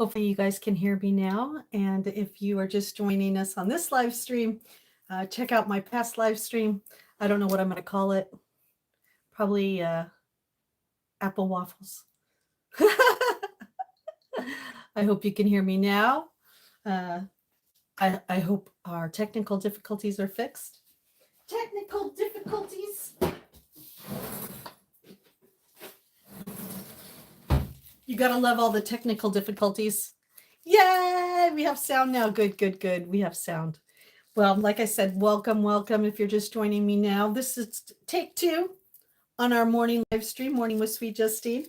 Hopefully you guys can hear me now. And if you are just joining us on this live stream, check out my past live stream. I don't know what I'm going to call it. Probably apple waffles. I hope you can hear me now. Uh, I hope our technical difficulties are fixed. Technical difficulties. You got to love all the technical difficulties. Yay! We have sound now. Good, good, good. We have sound. Well, like I said, welcome, welcome. If you're just joining me now, this is take 2 on our morning live stream, Morning with Sweet Justine.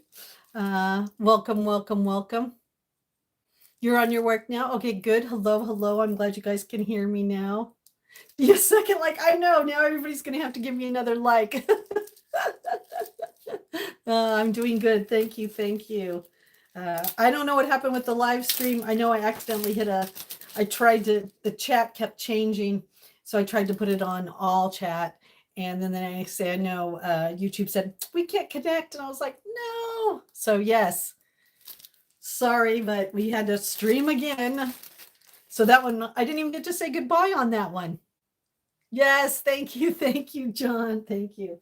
Welcome, welcome, welcome. You're on your work now? Okay, good. Hello, hello. I'm glad you guys can hear me now. You second like, I know. Now everybody's going to have to give me another like. I'm doing good. Thank you. Thank you. I don't know what happened with the live stream. I know I accidentally the chat kept changing. So I tried to put it on all chat. And then I said, no, YouTube said, we can't connect. And I was like, no. So yes, sorry, but we had to stream again. So that one, I didn't even get to say goodbye on that one. Yes, thank you, John. Thank you.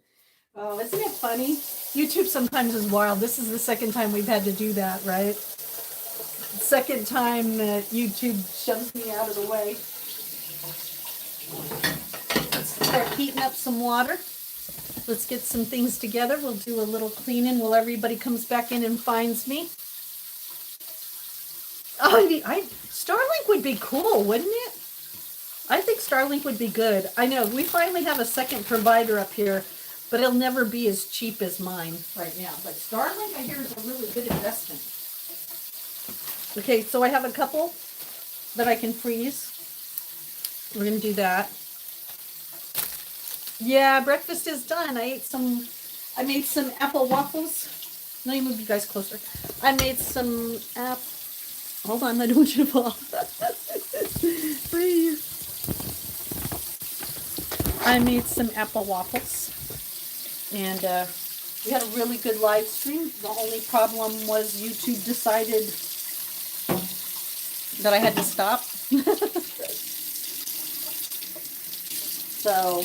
Oh, isn't it funny? YouTube sometimes is wild. This is the second time we've had to do that, right? Second time that YouTube shoves me out of the way. Let's start heating up some water. Let's get some things together. We'll do a little cleaning while everybody comes back in and finds me. Oh, Starlink would be cool, wouldn't it? I think Starlink would be good. I know, we finally have a second provider up here, but it'll never be as cheap as mine right now. But Starlink, I hear, is a really good investment. Okay, so I have a couple that I can freeze. We're going to do that. Yeah, breakfast is done. I made some apple waffles. Let me move you guys closer. I made some hold on, I don't want you to fall. Breathe. I made some apple waffles. And we had a really good live stream. The only problem was YouTube decided that I had to stop. So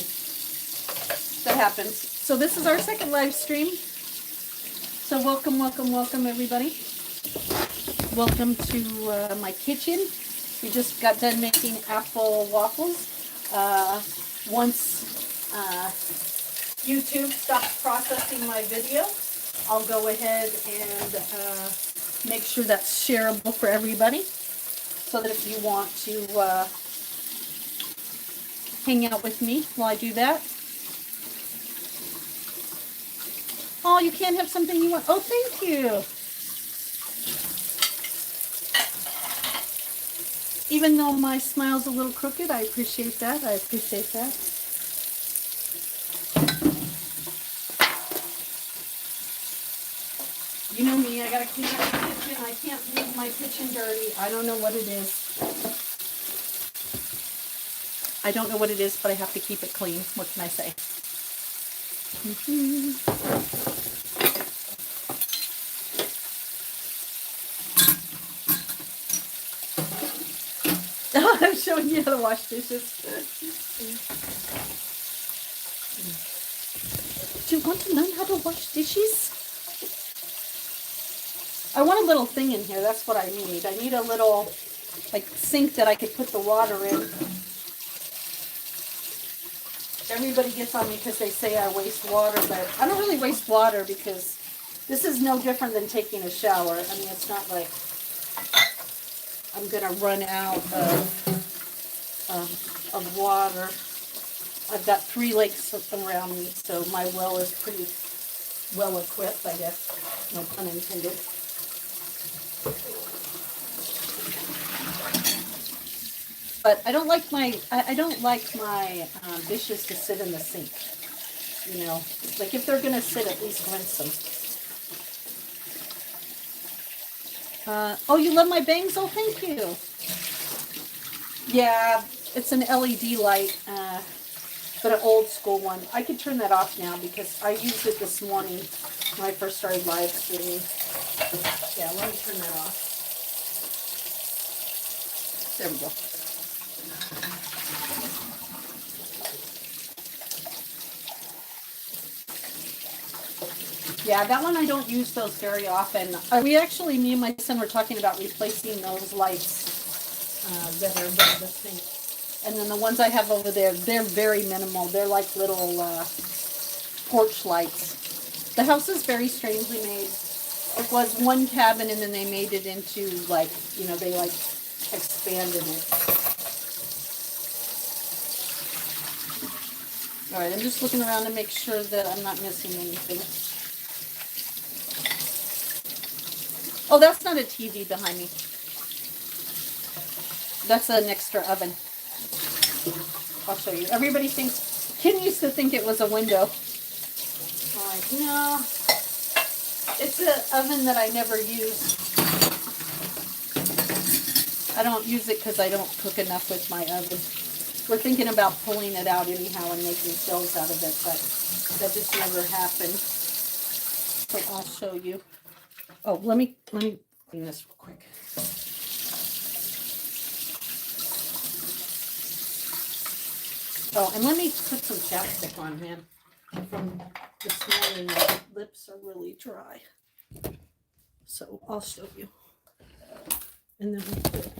that happens. So this is our second live stream. So welcome, welcome, welcome everybody. Welcome to my kitchen. We just got done making apple waffles. Once YouTube stops processing my video, I'll go ahead and make sure that's shareable for everybody, so that if you want to hang out with me while I do that. Oh, you can't have something you want. Oh, thank you. Even though my smile's a little crooked, I appreciate that. I appreciate that. You know me, I gotta clean up the kitchen. I can't leave my kitchen dirty. I don't know what it is. I don't know what it is, but I have to keep it clean. What can I say? I'm showing you how to wash dishes. Do you want to learn how to wash dishes? I want a little thing in here. That's what I need. I need a little, like, sink that I could put the water in. Everybody gets on me because they say I waste water, but I don't really waste water because this is no different than taking a shower. I mean, it's not like I'm going to run out of water. I've got 3 lakes around me, so my well is pretty well equipped, I guess. No pun intended. But I don't like my dishes to sit in the sink. You know, like if they're gonna sit, at least rinse them. Oh, you love my bangs? Oh, thank you. Yeah, it's an LED light, but an old school one. I could turn that off now because I used it this morning when I first started live streaming. Yeah, let me turn that off. There we go. Yeah, that one I don't use those very often. We actually, me and my son were talking about replacing those lights that are above this thing. And then the ones I have over there, they're very minimal. They're like little porch lights. The house is very strangely made. It was one cabin and then they made it into like, you know, they like expanded it. All right, I'm just looking around to make sure that I'm not missing anything. Oh, that's not a TV behind me. That's an extra oven. I'll show you. Everybody thinks, Kim used to think it was a window. I'm like, no. It's an oven that I never use. I don't use it because I don't cook enough with my oven. We're thinking about pulling it out anyhow and making shells out of it, but that just never happened. So I'll show you. Oh, let me clean this real quick. Oh, and let me put some chapstick on, man. From this morning, my lips are really dry. So I'll show you. And then,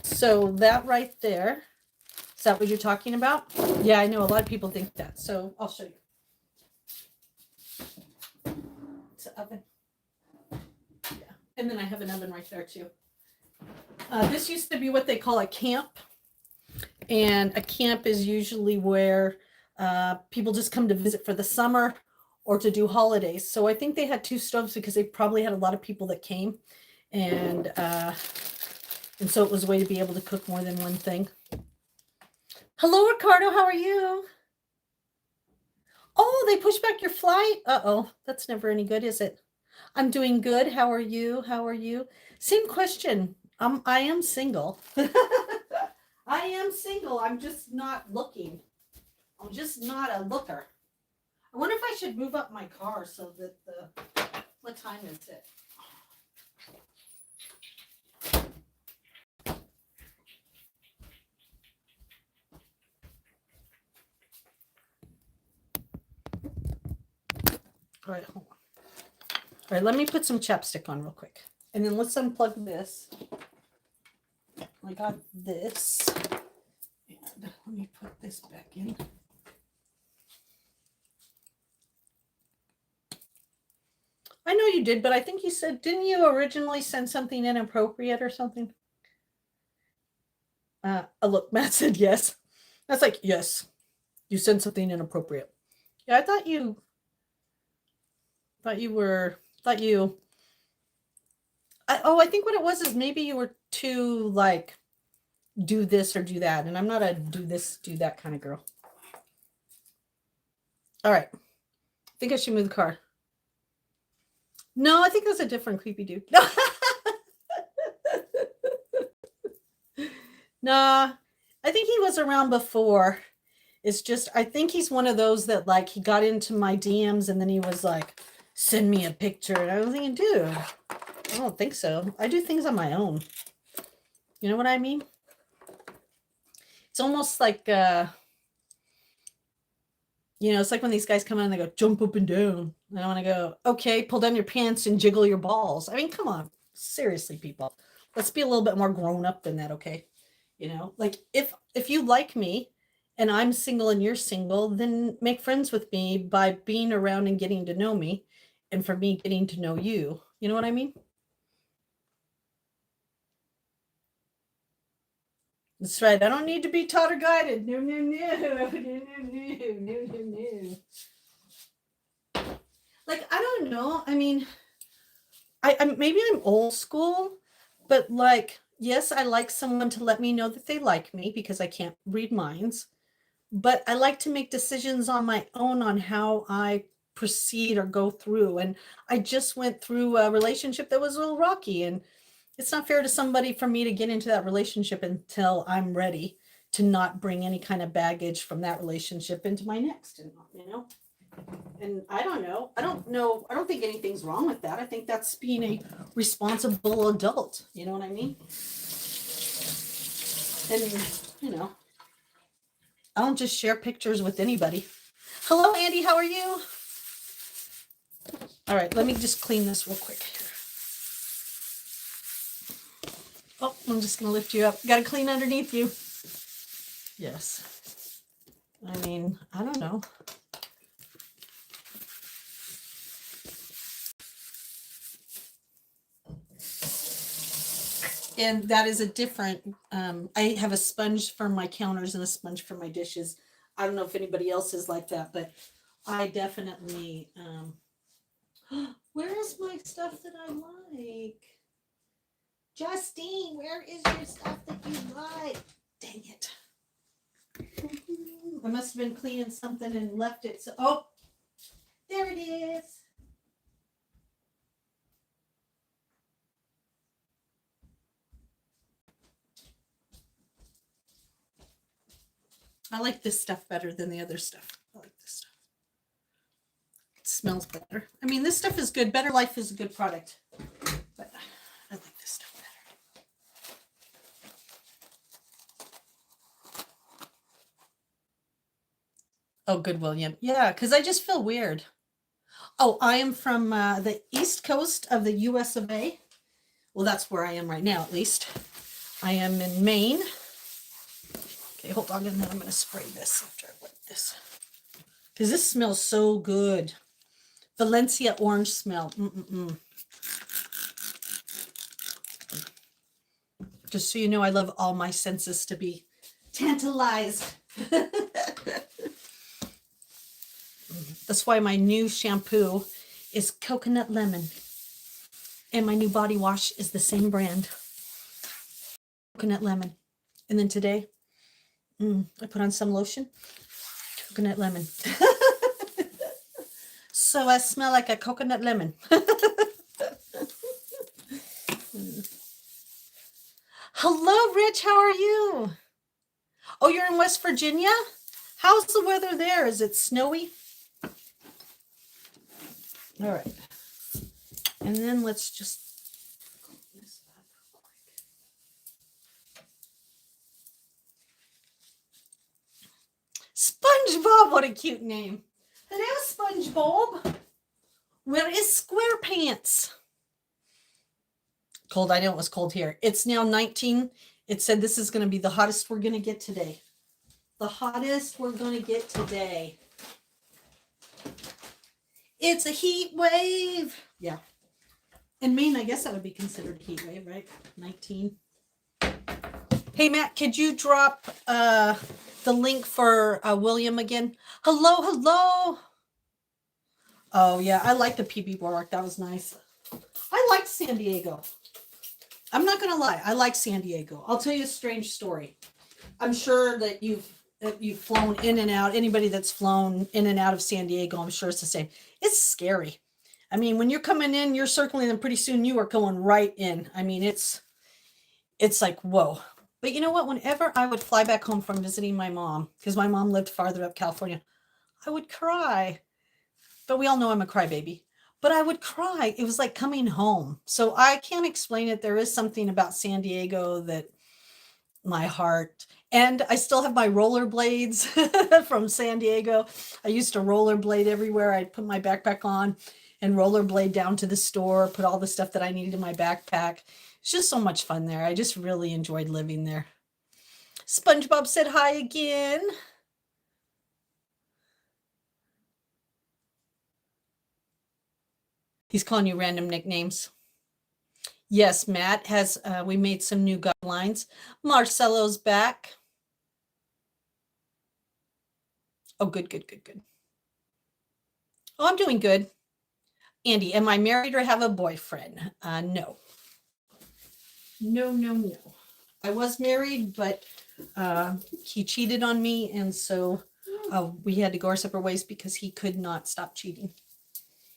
so that right there, is that what you're talking about? Yeah, I know a lot of people think that. So I'll show you. It's an oven. Yeah. And then I have an oven right there too. This used to be what they call a camp. And a camp is usually where people just come to visit for the summer or to do holidays. So I think they had 2 stoves because they probably had a lot of people that came. And so it was a way to be able to cook more than one thing. Hello, Ricardo. How are you? Oh, they pushed back your flight? Uh-oh. That's never any good, is it? I'm doing good. How are you? How are you? Same question. I am single. I am single. I'm just not looking. I'm just not a looker. I wonder if I should move up my car so that what time is it? All right, hold on. All right, let me put some chapstick on real quick. And then let's unplug this. I got this. And let me put this back in. I know you did, but I think you said, didn't you originally send something inappropriate or something? Look, Matt said yes. That's like, yes, you sent something inappropriate. Yeah, I thought you I think what it was is maybe you were too like do this or do that, and I'm not a do this, do that kind of girl. All right, I think I should move the car. No, I think that's a different creepy dude. Nah, I think he was around before. It's just, I think he's one of those that like he got into my DMs and then he was like, send me a picture. And I was thinking, dude, I don't think so. I do things on my own. You know what I mean? It's almost like, it's like when these guys come in and they go, jump up and down. And I want to go, okay, pull down your pants and jiggle your balls. I mean, come on. Seriously, people. Let's be a little bit more grown up than that, okay? Like if you like me and I'm single and you're single, then make friends with me by being around and getting to know me, and for me getting to know you. You know what I mean? That's right. I don't need to be taught or guided. No, no, no, no, no, no, no, no. Like, I don't know. I mean, maybe I'm old school, but like, yes, I like someone to let me know that they like me because I can't read minds. But I like to make decisions on my own on how I proceed or go through. And I just went through a relationship that was a little rocky, and it's not fair to somebody for me to get into that relationship until I'm ready to not bring any kind of baggage from that relationship into my next, and I don't know. I don't think anything's wrong with that. I think that's being a responsible adult. You know what I mean? And, you know, I don't just share pictures with anybody. Hello, Andy. How are you? All right, let me just clean this real quick. Oh, I'm just going to lift you up. Got to clean underneath you. Yes. I mean, I don't know. And that is a different, I have a sponge for my counters and a sponge for my dishes. I don't know if anybody else is like that, but I definitely, where is my stuff that I like? Justine, where is your stuff that you like? Dang it. I must have been cleaning something and left it. So, oh, there it is. I like this stuff better than the other stuff. I like this stuff. It smells better. I mean, this stuff is good. Better Life is a good product, but I like this stuff better. Oh, good, William. Yeah, because I just feel weird. Oh, I am from the East Coast of the US of A. Well, that's where I am right now, at least. I am in Maine. Okay, hold on, and then I'm going to spray this after I wipe this. Because this smells so good. Valencia orange smell. Just so you know, I love all my senses to be tantalized. That's why my new shampoo is coconut lemon. And my new body wash is the same brand. Coconut lemon. And then today, I put on some lotion. Coconut lemon. So I smell like a coconut lemon. Hello, Rich. How are you? Oh, you're in West Virginia? How's the weather there? Is it snowy? All right. And then let's just clean this up real quick. SpongeBob, what a cute name. Hello, SpongeBob. Where is SquarePants? Cold. I know it was cold here. It's now 19. It said this is going to be the hottest we're going to get today. The hottest we're going to get today. It's a heat wave. Yeah. In Maine, I guess that would be considered a heat wave, right? 19. Hey, Matt, could you drop the link for William again? Hello, hello. Oh, yeah. I like the PB Boardwalk. That was nice. I liked San Diego. I'm not going to lie. I like San Diego. I'll tell you a strange story. I'm sure that you've flown in and out. Anybody that's flown in and out of San Diego, I'm sure it's the same. It's scary. I mean, when you're coming in, you're circling, and pretty soon you are going right in. I mean, it's like, whoa. But you know what? Whenever I would fly back home from visiting my mom, because my mom lived farther up California, I would cry. But we all know I'm a crybaby. But I would cry. It was like coming home. So I can't explain it. There is something about San Diego that my heart, and I still have my rollerblades from San Diego. I used to rollerblade everywhere. I'd put my backpack on and rollerblade down to the store, put all the stuff that I needed in my backpack. It's just so much fun there. I just really enjoyed living there. SpongeBob said hi again. He's calling you random nicknames. Yes, Matt has, we made some new guidelines. Marcelo's back. Oh, good, good, good, good. Oh, I'm doing good. Andy, am I married or have a boyfriend? No. No. I was married, but he cheated on me, and so we had to go our separate ways because he could not stop cheating.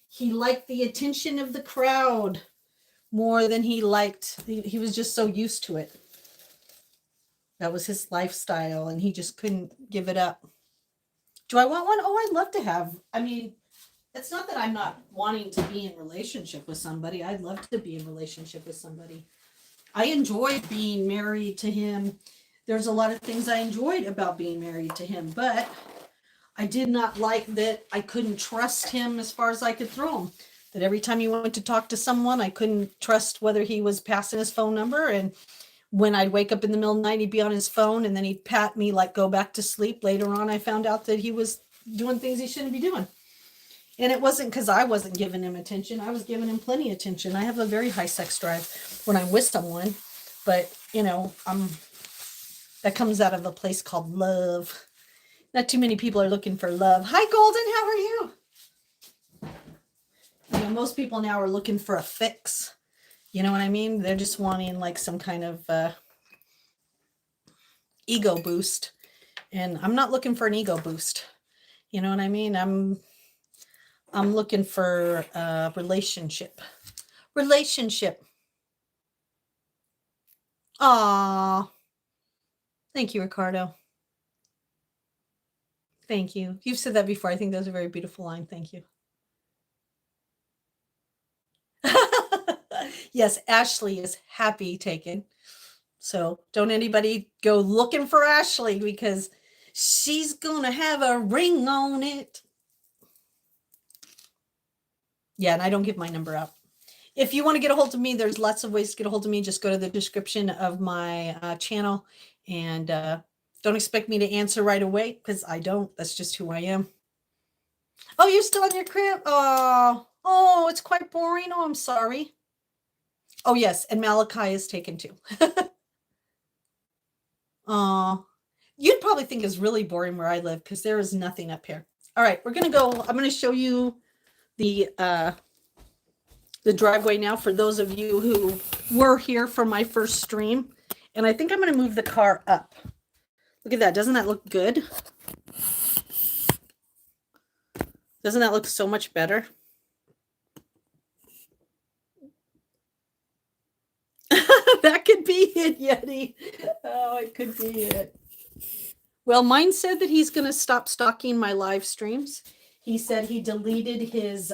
He liked the attention of the crowd more than he liked. He was just so used to it. That was his lifestyle, and he just couldn't give it up. Do I want one? Oh, I'd love to have. I mean, it's not that I'm not wanting to be in relationship with somebody. I'd love to be in relationship with somebody. I enjoyed being married to him. there's a lot of things I enjoyed about being married to him, but I did not like that I couldn't trust him as far as I could throw him. That every time he went to talk to someone, I couldn't trust whether he was passing his phone number. And when I'd wake up in the middle of the night, he'd be on his phone and then he'd pat me like go back to sleep. Later on, I found out that he was doing things he shouldn't be doing. And it wasn't because I wasn't giving him attention. I was giving him plenty of attention. I have a very high sex drive when I'm with someone. But, you know, that comes out of a place called love. Not too many people are looking for love. Hi, Golden. How are you? You know, most people now are looking for a fix. You know what I mean? They're just wanting like some kind of ego boost. And I'm not looking for an ego boost. You know what I mean? I'm looking for a relationship. Relationship. Aw. Thank you, Ricardo. Thank you. You've said that before. I think that's a very beautiful line. Thank you. Yes, Ashley is happy taken. So don't anybody go looking for Ashley because she's going to have a ring on it. Yeah, and I don't give my number out. If you want to get a hold of me, there's lots of ways to get a hold of me. Just go to the description of my channel and don't expect me to answer right away because I don't. That's just who I am. Oh, you're still in your crib? Oh, it's quite boring. Oh, I'm sorry. Oh, yes. And Malachi is taken too. Oh, you'd probably think it's really boring where I live because there is nothing up here. All right, we're going to go. I'm going to show you the driveway now for those of you who were here for my first stream. And I think I'm going to move the car up. Look at that. Doesn't that look good? Doesn't that look so much better? That could be it, Yeti. Oh, it could be it. Well, mine said that he's going to stop stalking my live streams. He said he deleted his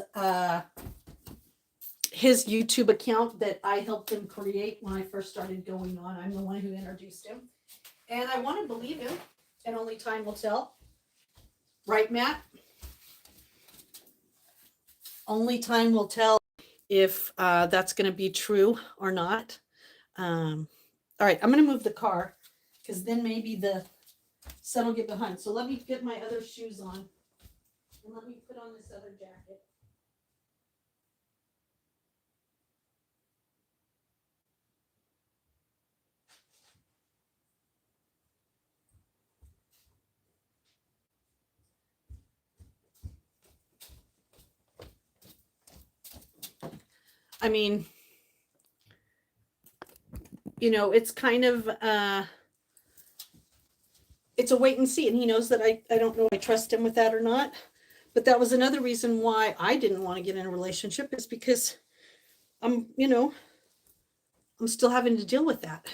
YouTube account that I helped him create when I first started going on. I'm the one who introduced him. And I want to believe him, and only time will tell. Right, Matt? Only time will tell if that's going to be true or not. All right, I'm going to move the car because then maybe the sun will get behind. So let me get my other shoes on and let me put on this other jacket. I mean, you know, it's kind of it's a wait and see, and he knows that I don't know if I trust him with that or not. But that was another reason why I didn't want to get in a relationship, is because I'm still having to deal with that.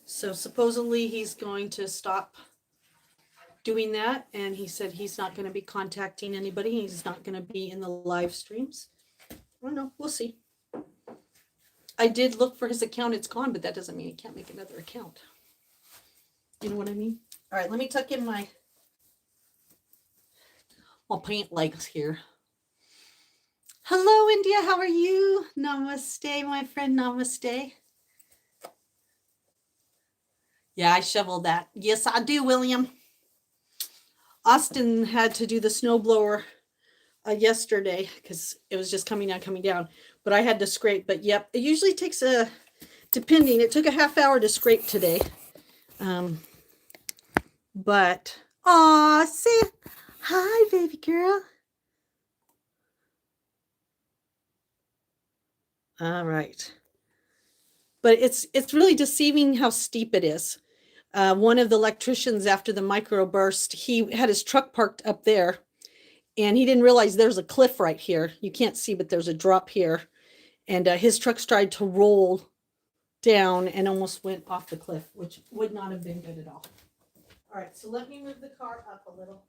So supposedly he's going to stop doing that, and he said he's not going to be contacting anybody. He's not going to be in the live streams. I don't know. We'll see. I did look for his account. It's gone, but that doesn't mean he can't make another account. You know what I mean? All right, let me tuck in my pant legs here. Hello, India. How are you? Namaste, my friend. Namaste. Yeah, I shoveled that. Yes, I do, William. Austin had to do the snowblower yesterday because it was just coming down. But I had to scrape. But yep, it usually takes depending. It took a half hour to scrape today. But say hi, baby girl. All right. But it's really deceiving how steep it is. One of the electricians, after the microburst, he had his truck parked up there, and he didn't realize there's a cliff right here. You can't see, but there's a drop here. And his truck tried to roll down and almost went off the cliff, which would not have been good at all. All right, so let me move the car up a little.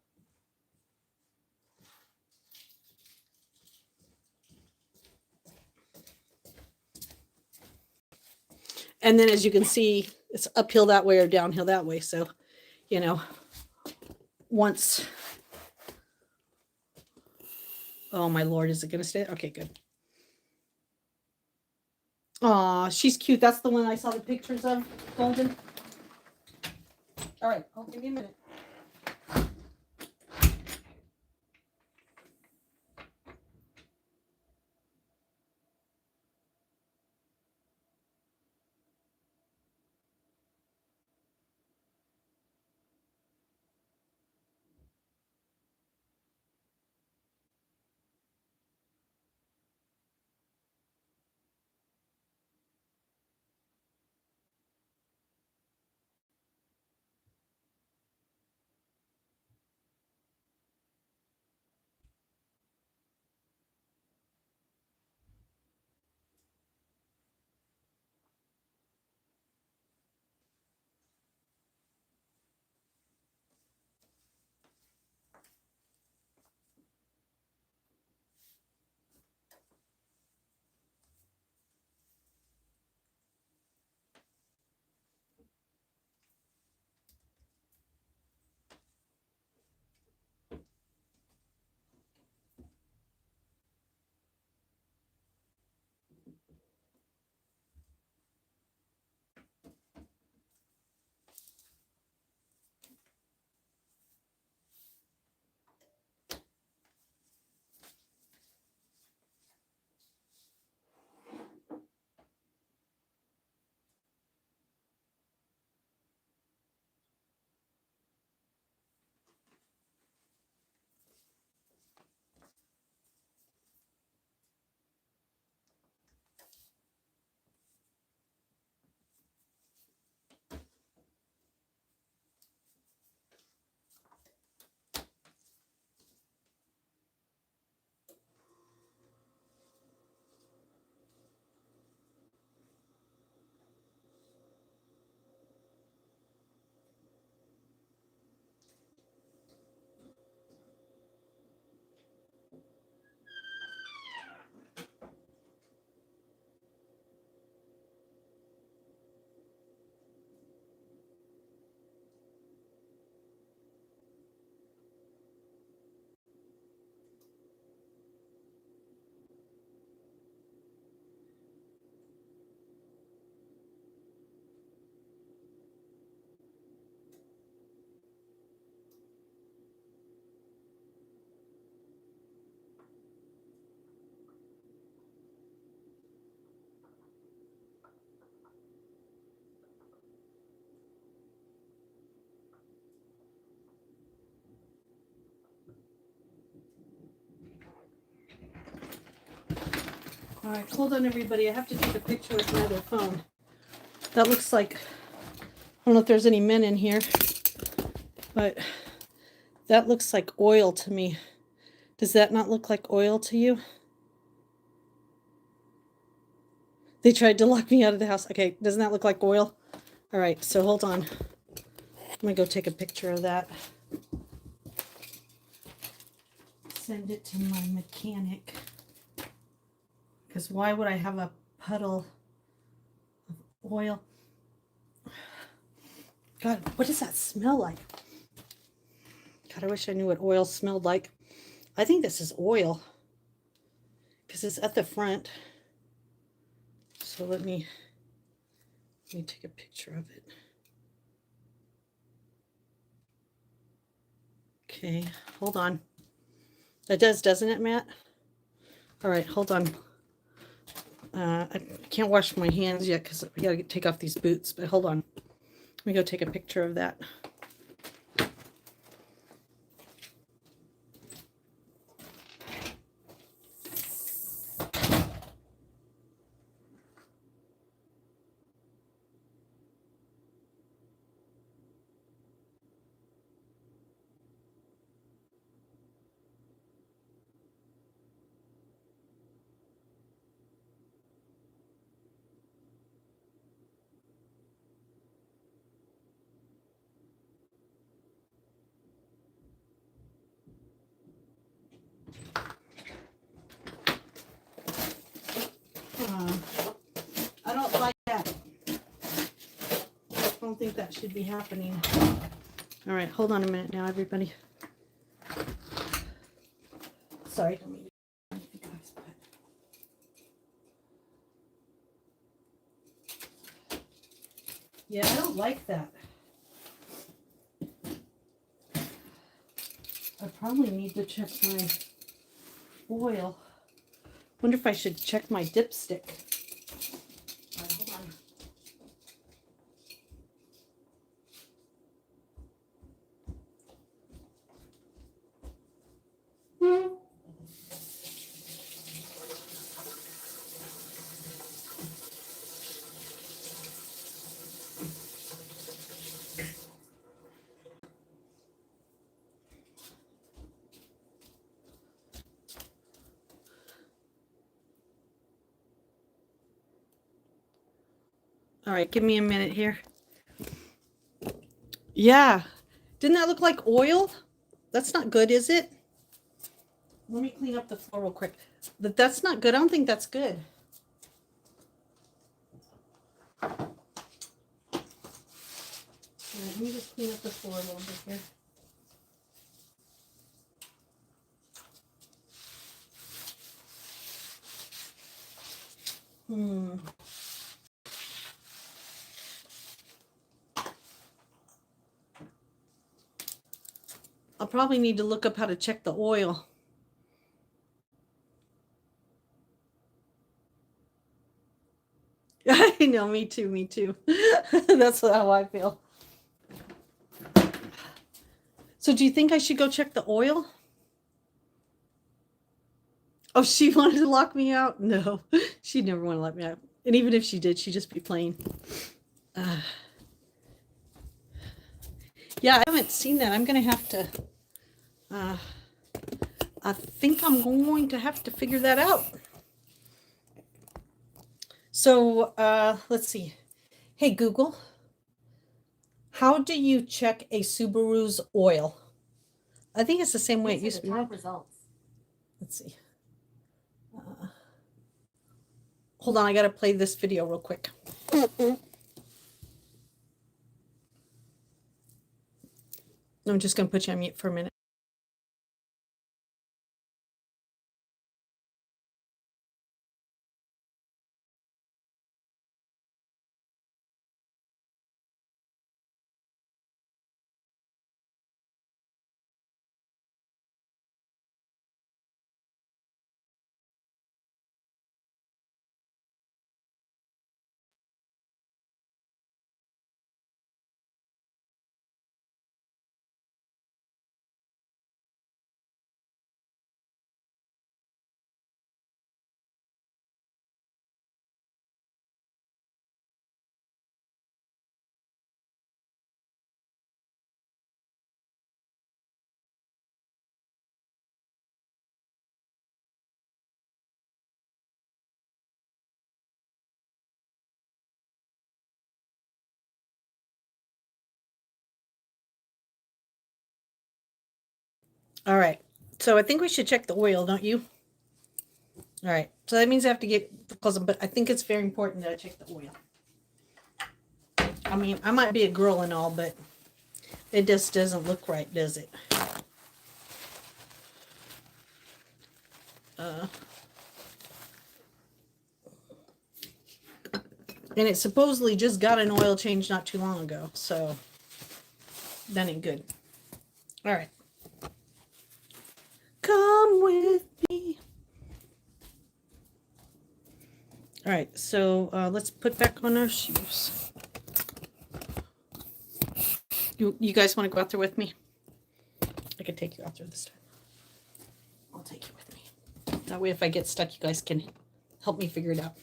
And then as you can see, it's uphill that way or downhill that way. So, you know, once, oh my Lord, is it going to stay? Okay, good. Aw, she's cute. That's the one I saw the pictures of, Golden. All right, I'll give you a minute. All right, hold on, everybody. I have to take a picture with my other phone. That looks like, I don't know if there's any men in here, but that looks like oil to me. Does that not look like oil to you? They tried to lock me out of the house. Okay, doesn't that look like oil? All right, so hold on. I'm gonna go take a picture of that. Send it to my mechanic. Because why would I have a puddle of oil? God, what does that smell like? God, I wish I knew what oil smelled like. I think this is oil because it's at the front. So let me take a picture of it. Okay, hold on. That does, doesn't it, Matt? All right, hold on. I can't wash my hands yet because we gotta take off these boots, but hold on. Let me go take a picture of that. don't think that should be happening. All right, hold on a minute now, everybody. Sorry. Yeah, I don't like that. I probably need to check my oil. Wonder if I should check my dipstick. All right, hold on. All right, give me a minute here. Yeah. Didn't that look like oil? That's not good, is it? Let me clean up the floor real quick. That's not good. I don't think that's good. All right, let me just clean up the floor a little bit here. I'll probably need to look up how to check the oil. I know, me too, me too. That's how I feel. So do you think I should go check the oil? Oh, she wanted to lock me out? No, she'd never want to let me out. And even if she did, she'd just be playing. Yeah, I haven't seen that. I'm going to have to, I think I'm going to have to figure that out. So let's see. Hey, Google, how do you check a Subaru's oil? I think it's the same way it used to be. Top results. Let's see. Hold on, I got to play this video real quick. I'm just going to put you on mute for a minute. All right. So I think we should check the oil, don't you? All right. So that means I have to get close, but I think it's very important that I check the oil. I mean, I might be a girl and all, but it just doesn't look right, does it? And it supposedly just got an oil change not too long ago, so that ain't good. All right. Come with me. All right, so let's put back on our shoes. You guys want to go out there with me? I could take you out there this time. I'll take you with me. That way if I get stuck, you guys can help me figure it out.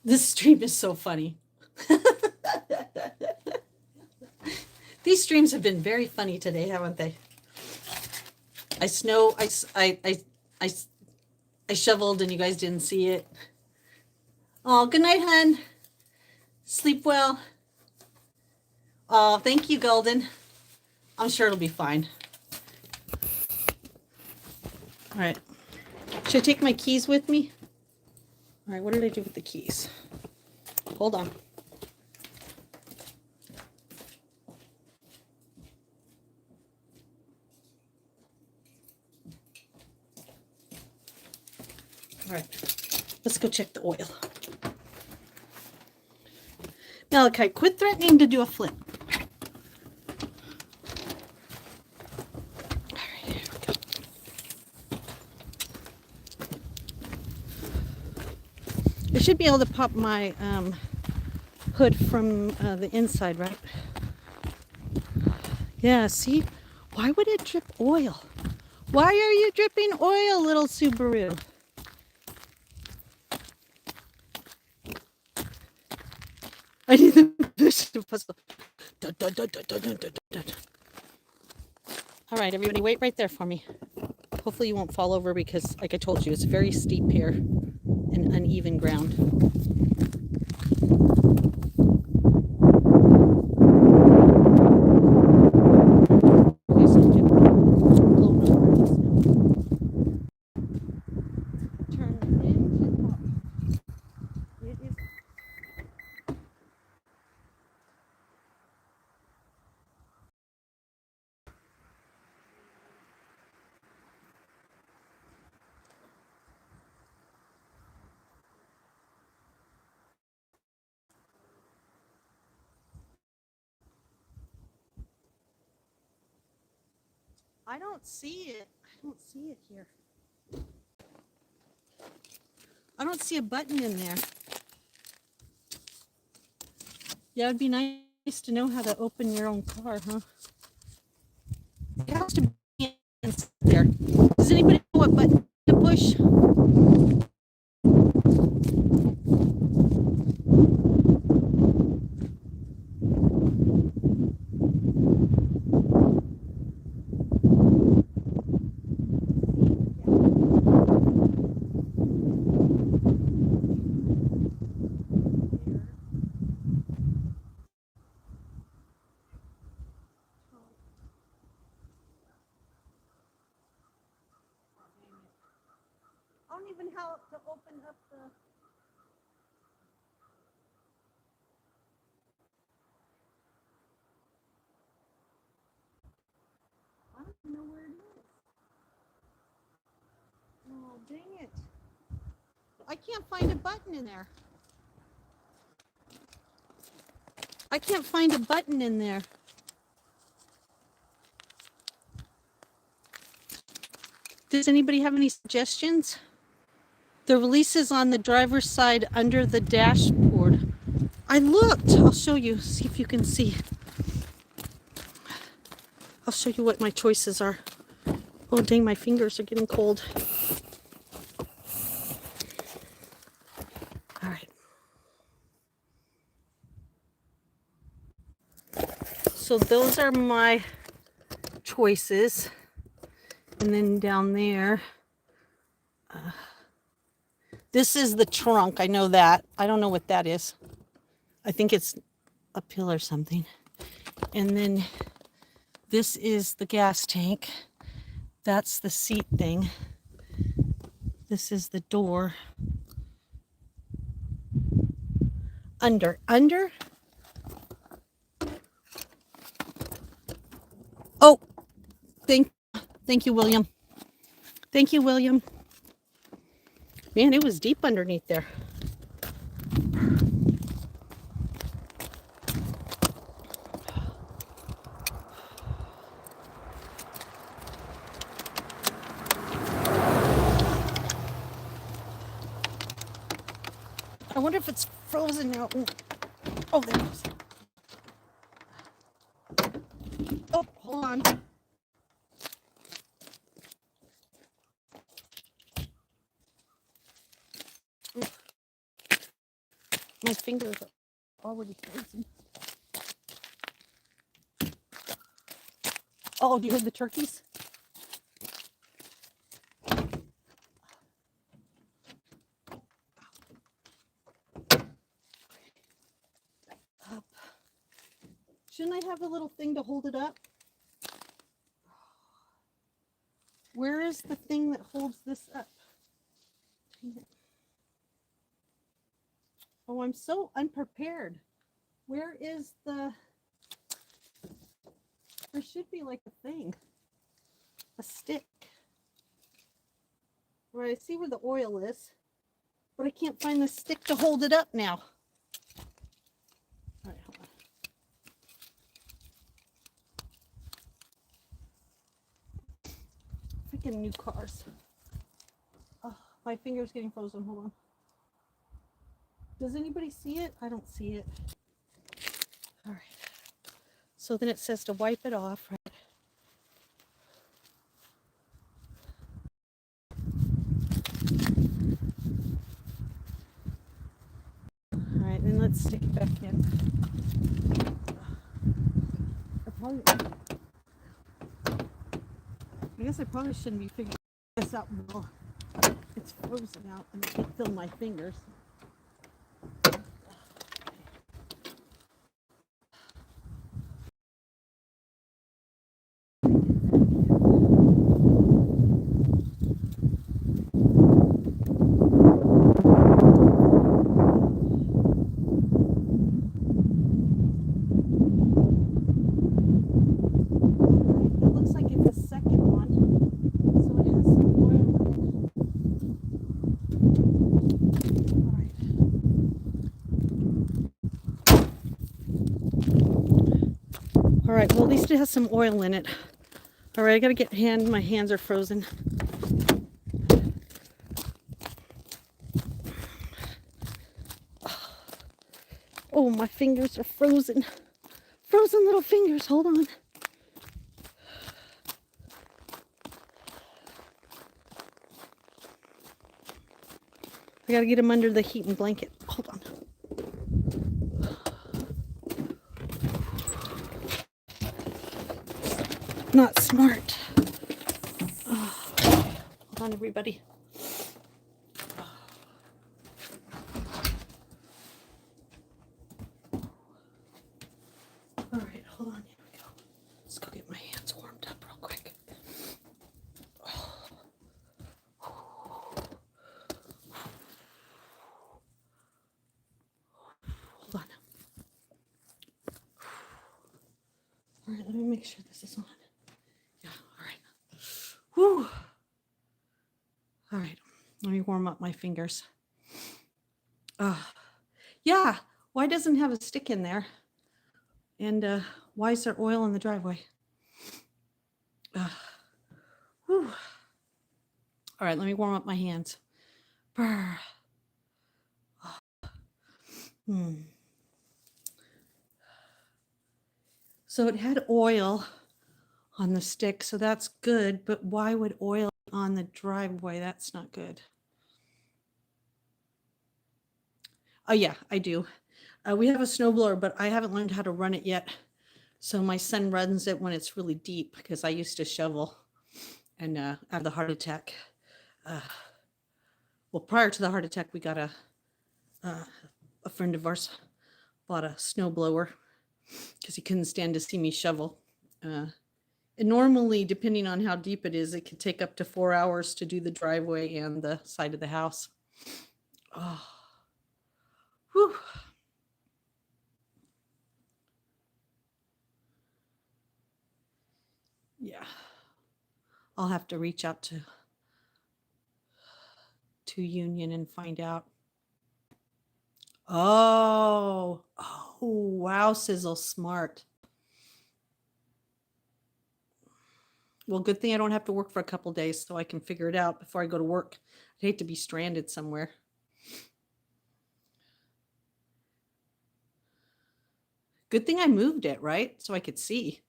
This stream is so funny. These streams have been very funny today, haven't they? I shoveled and you guys didn't see it. Oh, good night, hun. Sleep well. Oh, thank you, Golden. I'm sure it'll be fine. All right. Should I take my keys with me? All right, what did I do with the keys? Hold on. All right, let's go check the oil. Malachi, quit threatening to do a flip. All right, here we go. I should be able to pop my hood from the inside, right? Yeah, see? Why would it drip oil? Why are you dripping oil, little Subaru? I need the mission puzzle. Dun, dun, dun, dun, dun, dun, dun, dun. All right, everybody, wait right there for me. Hopefully you won't fall over because, like I told you, it's very steep here and uneven ground. Okay, so I'm getting blown over this now. Turn the engine up. It is. I don't see it. I don't see it here. I don't see a button in there. Yeah, it'd be nice to know how to open your own car, huh? It has to be in there. Does anybody know what button to push? I don't even know how to open up the. I don't even know where it is. Oh, dang it. I can't find a button in there. I can't find a button in there. Does anybody have any suggestions? The release is on the driver's side under the dashboard. I looked. I'll show you. See if you can see. I'll show you what my choices are. Oh, dang, my fingers are getting cold. All right. So those are my choices. And then down there, this is the trunk. I know that. I don't know what that is. I think it's a pill or something. And then this is the gas tank. That's the seat thing. This is the door. Under. Oh, thank you, William. Thank you, William. Man, it was deep underneath there. I wonder if it's frozen now. Oh, there it is. Oh, hold on. My fingers are already frozen. Oh, do you hear the turkeys? Up. Shouldn't I have a little thing to hold it up? Where is the thing that holds this up? Oh, I'm so unprepared. Where is the, there should be like a thing, a stick. Right, I see where the oil is, but I can't find the stick to hold it up now. All right, hold on. Freaking new cars. Oh, my finger's getting frozen. Hold on. Does anybody see it? I don't see it. All right. So then it says to wipe it off, right? All right, then let's stick it back in. I guess I probably shouldn't be figuring this out while it's frozen out and I can't feel my fingers. It looks like it's the second one, so it has some oil in it. All right, well, at least it has some oil in it. All right, I gotta get my hands are frozen. Oh, my fingers are frozen. Frozen little fingers, hold on. I gotta get them under the heating blanket. Hold on. Not smart. Oh, hold on, everybody. All right, hold on. Here we go. Let's go get my hands warmed up real quick. Hold on. All right, let me make sure this is on. Yeah, all right. Whew. All right, let me warm up my fingers. Yeah, why doesn't it have a stick in there? And why is there oil in the driveway? Whew. All right, let me warm up my hands. Brr. So it had oil on the stick, so that's good, but why would oil be on the driveway? That's not good. Oh yeah, I do. We have a snowblower, but I haven't learned how to run it yet. So my son runs it when it's really deep because I used to shovel and have the heart attack. Well, prior to the heart attack, we got a friend of ours bought a snowblower because he couldn't stand to see me shovel. And normally, depending on how deep it is, it could take up to 4 hours to do the driveway and the side of the house. Oh, whew. Yeah, I'll have to reach out to Union and find out. Oh, wow, Sizzle, smart. Well, good thing I don't have to work for a couple days so I can figure it out before I go to work. I'd hate to be stranded somewhere. Good thing I moved it, right? So I could see.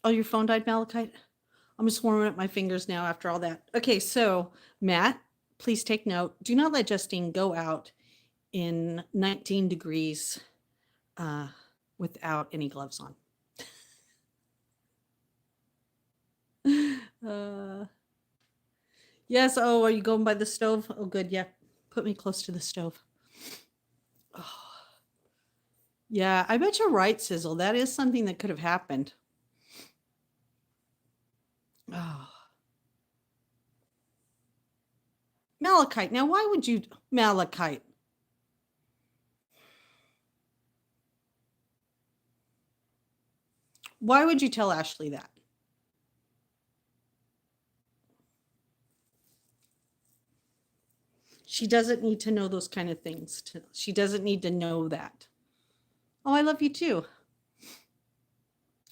Oh, your phone died, Malachite? I'm just warming up my fingers now after all that. Okay, so Matt, please take note. Do not let Justine go out in 19 degrees without any gloves on. Yes. Oh, are you going by the stove? Oh, good. Yeah. Put me close to the stove. Oh. Yeah, I bet you're right, Sizzle. That is something that could have happened. Oh. Malachite. Now, why would you, Malachite? Why would you tell Ashley that? She doesn't need to know those kind of things. She doesn't need to know that. Oh, I love you too.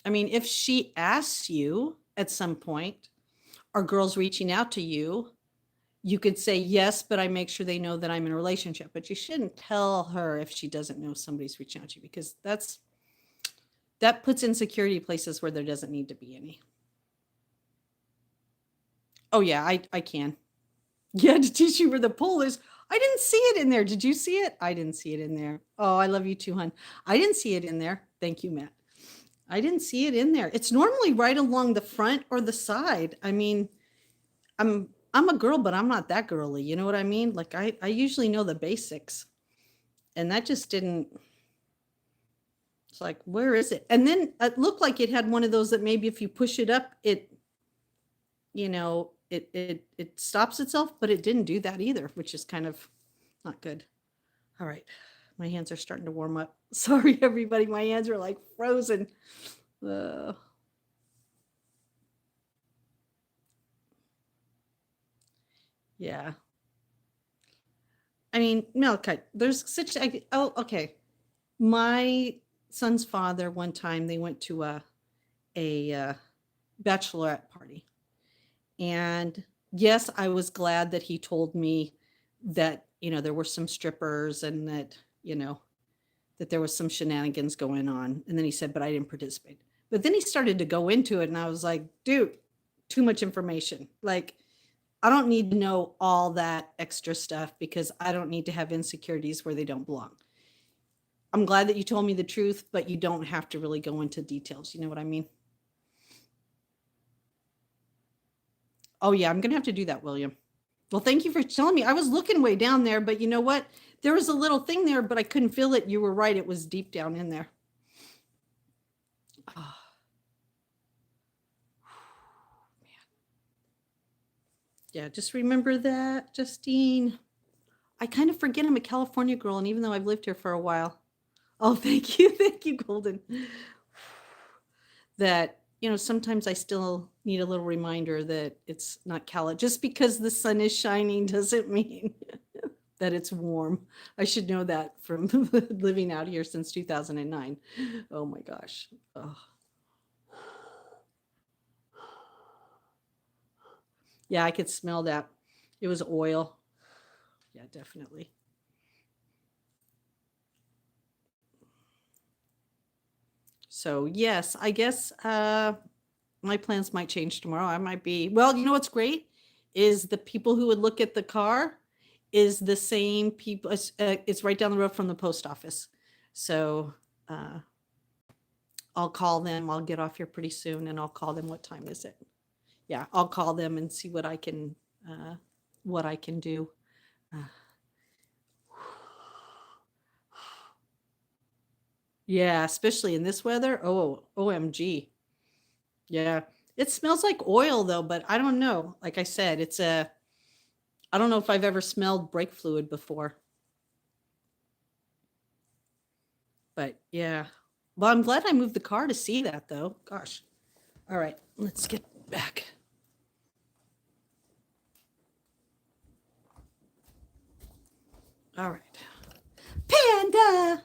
I mean, if she asks you at some point, are girls reaching out to you? You could say yes, but I make sure they know that I'm in a relationship. But you shouldn't tell her if she doesn't know somebody's reaching out to you, because that puts insecurity places where there doesn't need to be any. Oh yeah, I can. Yeah, to teach you where the pole is. I didn't see it in there. Did you see it? I didn't see it in there. Oh, I love you too, hon. I didn't see it in there. Thank you, Matt. I didn't see it in there. It's normally right along the front or the side. I mean, I'm a girl, but I'm not that girly. You know what I mean? Like I usually know the basics. And that just didn't. It's like, where is it? And then it looked like it had one of those that maybe if you push it up, it, you know, it stops itself, but it didn't do that either, which is kind of not good. All right. My hands are starting to warm up. Sorry, everybody. My hands are like frozen. Yeah. I mean, Malachi, there's such, oh, okay. My son's father, one time they went to a bachelorette party. And yes, I was glad that he told me that, you know, there were some strippers and that, you know, that there was some shenanigans going on. And then he said, but I didn't participate. But then he started to go into it and I was like, dude, too much information. Like, I don't need to know all that extra stuff because I don't need to have insecurities where they don't belong. I'm glad that you told me the truth, but you don't have to really go into details. You know what I mean? Oh yeah, I'm going to have to do that, William. Well, thank you for telling me. I was looking way down there, but you know what? There was a little thing there, but I couldn't feel it. You were right. It was deep down in there. Oh, man. Yeah, just remember that, Justine. I kind of forget I'm a California girl, and even though I've lived here for a while. Oh, thank you. Thank you, Golden. That, you know, sometimes I still need a little reminder that it's not Cali. Just because the sun is shining doesn't mean that it's warm. I should know that from living out here since 2009. Oh my gosh. Oh. Yeah, I could smell that. It was oil. Yeah, definitely. So yes, I guess my plans might change tomorrow. I might be, well, you know what's great is the people who would look at the car is the same people. It's right down the road from the post office. So I'll call them. I'll get off here pretty soon and I'll call them. What time is it? Yeah, I'll call them and see what I can do. Yeah, especially in this weather. Oh, OMG. Yeah. It smells like oil though, but I don't know. Like I said, I don't know if I've ever smelled brake fluid before. But yeah. Well, I'm glad I moved the car to see that though. Gosh. All right, let's get back. All right. Panda!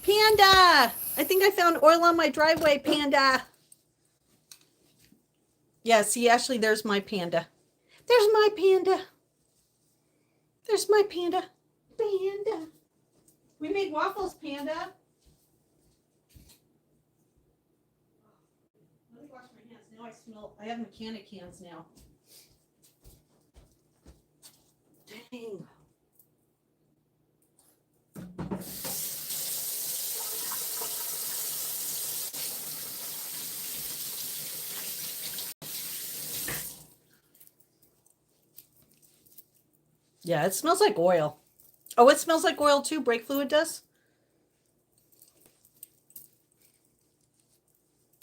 Panda! I think I found oil on my driveway, Panda. Yeah, see, Ashley, there's my panda. There's my panda. There's my panda. Panda. We made waffles, Panda. Let me wash my hands. Now I smell, I have mechanic hands now. Dang. Yeah, it smells like oil. Oh, it smells like oil too. Brake fluid does.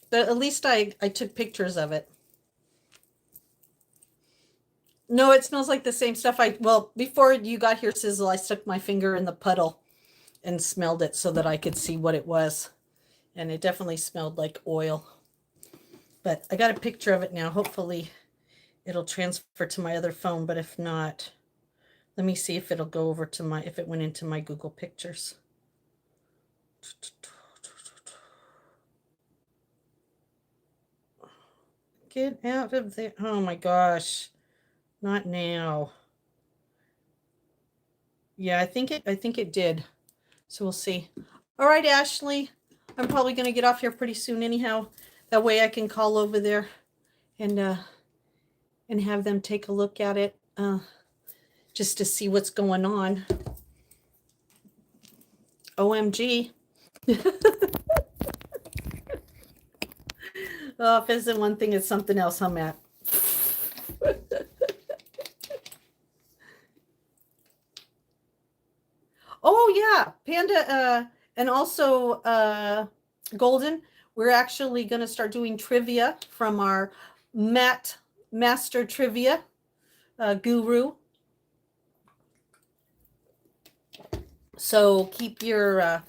But at least I took pictures of it. No, it smells like the same stuff. Well, before you got here, Sizzle, I stuck my finger in the puddle and smelled it so that I could see what it was. and it definitely smelled like oil. But I got a picture of it now. Hopefully it'll transfer to my other phone, but if not, let me see if it'll go over to my, if it went into my Google Pictures. Get out of there. Oh my gosh. Not now. Yeah, I think it did. So we'll see. All right, Ashley. I'm probably going to get off here pretty soon anyhow. That way I can call over there and have them take a look at it just to see what's going on. OMG. Oh, if it isn't one thing, it's something else I'm at. Oh yeah, Panda and also Golden. We're actually going to start doing trivia from our Master Trivia guru. So keep your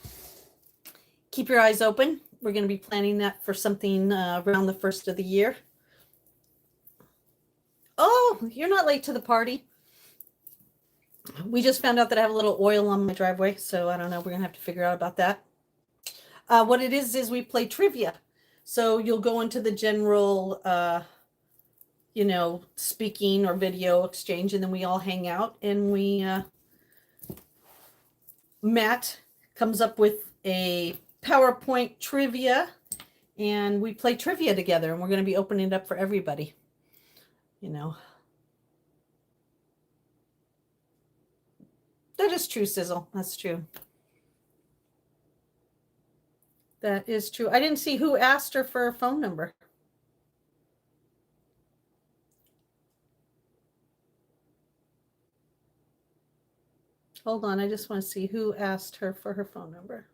eyes open. We're going to be planning that for something around the first of the year. Oh, you're not late to the party. We just found out that I have a little oil on my driveway, so I don't know. We're going to have to figure out about that. What it is we play trivia. So you'll go into the general, speaking or video exchange, and then we all hang out, and Matt comes up with a PowerPoint trivia, and we play trivia together, and we're going to be opening it up for everybody. That is true, Sizzle. That's true. That is true. I didn't see who asked her for a phone number. Hold on. I just want to see who asked her for her phone number.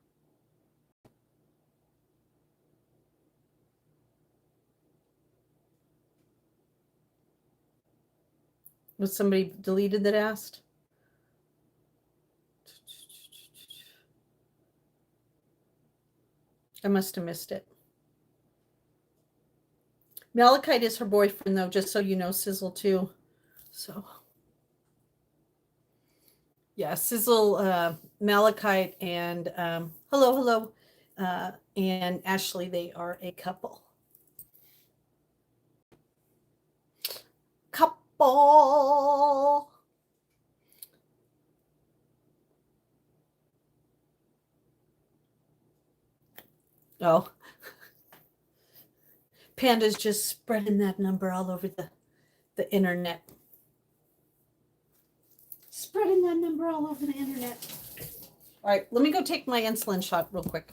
Was somebody deleted that asked? I must have missed it. Malachite is her boyfriend, though, just so you know, Sizzle, too. So, yeah, Sizzle, Malachite, and hello, and Ashley, they are a couple. Couple. Oh. Panda's just spreading that number all over the internet. Spreading that number all over the internet. All right, let me go take my insulin shot real quick.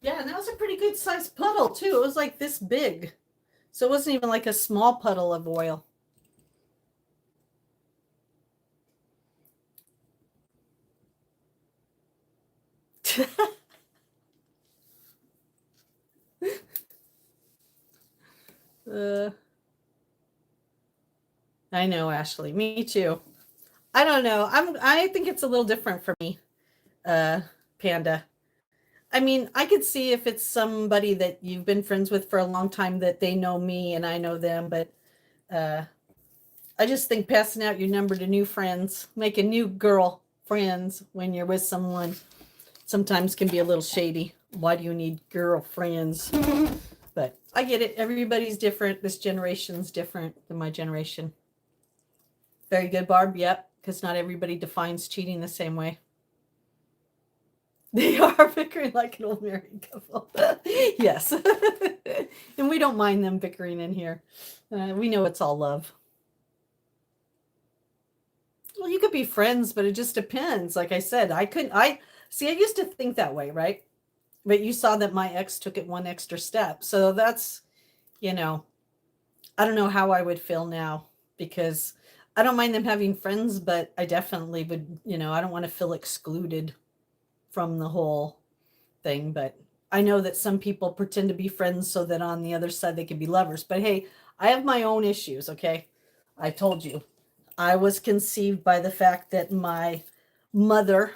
Yeah, and that was a pretty good sized puddle, too. It was like this big. So it wasn't even like a small puddle of oil. I know, Ashley. Me too. I don't know. I think it's a little different for me, Panda. I mean, I could see if it's somebody that you've been friends with for a long time that they know me and I know them, but I just think passing out your number to new friends, making new girl friends when you're with someone, sometimes can be a little shady. Why do you need girlfriends? But I get it. Everybody's different. This generation's different than my generation. Very good, Barb. Yep. Because not everybody defines cheating the same way. They are bickering like an old married couple. Yes. And we don't mind them bickering in here. We know it's all love. Well, you could be friends, but it just depends. Like I said, I see, I used to think that way, right? But you saw that my ex took it one extra step. So that's, you know, I don't know how I would feel now because I don't mind them having friends, but I definitely would, I don't want to feel excluded from the whole thing. But I know that some people pretend to be friends so that on the other side they can be lovers. But hey, I have my own issues, okay? I told you. I was conceived by the fact that my mother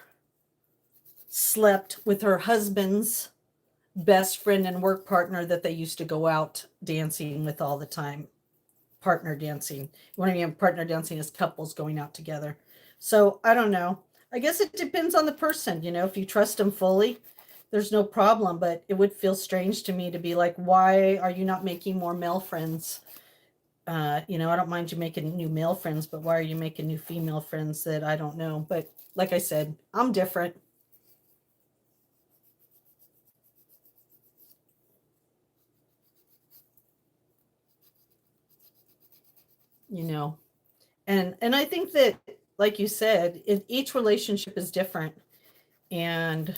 slept with her husband's best friend and work partner that they used to go out dancing with all the time. Partner dancing. What I mean, partner dancing is couples going out together. So I don't know. I guess it depends on the person. If you trust them fully, there's no problem. But it would feel strange to me to be like, why are you not making more male friends? I don't mind you making new male friends, but why are you making new female friends that I don't know? But like I said, I'm different. you know and I think that, like you said, each relationship is different, and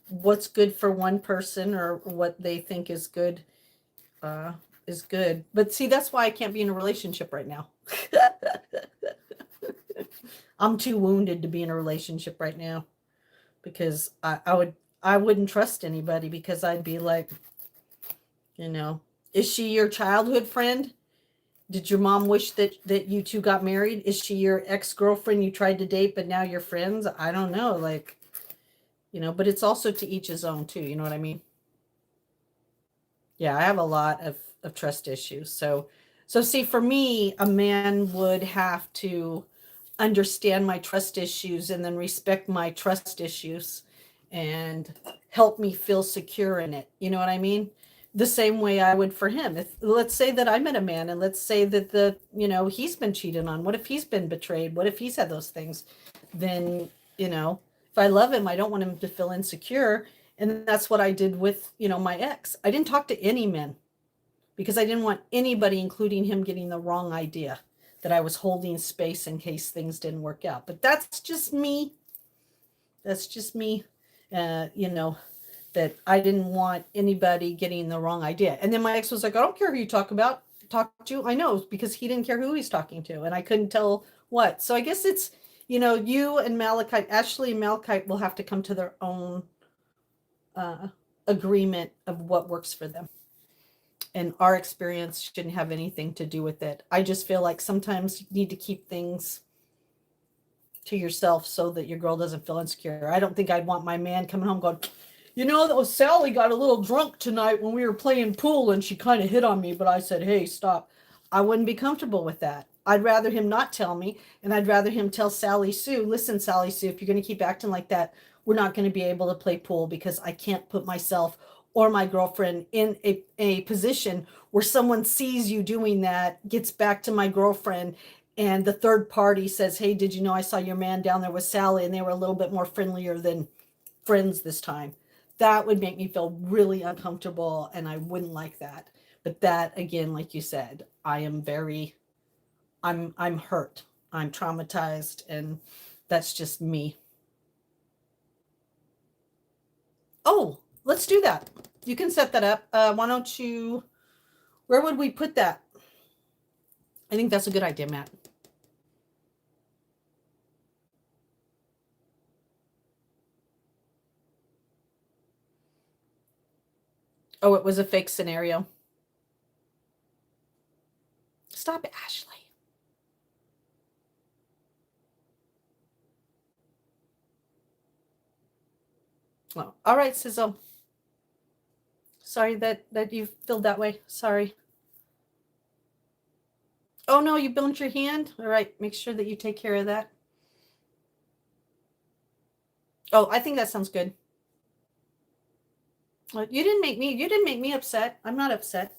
what's good for one person or what they think uh is good. But see, that's why I can't be in a relationship right now. I'm too wounded to be in a relationship right now because I wouldn't trust anybody because I'd be like, you know is she your childhood friend? Did your mom wish that you two got married? Is she your ex-girlfriend you tried to date but now you're friends? I don't know. Like, but it's also to each his own too. You know what I mean? Yeah, I have a lot of trust issues. So see, for me, a man would have to understand my trust issues and then respect my trust issues and help me feel secure in it. You know what I mean? The same way I would for him. If let's say that I met a man and let's say that he's been cheated on. What if he's been betrayed? What if he's had those things? Then, if I love him, I don't want him to feel insecure. And that's what I did with, my ex. I didn't talk to any men because I didn't want anybody, including him, getting the wrong idea that I was holding space in case things didn't work out. But that's just me. That's just me. That I didn't want anybody getting the wrong idea. And then my ex was like, I don't care who you talk to. I know, because he didn't care who he's talking to. And I couldn't tell what. So I guess it's, you and Malachite, Ashley and Malachite will have to come to their own uh, agreement of what works for them. And our experience shouldn't have anything to do with it. I just feel like sometimes you need to keep things to yourself so that your girl doesn't feel insecure. I don't think I'd want my man coming home going, Sally got a little drunk tonight when we were playing pool and she kind of hit on me, but I said, hey, stop. I wouldn't be comfortable with that. I'd rather him not tell me, and I'd rather him tell Sally Sue, listen, Sally Sue, if you're going to keep acting like that, we're not going to be able to play pool because I can't put myself or my girlfriend in a position where someone sees you doing that, gets back to my girlfriend, and the third party says, hey, did you know I saw your man down there with Sally and they were a little bit more friendlier than friends this time? That would make me feel really uncomfortable, and I wouldn't like that. But that, again, like you said, I'm hurt. I'm traumatized, and that's just me. Oh, let's do that. You can set that up. Why don't you, where would we put that? I think that's a good idea, Matt. Oh, it was a fake scenario. Stop it, Ashley. Oh, all right, Sizzle. Sorry that you feel that way. Sorry. Oh no, you burnt your hand? All right, make sure that you take care of that. Oh, I think that sounds good. You didn't make me upset. I'm not upset.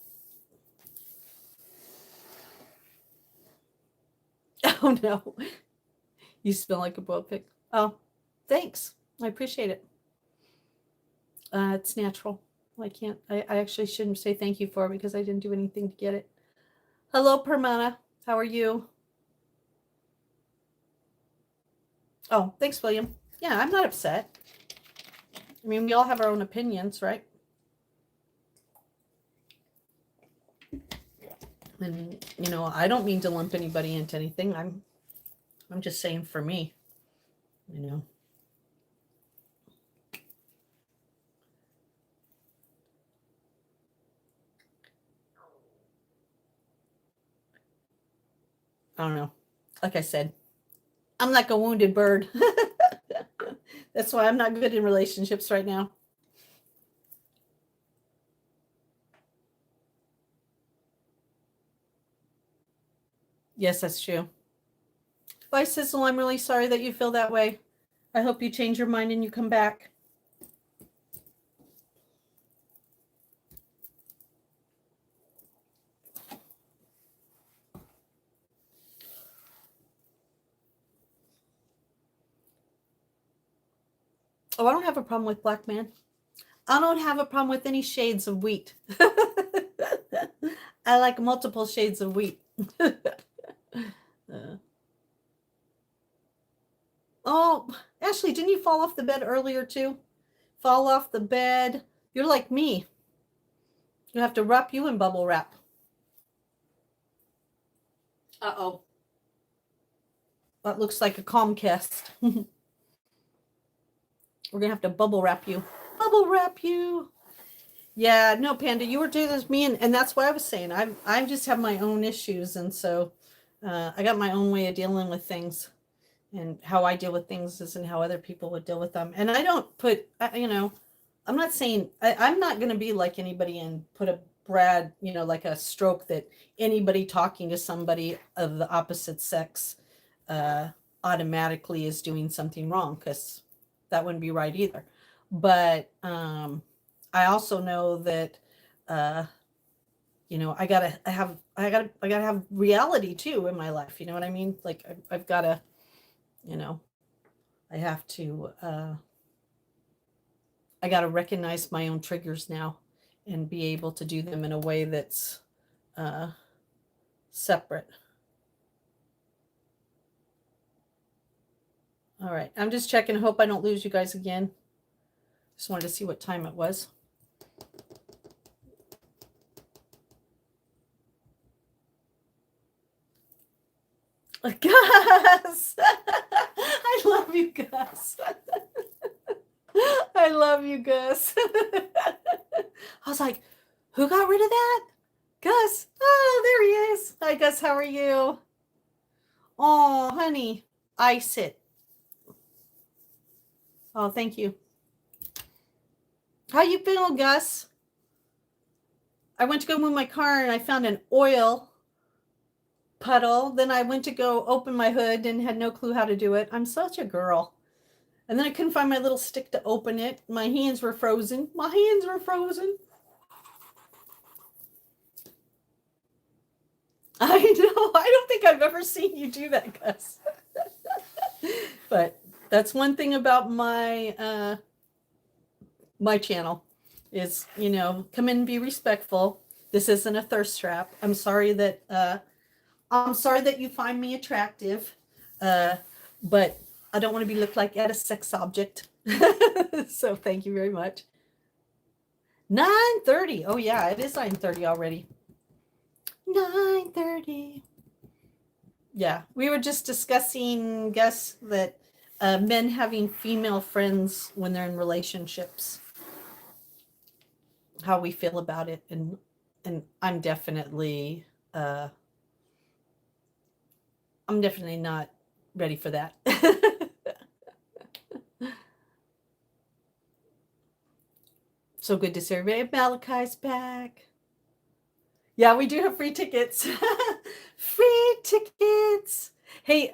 Oh no. You smell like a boiled pig. Oh, thanks. I appreciate it. It's natural. I actually shouldn't say thank you for it because I didn't do anything to get it. Hello, Permana. How are you? Oh, thanks, William. Yeah, I'm not upset. I mean, we all have our own opinions, right? And I don't mean to lump anybody into anything. I'm just saying for me, you know. I don't know. Like I said, I'm like a wounded bird. That's why I'm not good in relationships right now. Yes, that's true. Bye, Sizzle. I'm really sorry that you feel that way. I hope you change your mind and you come back. Oh, I don't have a problem with black man. I don't have a problem with any shades of wheat. I like multiple shades of wheat. Oh, Ashley, didn't you fall off the bed earlier too? Fall off the bed. You're like me. You have to wrap you in bubble wrap. Uh-oh. That looks like a Comcast. We're going to have to bubble wrap you. Bubble wrap you. Yeah, no, Panda, you were doing this me, and that's what I was saying. I just have my own issues, and so I got my own way of dealing with things, and how I deal with things isn't how other people would deal with them. And I don't put, I'm not saying I'm not going to be like anybody and put a Brad, like a stroke that anybody talking to somebody of the opposite sex automatically is doing something wrong, because that wouldn't be right either. But I also know that I gotta have reality too in my life. You know what I mean? Like I've got to, you know, I have to. I got to recognize my own triggers now, and be able to do them in a way that's uh, separate. All right, I'm just checking. Hope I don't lose you guys again. Just wanted to see what time it was. Gus! I love you, Gus. I love you, Gus. I was like, who got rid of that? Gus. Oh, there he is. Hi, Gus. How are you? Oh, honey. Ice it. Oh, thank you. How you feeling, Gus? I went to go move my car and I found an oil puddle. Then I went to go open my hood and had no clue how to do it. I'm such a girl. And then I couldn't find my little stick to open it. My hands were frozen. My hands were frozen. I know. I don't think I've ever seen you do that, Gus. But that's one thing about my channel is, come in and be respectful. This isn't a thirst trap. I'm sorry that you find me attractive, but I don't want to be looked like at a sex object. So thank you very much. 9:30. Oh yeah, it is 9:30 already. 9:30. Yeah, we were just discussing, guess that men having female friends when they're in relationships, how we feel about it, and I'm definitely not ready for that. So good to see everybody. Malachi's back. Yeah, we do have free tickets. Free tickets. Hey,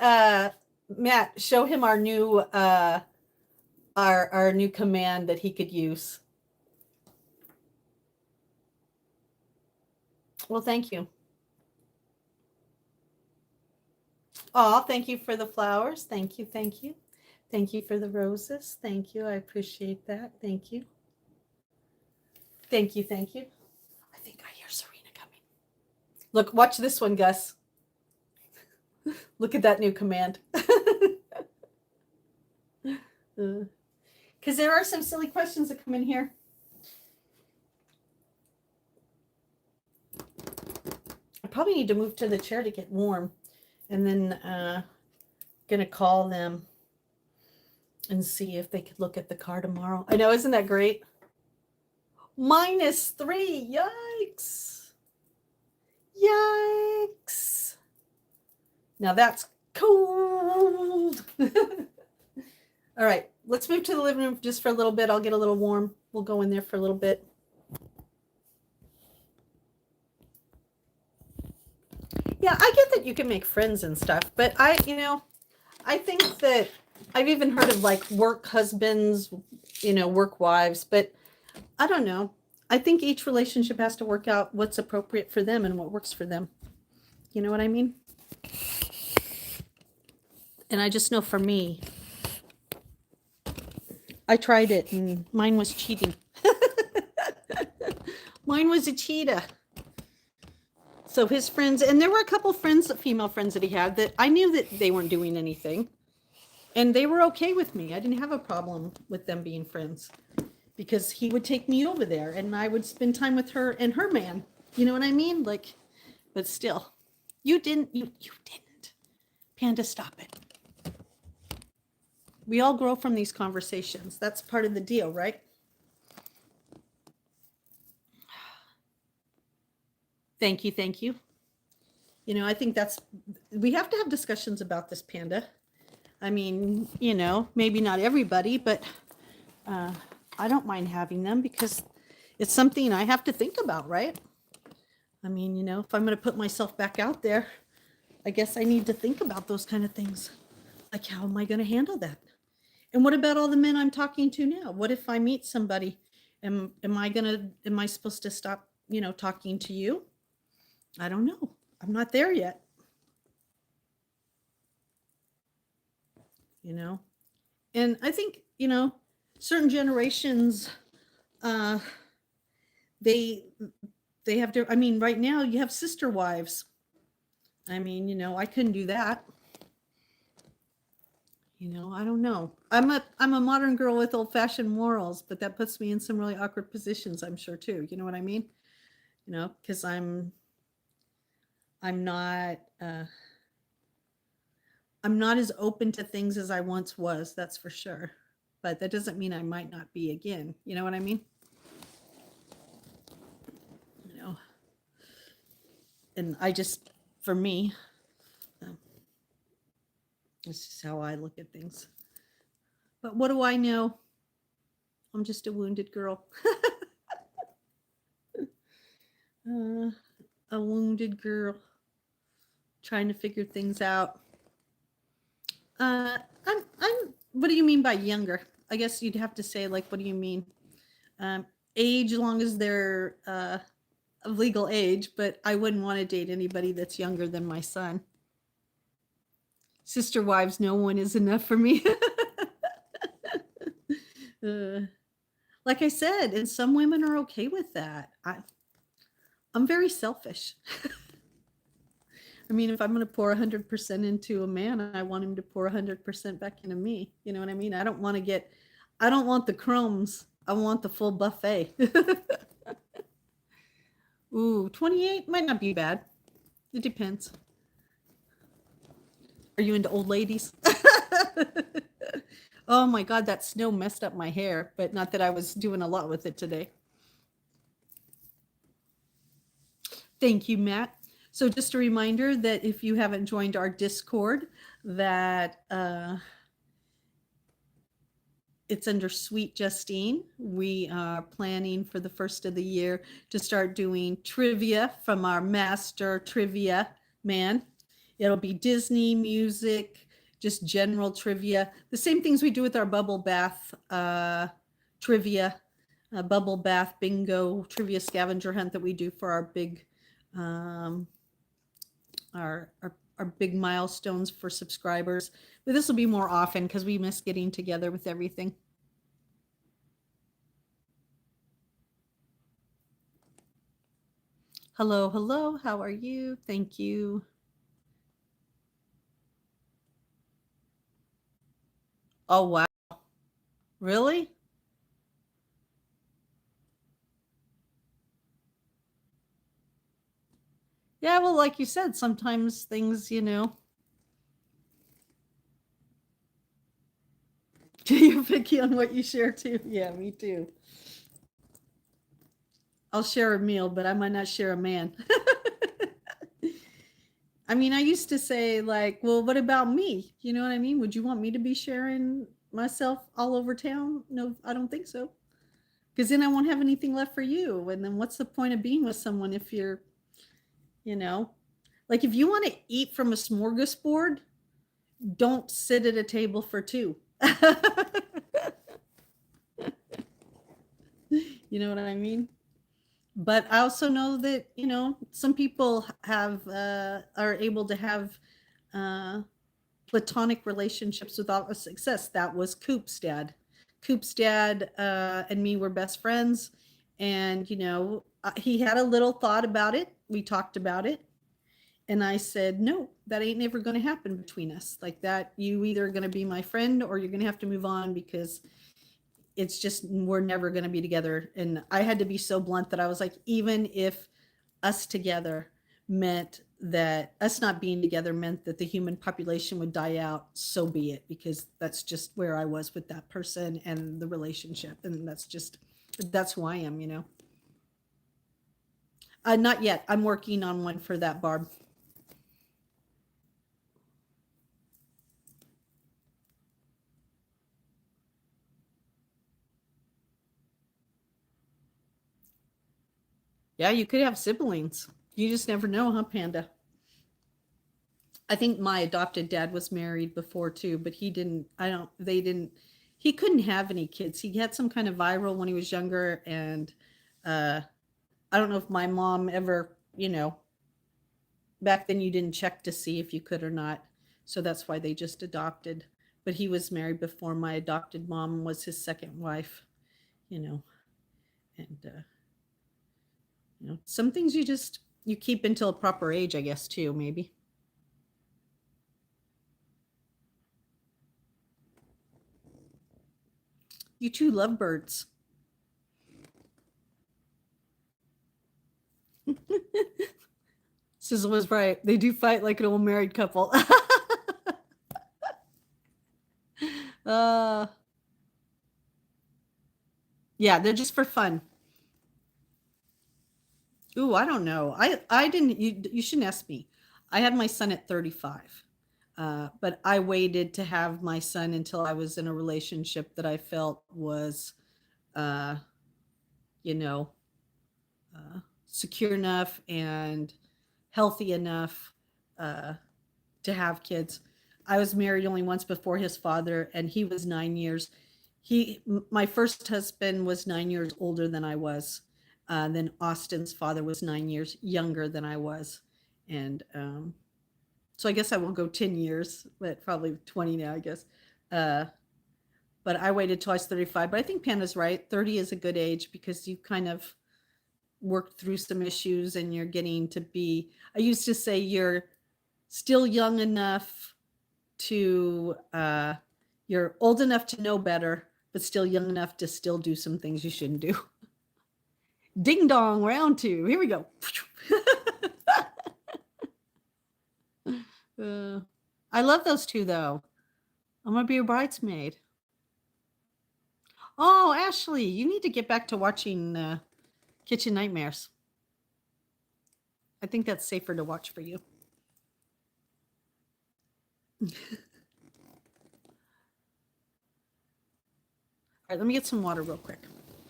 Matt, show him our new our new command that he could use. Well, thank you. Oh, thank you for the flowers. Thank you, thank you. Thank you for the roses. Thank you. I appreciate that. Thank you. Thank you, thank you. I think I hear Serena coming. Look, watch this one, Gus. Look at that new command. Because there are some silly questions that come in here. I probably need to move to the chair to get warm. And then gonna call them and see if they could look at the car tomorrow. I know, isn't that great? -3. Yikes. Yikes. Now that's cold. All right, let's move to the living room just for a little bit. I'll get a little warm. We'll go in there for a little bit. Yeah, I get that you can make friends and stuff, but I think that I've even heard of like work husbands, work wives, but I don't know. I think each relationship has to work out what's appropriate for them and what works for them. You know what I mean? And I just know for me, I tried it and mine was cheating. Mine was a cheetah. So his friends, and there were a couple friends, female friends that he had that I knew that they weren't doing anything. And they were okay with me. I didn't have a problem with them being friends because he would take me over there and I would spend time with her and her man. You know what I mean? Like, but still, you didn't. Panda, stop it. We all grow from these conversations. That's part of the deal, right? Thank you, thank you. I think we have to have discussions about this, Panda. I mean, maybe not everybody, but I don't mind having them because it's something I have to think about, right? I mean, if I'm going to put myself back out there, I guess I need to think about those kind of things. Like, how am I going to handle that? And what about all the men I'm talking to now? What if I meet somebody? Am I supposed to stop, talking to you? I don't know. I'm not there yet. And I think, certain generations, they have to, I mean, right now you have sister wives. I mean, I couldn't do that. I don't know. I'm a modern girl with old-fashioned morals, but that puts me in some really awkward positions, I'm sure too. You know what I mean? Because I'm not as open to things as I once was, that's for sure. But that doesn't mean I might not be again. You know what I mean? And for me, it's just how I look at things. But what do I know? I'm just a wounded girl. A wounded girl trying to figure things out. I'm what do you mean by younger? I guess you'd have to say, like, what do you mean? Age, as long as they're of legal age, but I wouldn't want to date anybody that's younger than my son. Sister wives, no one is enough for me. Like I said, and some women are okay with that. I'm very selfish. I mean, if I'm going to pour 100% into a man, I want him to pour 100% back into me. You know what I mean? I don't want the crumbs. I want the full buffet. Ooh, 28 might not be bad. It depends. Are you into old ladies? Oh my God, that snow messed up my hair, but not that I was doing a lot with it today. Thank you, Matt. So just a reminder that if you haven't joined our Discord, that it's under Sweet Justine. We are planning for the first of the year to start doing trivia from our master trivia man. It'll be Disney, music, just general trivia. The same things we do with our bubble bath trivia, bubble bath bingo trivia scavenger hunt that we do for our big um, our big milestones for subscribers. But this will be more often because we miss getting together with everything. Hello, hello. How are you? Thank you. Oh, wow. Really? Yeah, well, like you said, sometimes things, you're picky on what you share too. Yeah, me too. I'll share a meal, but I might not share a man. I mean, I used to say, like, well, what about me? You know what I mean? Would you want me to be sharing myself all over town? No, I don't think so. Because then I won't have anything left for you. And then what's the point of being with someone if you're, you know, like if you want to eat from a smorgasbord, don't sit at a table for two. You know what I mean? But I also know that, some people have are able to have uh platonic relationships without a success. That was Coop's dad. Coop's dad and me were best friends, and he had a little thought about it. We talked about it, and I said, "No, that ain't never going to happen between us. Like that, you either going to be my friend or you're going to have to move on because it's just we're never going to be together." And I had to be so blunt that I was like, even if us together meant that us not being together meant that the human population would die out, so be it, because that's just where I was with that person and the relationship. And that's who I am. Not yet. I'm working on one for that, Barb. Yeah, you could have siblings. You just never know, huh, Panda? I think my adopted dad was married before too, but they didn't, he couldn't have any kids. He had some kind of viral when he was younger. And uh, I don't know if my mom ever, back then you didn't check to see if you could or not. So that's why they just adopted. But he was married before my adopted mom was his second wife, you know, and, some things you keep until a proper age, I guess, too, maybe. You two lovebirds. Sizzle was right. They do fight like an old married couple. uh, yeah, they're just for fun. Ooh, I don't know. I didn't. You shouldn't ask me. I had my son at 35, but I waited to have my son until I was in a relationship that I felt was, uh, you know, secure enough and healthy enough uh, to have kids. I was married only once before his father, and he was 9 years. My first husband was 9 years older than I was. Then Austin's father was 9 years younger than I was, and so I guess I will go 10 years, but probably 20 now, I guess. Uh, but I waited till I was 35. But I think Panda's right. 30 is a good age because you kind of worked through some issues and you're getting to be. I used to say you're still young enough to you're old enough to know better, but still young enough to still do some things you shouldn't do. Ding dong, round two. Here we go. uh, I love those two though. I'm gonna be a bridesmaid. Oh, Ashley, you need to get back to watching Kitchen Nightmares. I think that's safer to watch for you. All right, let me get some water real quick.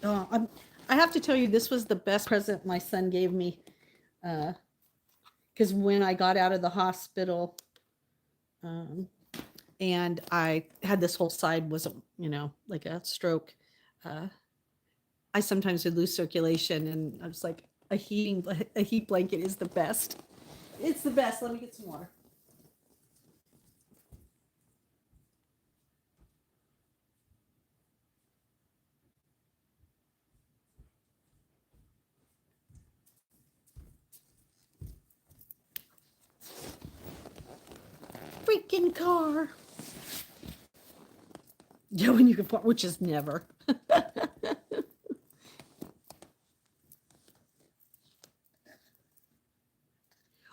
I have to tell you, this was the best present my son gave me. because when I got out of the hospital, and I had this whole side was, like a stroke. Uh, I sometimes would lose circulation, and I was like, a heat blanket is the best. It's the best. Let me get some water. Freaking car. Yeah, when you can, which is never.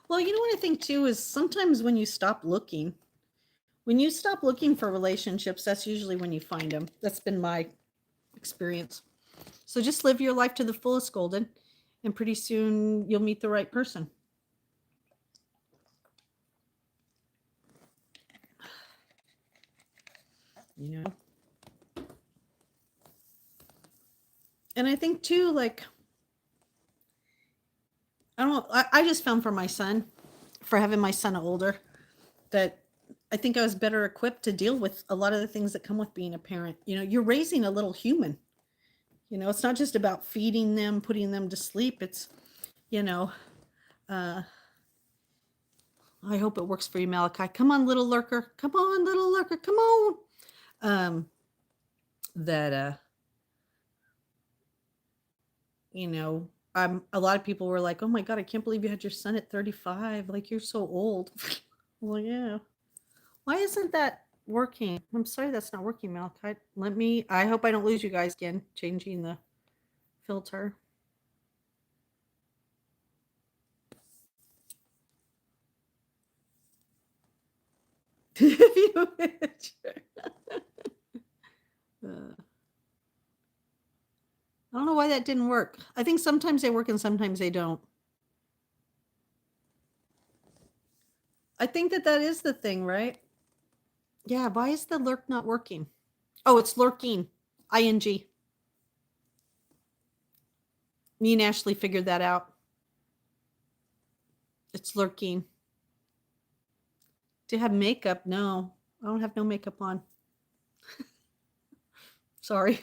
Well, you know what I think too is sometimes when you stop looking for relationships, that's usually when you find them. That's been my experience. So just live your life to the fullest, Golden, and pretty soon you'll meet the right person. You know? And I think too, like, I don't know, I just found for my son, for having my son older, that I think I was better equipped to deal with a lot of the things that come with being a parent. You're raising a little human. It's not just about feeding them, putting them to sleep. It's, uh, I hope it works for you, Malachi. Come on, little lurker. Come on, little lurker. Come on. That, a lot of people were like, oh my God, I can't believe you had your son at 35. Like, you're so old. Well, yeah. Why isn't that working? I'm sorry that's not working, Malachi. I hope I don't lose you guys again, changing the filter. I don't know why that didn't work. I think sometimes they work and sometimes they don't. I think that is the thing, right? Yeah, why is the lurk not working? Oh, it's lurking. ING. Me and Ashley figured that out. It's lurking. Do you have makeup? No, I don't have no makeup on. Sorry.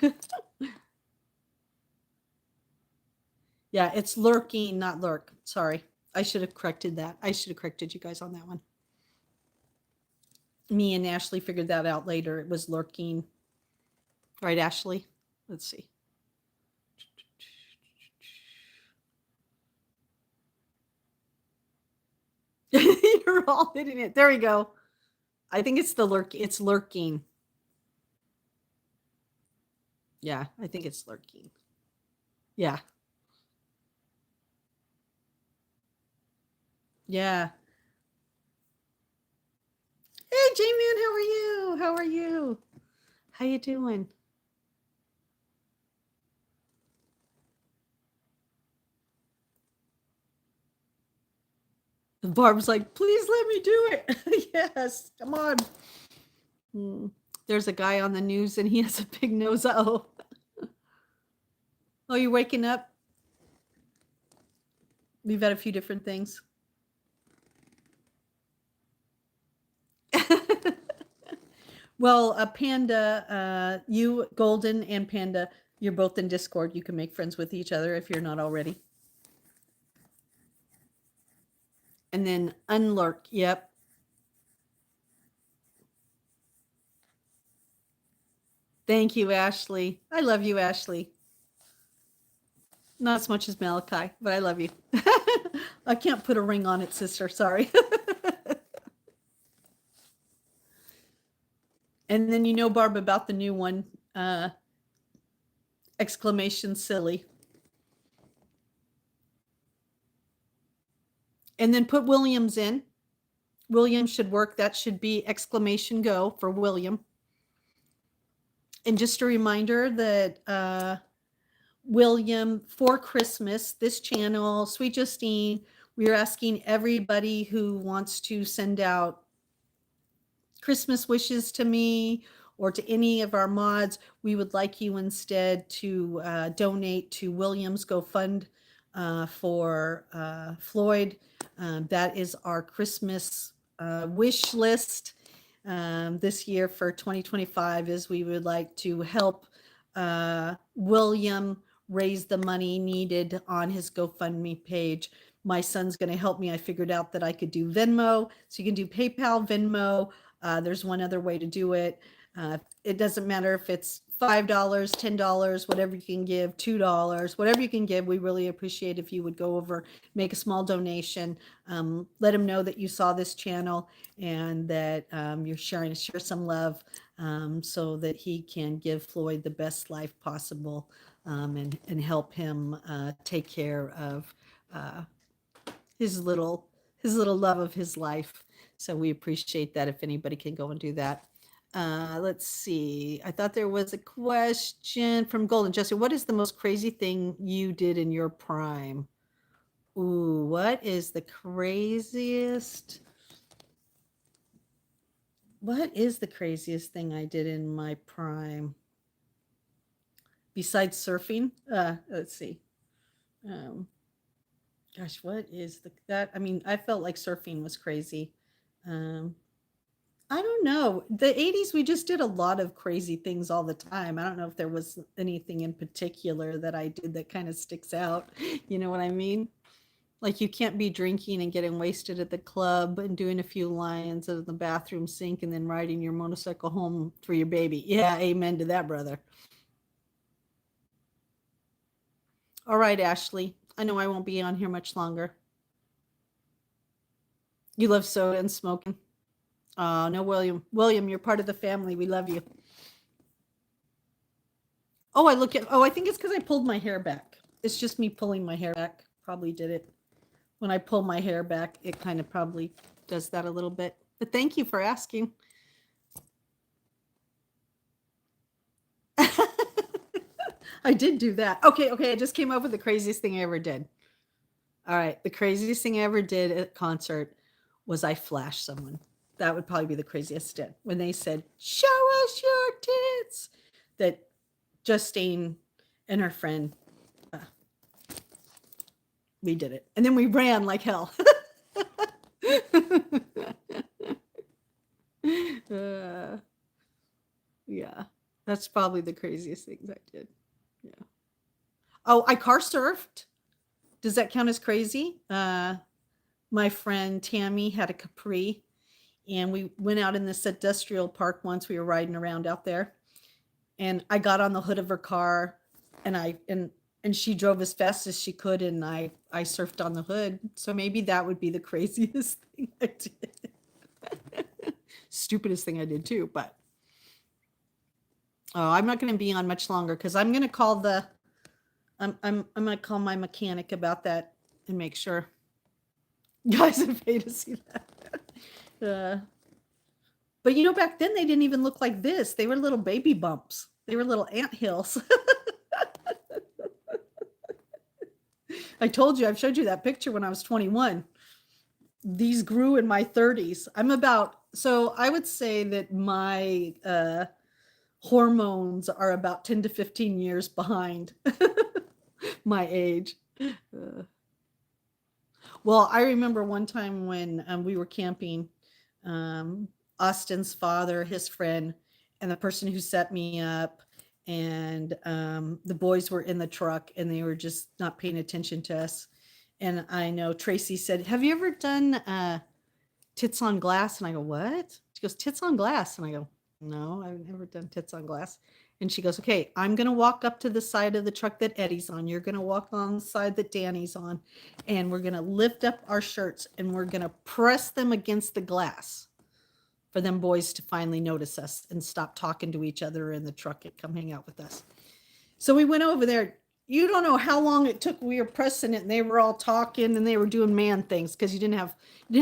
Yeah, it's lurking, not lurk. Sorry. I should have corrected that. I should have corrected you guys on that one. Me and Ashley figured that out later. It was lurking. Right, Ashley? Let's see. You're all hitting it. There we go. I think it's the lurk. It's lurking. Yeah, I think it's lurking. Yeah. Yeah. Hey, J-Man, how are you? How are you? How you doing? Barb's like, please let me do it. Yes, come on. There's a guy on the news and he has a big nose. Oh, you're waking up? We've had a few different things. Well, Panda, you, Golden, and Panda, you're both in Discord. You can make friends with each other if you're not already. And then unlurk. Yep. Thank you, Ashley. I love you, Ashley. Not as much as Malachi, but I love you. I can't put a ring on it, sister. Sorry. And then Barb, about the new one. Exclamation silly. And then put Williams in. William should work. That should be exclamation go for William. And just a reminder that William, for Christmas, this channel, Sweet Justine, we are asking everybody who wants to send out Christmas wishes to me or to any of our mods, we would like you instead to donate to William's GoFund for Floyd. That is our Christmas wish list this year for 2025 is we would like to help William raise the money needed on his GoFundMe page. My son's going to help me. I figured out that I could do Venmo. So you can do PayPal, Venmo. There's one other way to do it. It doesn't matter if it's $5, $10, whatever you can give, $2, whatever you can give. We really appreciate if you would go over, make a small donation, let him know that you saw this channel and that you're share some love so that he can give Floyd the best life possible and help him take care of his little love of his life. So we appreciate that if anybody can go and do that. Let's see. I thought there was a question from Golden. Jesse, what is the most crazy thing you did in your prime? Ooh, what is the craziest? What is the craziest thing I did in my prime? Besides surfing? Let's see. Gosh, what is that? I mean, I felt like surfing was crazy. I don't know. The 80s, we just did a lot of crazy things all the time. I don't know if there was anything in particular that I did that kind of sticks out. You know what I mean? Like you can't be drinking and getting wasted at the club and doing a few lines in the bathroom sink and then riding your motorcycle home for your baby. Yeah, amen to that, brother. All right, Ashley. I know I won't be on here much longer. You love soda and smoking. No, William. William, you're part of the family. We love you. Oh, I think it's because I pulled my hair back. It's just me pulling my hair back. Probably did it. When I pull my hair back, it kind of probably does that a little bit. But thank you for asking. I did do that. Okay. I just came up with the craziest thing I ever did. All right. The craziest thing I ever did at a concert was I flashed someone. That would probably be the craziest did. When they said, "Show us your tits," that Justine and her friend, we did it. And then we ran like hell. Yeah, that's probably the craziest things I did. Yeah. Oh, I car surfed. Does that count as crazy? My friend Tammy had a Capri and we went out in this industrial park once. We were riding around out there and I got on the hood of her car and she drove as fast as she could and I surfed on the hood. So maybe that would be the craziest thing I did. Stupidest thing I did too, but I'm not going to be on much longer because I'm going to call I'm going to call my mechanic about that and make sure. Guys would pay to see that. But you know, back then they didn't even look like this. They were little baby bumps. They were little anthills. I told you, I've showed you that picture when I was 21. These grew in my 30s. So I would say that my hormones are about 10 to 15 years behind my age. Well, I remember one time when we were camping, Austin's father, his friend, and the person who set me up, and the boys were in the truck and they were just not paying attention to us. And I know Tracy said, "Have you ever done tits on glass?" And I go, "What?" She goes, "Tits on glass." And I go, "No, I've never done tits on glass." And she goes, "Okay, I'm going to walk up to the side of the truck that Eddie's on. You're going to walk on the side that Danny's on. And we're going to lift up our shirts and we're going to press them against the glass for them boys to finally notice us and stop talking to each other in the truck and come hang out with us." So we went over there. You don't know how long it took. We were pressing it and they were all talking and they were doing man things because you didn't have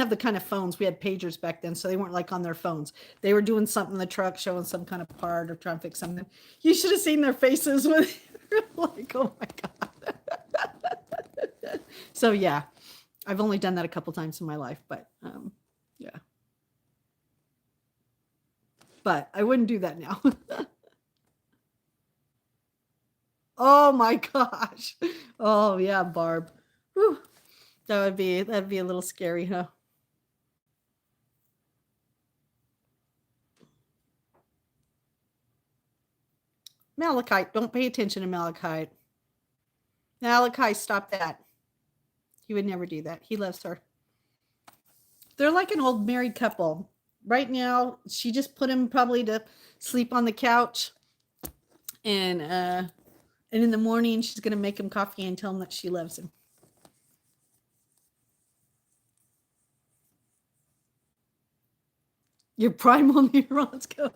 the kind of phones. We had pagers back then, so they weren't like on their phones. They were doing something in the truck, showing some kind of part or trying to fix something. You should have seen their faces when like, oh my God. So yeah, I've only done that a couple times in my life, but yeah. But I wouldn't do that now. Oh my gosh. Oh yeah, Barb. Whew. That'd be a little scary, huh? Malachite, don't pay attention to Malachite. Malachi, stop that. He would never do that. He loves her. They're like an old married couple. Right now, she just put him probably to sleep on the couch, and and in the morning she's gonna make him coffee and tell him that she loves him. Your primal neurons go.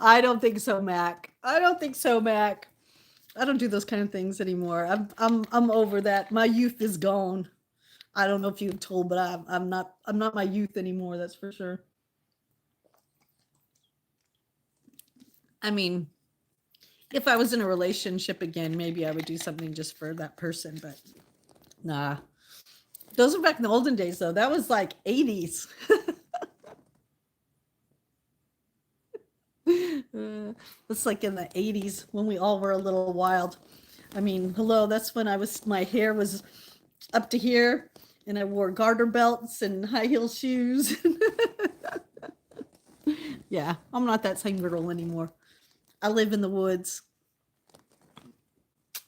I don't think so, Mac. I don't think so, Mac. I don't do those kind of things anymore. I'm over that. My youth is gone. I don't know if you told, but I'm not my youth anymore. That's for sure. I mean, if I was in a relationship again, maybe I would do something just for that person. But nah, those were back in the olden days, though. That was like 80s. It's like in the 80s when we all were a little wild. I mean, hello, that's when my hair was up to here and I wore garter belts and high heel shoes. Yeah, I'm not that same girl anymore. I live in the woods.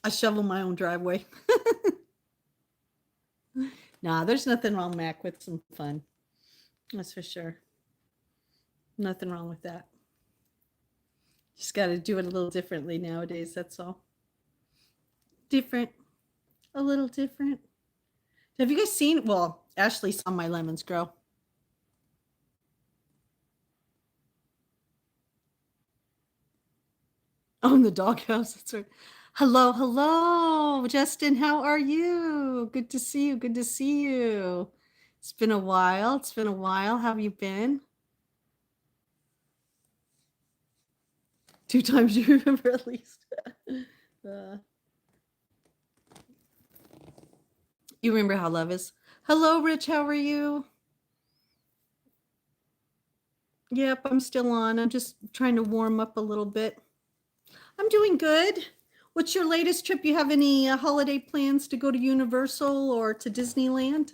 I shovel my own driveway. Nah, there's nothing wrong, Mac, with some fun. That's for sure. Nothing wrong with that. Just got to do it a little differently nowadays. That's all. Different. A little different. Have you guys seen? Well, Ashley saw my lemons grow. Oh, in the doghouse. That's right. Hello, hello, Justin. How are you? Good to see you. Good to see you. It's been a while. It's been a while. How have you been? 2 times you remember at least. uh, you remember how love is. Hello, Rich. How are you? Yep, I'm still on. I'm just trying to warm up a little bit. I'm doing good. What's your latest trip? You have any holiday plans to go to Universal or to Disneyland?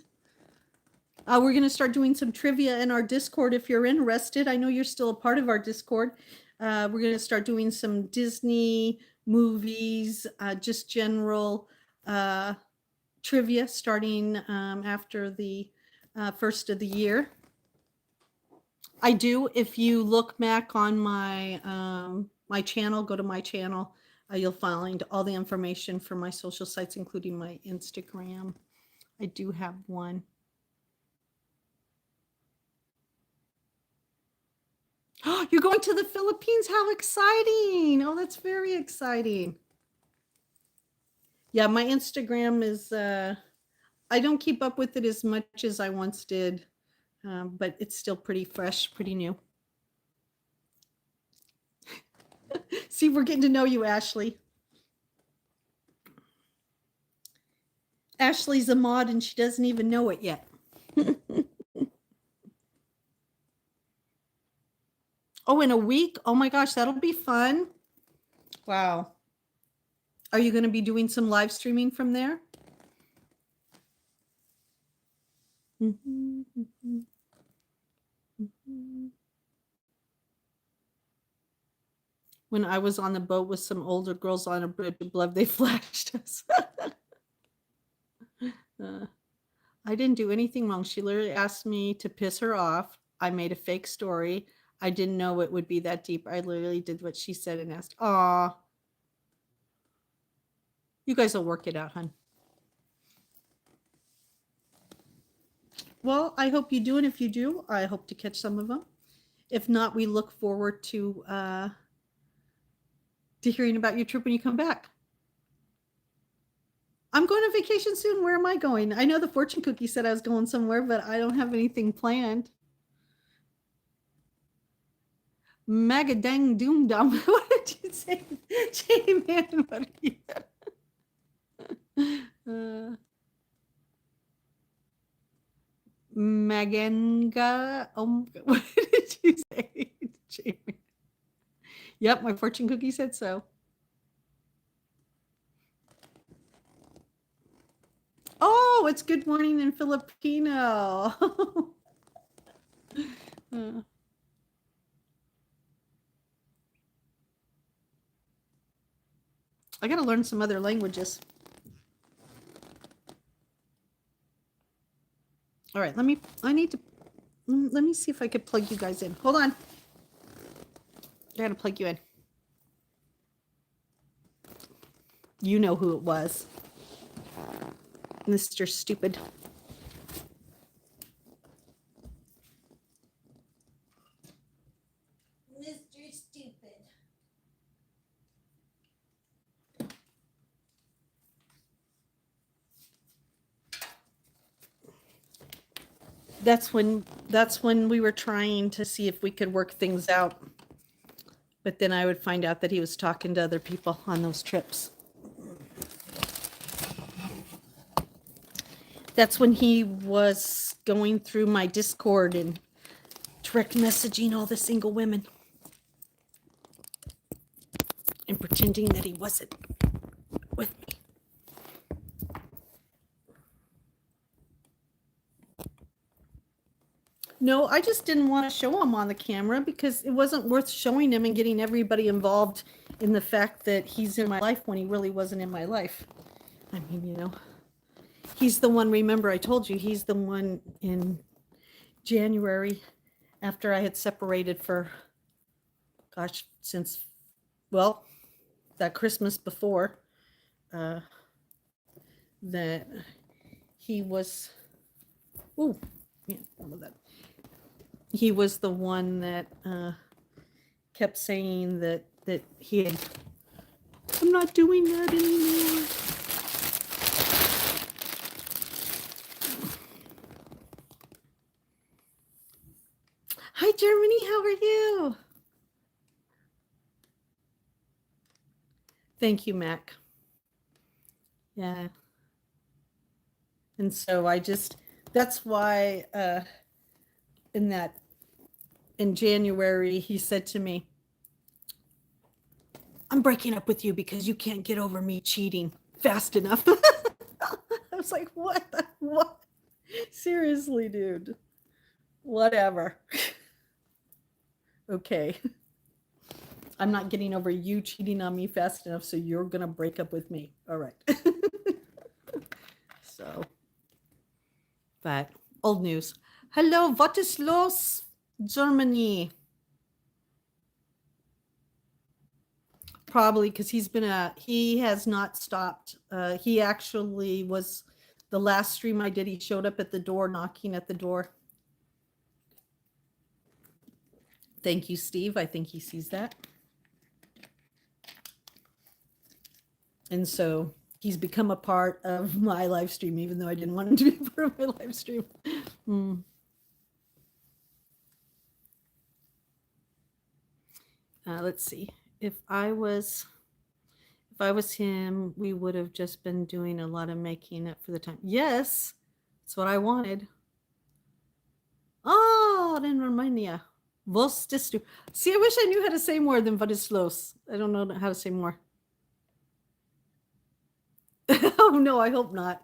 We're going to start doing some trivia in our Discord if you're interested. I know you're still a part of our Discord. We're going to start doing some Disney movies, just general trivia starting after the first of the year. I do. If you look back on my channel, go to my channel. You'll find all the information for my social sites, including my Instagram. I do have one. You're going to the Philippines? How exciting! Oh, that's very exciting. Yeah, my Instagram is, I don't keep up with it as much as I once did, but it's still pretty fresh, pretty new. See, we're getting to know you, Ashley. Ashley's a mod and she doesn't even know it yet. Oh, in a week? Oh my gosh, that'll be fun. Wow. Are you going to be doing some live streaming from there? Mm-hmm, mm-hmm, mm-hmm. When I was on the boat with some older girls on a bridge of blood, they flashed us. I didn't do anything wrong. She literally asked me to piss her off. I made a fake story. I didn't know it would be that deep. I literally did what she said and asked, "Aw, you guys will work it out, hun." Well, I hope you do, and if you do, I hope to catch some of them. If not, we look forward to hearing about your trip when you come back. I'm going on vacation soon. Where am I going? I know the fortune cookie said I was going somewhere, but I don't have anything planned. Mega dang doom dum. What did you say? J-Man, what are you? Magenga. What did you say? J-Man. Yep, my fortune cookie said so. Oh, it's good morning in Filipino. I gotta learn some other languages. All right, let me see if I could plug you guys in. Hold on. I gotta plug you in. You know who it was. Mr. Stupid. Mr. Stupid. That's when we were trying to see if we could work things out. But then I would find out that he was talking to other people on those trips. That's when he was going through my Discord and direct messaging all the single women and pretending that he wasn't with me. No, I just didn't want to show him on the camera because it wasn't worth showing him and getting everybody involved in the fact that he's in my life when he really wasn't in my life. I mean, you know, he's the one, remember I told you, he's the one in January after I had separated for, gosh, since, well, that Christmas before, that he was, ooh, yeah, all of that. He was the one that kept saying that he had, I'm not doing that anymore. Hi, Germany, how are you? Thank you, Mac. Yeah. And so I just, that's why in January, he said to me, I'm breaking up with you because you can't get over me cheating fast enough. I was like, what? What? Seriously, dude. Whatever. Okay. I'm not getting over you cheating on me fast enough, so you're going to break up with me. All right. So, but old news. Hello, what is los, Germany? Probably because he has not stopped. He actually was, the last stream I did, he showed up at the door, knocking at the door. Thank you, Steve. I think he sees that. And so he's become a part of my live stream, even though I didn't want him to be part of my live stream. Let's see. If I was him, we would have just been doing a lot of making up for the time. Yes, that's what I wanted. Oh, in Romania. Vos distu. See, I wish I knew how to say more than Vadislos. I don't know how to say more. Oh, no, I hope not.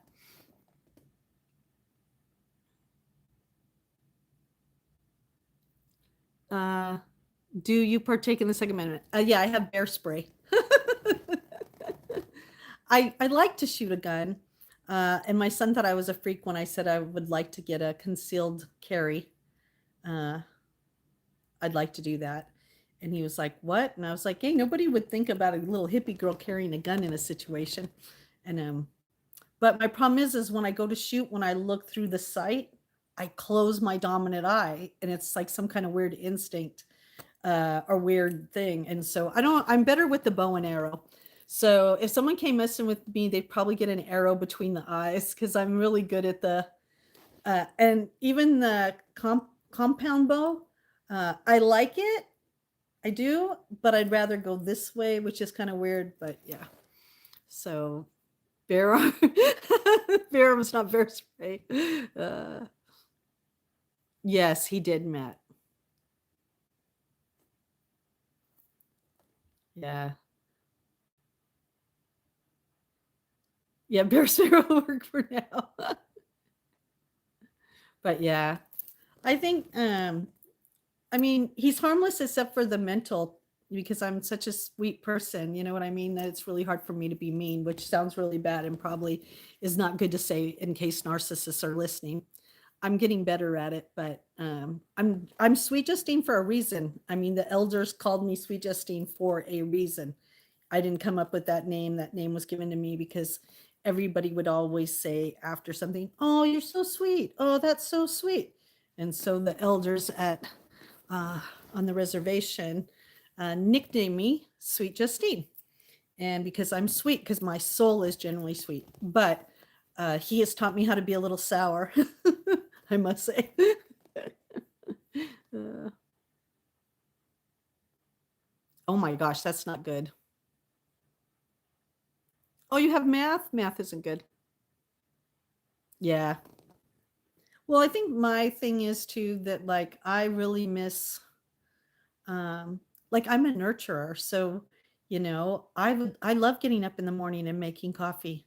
Do you partake in the Second Amendment? Yeah, I have bear spray. I like to shoot a gun. And my son thought I was a freak when I said I would like to get a concealed carry. I'd like to do that. And he was like, what? And I was like, hey, nobody would think about a little hippie girl carrying a gun in a situation. And but my problem is when I go to shoot, when I look through the sight, I close my dominant eye, and it's like some kind of weird instinct or weird thing. And so I'm better with the bow and arrow. So if someone came messing with me, they'd probably get an arrow between the eyes because I'm really good at the, and even the compound bow, I like it. I do, but I'd rather go this way, which is kind of weird, but yeah. So bear arm, bear arm's not bear spray. Yes, he did, Matt. Yeah. Yeah, Bear Sparrow will work for now. But yeah, I think I mean, he's harmless except for the mental because I'm such a sweet person, you know what I mean? That it's really hard for me to be mean, which sounds really bad and probably is not good to say in case narcissists are listening. I'm getting better at it, but I'm Sweet Justine for a reason. I mean, the elders called me Sweet Justine for a reason. I didn't come up with that name. That name was given to me because everybody would always say after something, "Oh, you're so sweet. Oh, that's so sweet." And so the elders at uh, on the reservation nicknamed me Sweet Justine. And because I'm sweet, because my soul is generally sweet, but he has taught me how to be a little sour, I must say. uh, oh my gosh, that's not good. Oh, you have math? Math isn't good. Yeah. Well, I think my thing is too that like I really miss like I'm a nurturer, so you know, I love getting up in the morning and making coffee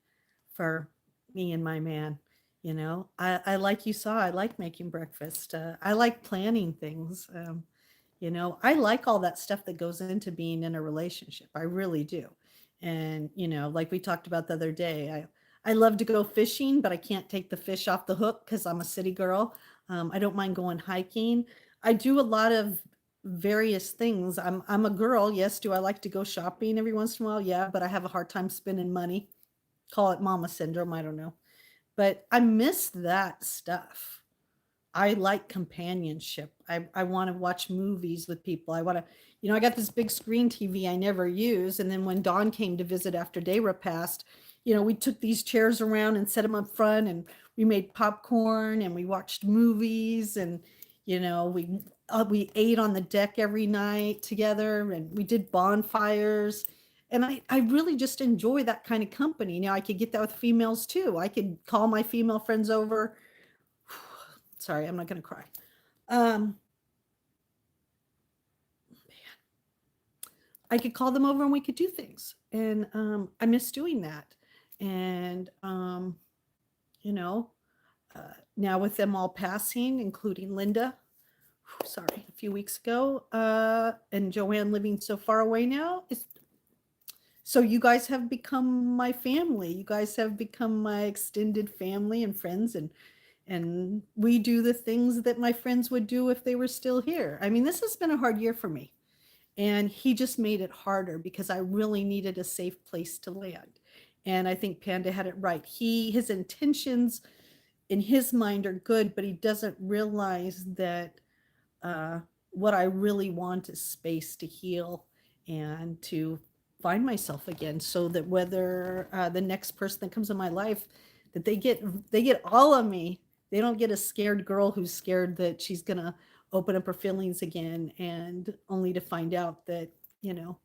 for me and my man. You know, I like you saw, I like making breakfast. I like planning things. You know, I like all that stuff that goes into being in a relationship. I really do. And, you know, like we talked about the other day, I love to go fishing, but I can't take the fish off the hook because I'm a city girl. I don't mind going hiking. I do a lot of various things. I'm a girl. Yes. Do I like to go shopping every once in a while? Yeah, but I have a hard time spending money. Call it mama syndrome. I don't know. But I miss that stuff. I like companionship. I want to watch movies with people. I want to, you know, I got this big screen TV I never use. And then when Dawn came to visit after Dayra passed, you know, we took these chairs around and set them up front and we made popcorn and we watched movies and, you know, we ate on the deck every night together and we did bonfires. And I really just enjoy that kind of company. Now I could get that with females too. I could call my female friends over. Sorry, I'm not going to cry. Um, I could call them over and we could do things. And I miss doing that. And, you know, now with them all passing, including Linda, sorry, a few weeks ago, and Joanne living so far away now, so you guys have become my family. You guys have become my extended family and friends, and we do the things that my friends would do if they were still here. I mean, this has been a hard year for me. And he just made it harder because I really needed a safe place to land. And I think Panda had it right. His intentions in his mind are good, but he doesn't realize that uh, what I really want is space to heal and to find myself again, so that whether the next person that comes in my life, that they get all of me. They don't get a scared girl who's scared that she's gonna open up her feelings again, and only to find out that you know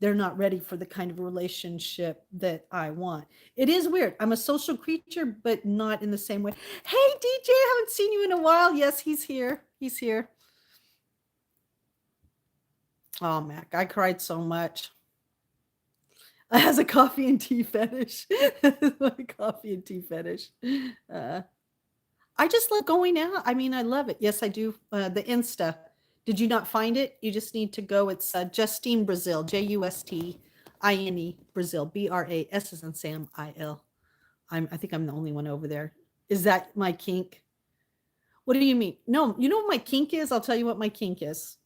they're not ready for the kind of relationship that I want. It is weird. I'm a social creature, but not in the same way. Hey, DJ, I haven't seen you in a while. Yes, he's here. He's here. Oh, Mac, I cried so much. I has a coffee and tea fetish. My coffee and tea fetish. Uh, I just love going out. I mean, I love it. Yes, I do. The Insta. Did you not find it? You just need to go. It's Justine Brazil, Justine Brazil, BRAS as in Sam IL. I think I'm the only one over there. Is that my kink? What do you mean? No, you know what my kink is? I'll tell you what my kink is.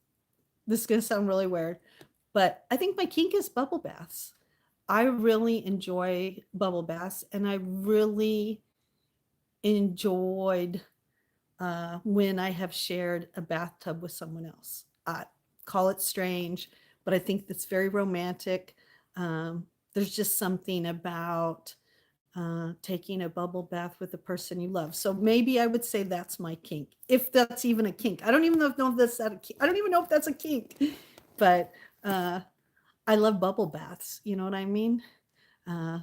This is gonna sound really weird, but I think my kink is bubble baths. I really enjoy bubble baths, and I really enjoyed when I have shared a bathtub with someone else. I call it strange, but I think that's very romantic. There's just something about taking a bubble bath with the person you love. So maybe I would say that's my kink, if that's even a kink. I don't even know if that's a kink. I don't even know if that's a kink, but I love bubble baths. You know what I mean? Uh,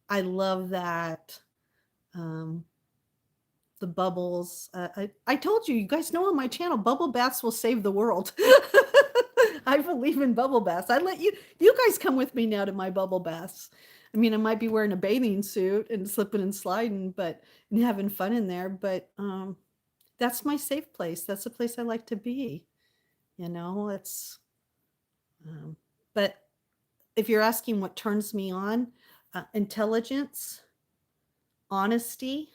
I love that. Um, the bubbles. I told you, you guys know on my channel, bubble baths will save the world. I believe in bubble baths. I let you guys come with me now to my bubble baths. I mean, I might be wearing a bathing suit and slipping and sliding, but and having fun in there. But that's my safe place. That's the place I like to be. You know, it's. But if you're asking what turns me on, intelligence, honesty,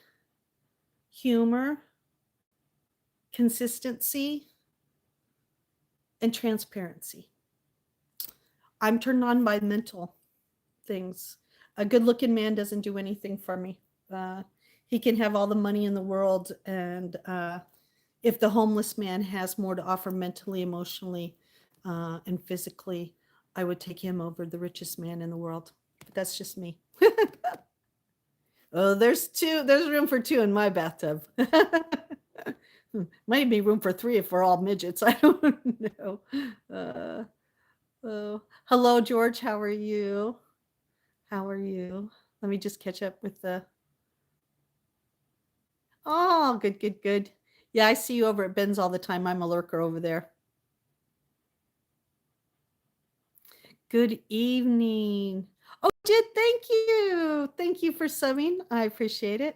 humor, consistency, and transparency. I'm turned on by mental things. A good looking man doesn't do anything for me. Uh, he can have all the money in the world, and if the homeless man has more to offer mentally, emotionally, and physically, I would take him over the richest man in the world. But that's just me. Oh, there's two. There's room for two in my bathtub. Might be room for three if we're all midgets. I don't know. Oh, hello, George. How are you? How are you? Let me just catch up with the. Oh, good, good, good. Yeah, I see you over at Ben's all the time. I'm a lurker over there. Good evening. Oh, did thank you. Thank you for subbing. I appreciate it.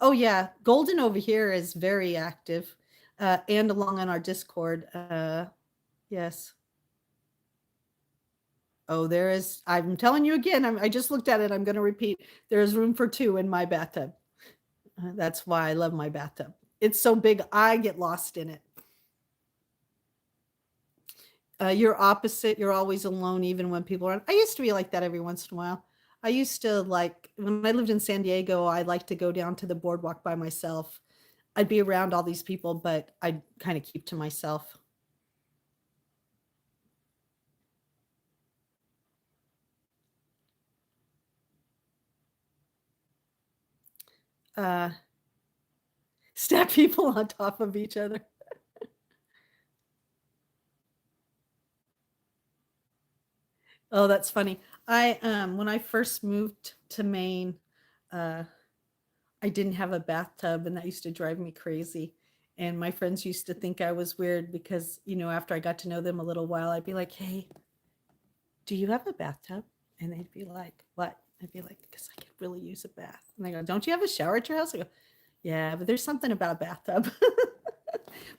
Oh yeah, Golden over here is very active, and along on our Discord. Yes. Oh, there is. I'm telling you again. I just looked at it. I'm going to repeat. There is room for two in my bathtub. That's why I love my bathtub. It's so big, I get lost in it. You're opposite. You're always alone, even when people are. I used to be like that every once in a while. I used to like when I lived in San Diego. I like to go down to the boardwalk by myself. I'd be around all these people, but I'd kind of keep to myself. Uh, Stack people on top of each other. Oh, that's funny. I when I first moved to Maine, uh, I didn't have a bathtub, and that used to drive me crazy. And my friends used to think I was weird because, after I got to know them a little while, I'd be like, "Hey, do you have a bathtub?" And they'd be like, "What?" I'd be like, "Because I could really use a bath." And they go, "Don't you have a shower at your house?" I go, "Yeah, but there's something about a bathtub."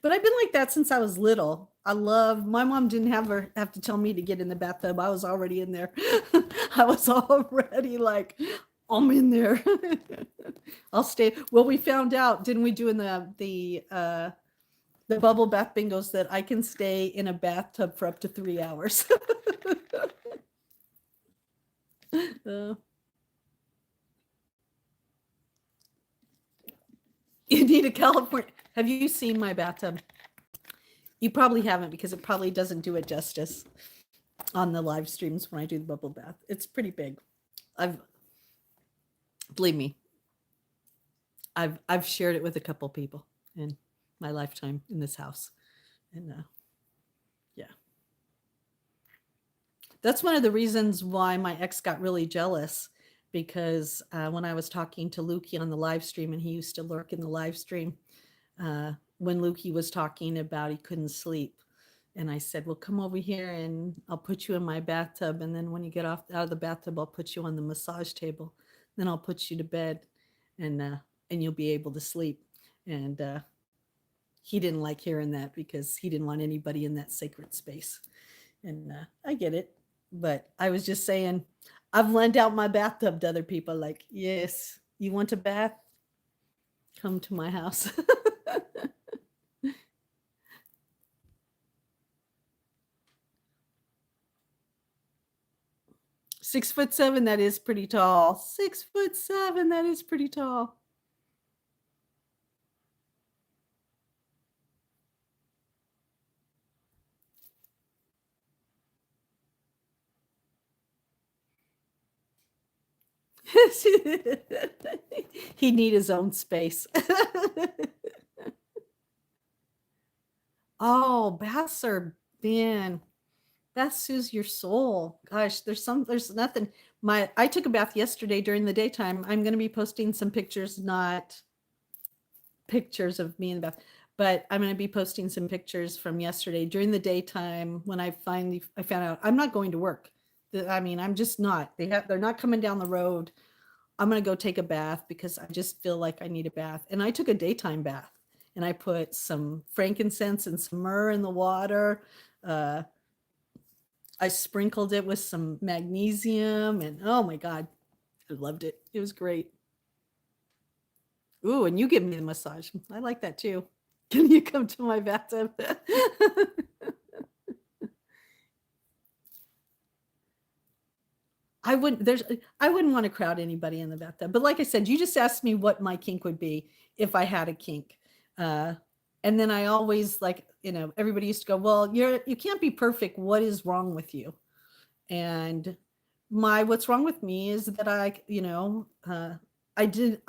But I've been like that since I was little. My mom didn't have to tell me to get in the bathtub. I was already in there. I was already like, I'm in there. I'll stay. Well, we found out, didn't we, do in the bubble bath bingos, that I can stay in a bathtub for up to 3 hours. uh, you need a California. Have you seen my bathtub? You probably haven't, because it probably doesn't do it justice on the live streams when I do the bubble bath. It's pretty big. Believe me, I've shared it with a couple people in my lifetime in this house, and yeah, that's one of the reasons why my ex got really jealous, because when I was talking to Lukey on the live stream, and he used to lurk in the live stream, when Lukey was talking about he couldn't sleep, and I said, "Well, come over here and I'll put you in my bathtub, and then when you get out of the bathtub, I'll put you on the massage table, then I'll put you to bed, and you'll be able to sleep." And he didn't like hearing that, because he didn't want anybody in that sacred space. And I get it, but I was just saying, I've lent out my bathtub to other people. Like, yes, you want a bath? Come to my house. 6'7", that is pretty tall. 6'7", that is pretty tall. He'd need his own space. Oh, baths are, man. Bath soothes your soul. Gosh, there's nothing. I took a bath yesterday during the daytime. I'm going to be posting some pictures, not pictures of me in the bath, but I'm going to be posting some pictures from yesterday during the daytime when I found out I'm not going to work. I mean, I'm just not. They're not coming down the road. I'm going to go take a bath because I just feel like I need a bath. And I took a daytime bath and I put some frankincense and some myrrh in the water. Uh, I sprinkled it with some magnesium and oh my God, I loved it. It was great. Ooh, and you give me the massage. I like that too. Can you come to my bathtub? I wouldn't want to crowd anybody in the bathtub. But like I said, you just asked me what my kink would be if I had a kink. Uh, and then I always like, everybody used to go, well, you can't be perfect. What is wrong with you? And what's wrong with me is that I did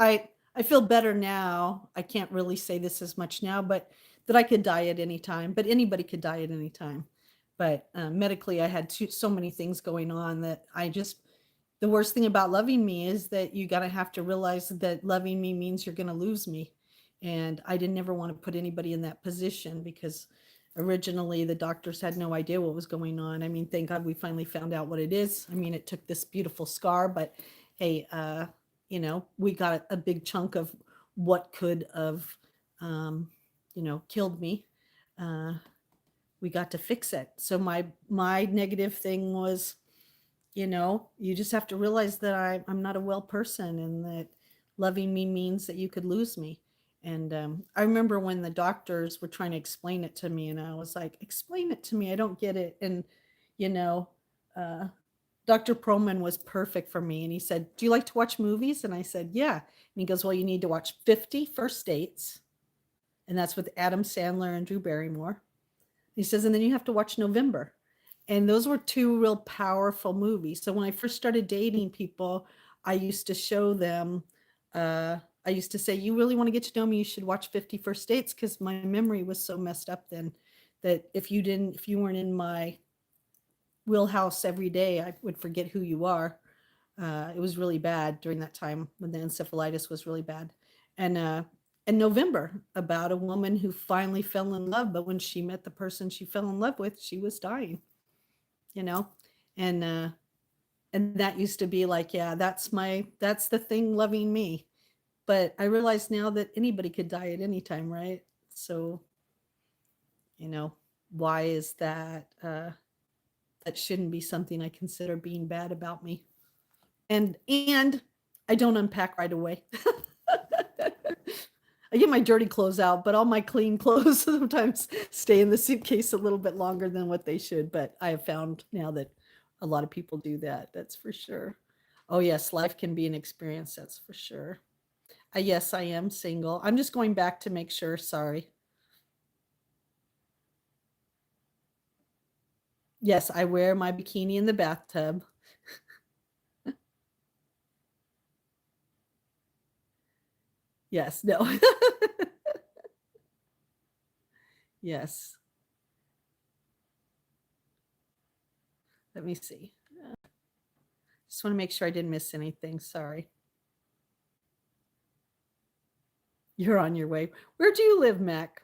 I feel better now. I can't really say this as much now, but that I could die at any time, but anybody could die at any time. But medically, I had so many things going on that the worst thing about loving me is that you got to have to realize that loving me means you're going to lose me. And I didn't ever want to put anybody in that position because originally the doctors had no idea what was going on. I mean, thank God we finally found out what it is. I mean, it took this beautiful scar, but hey, we got a big chunk of what could have, killed me. Uh, we got to fix it. So my negative thing was, you just have to realize that I'm not a well person and that loving me means that you could lose me. And I remember when the doctors were trying to explain it to me, and I was like, explain it to me. I don't get it. And, you know, uh, Dr. Proman was perfect for me. And he said, do you like to watch movies? And I said, yeah. And he goes, well, you need to watch 50 First Dates. And that's with Adam Sandler and Drew Barrymore. He says, and then you have to watch November. And those were two real powerful movies. So when I first started dating people, I used to show them, I used to say, you really want to get to know me, you should watch 50 First Dates, because my memory was so messed up then that if you weren't in my wheelhouse every day, I would forget who you are. It was really bad during that time when the encephalitis was really bad. And in November, about a woman who finally fell in love, but when she met the person she fell in love with, she was dying, you know? And and that used to be like, yeah, that's the thing loving me. But I realize now that anybody could die at any time, right? So, you know, why is that that shouldn't be something I consider being bad about me. And I don't unpack right away. I get my dirty clothes out, but all my clean clothes sometimes stay in the suitcase a little bit longer than what they should. But I have found now that a lot of people do that. That's for sure. Oh, yes, life can be an experience. That's for sure. Yes, I am single. I'm just going back to make sure. Sorry. Yes, I wear my bikini in the bathtub. Yes, no. Yes. Let me see. Just want to make sure I didn't miss anything. Sorry. You're on your way. Where do you live, Mac?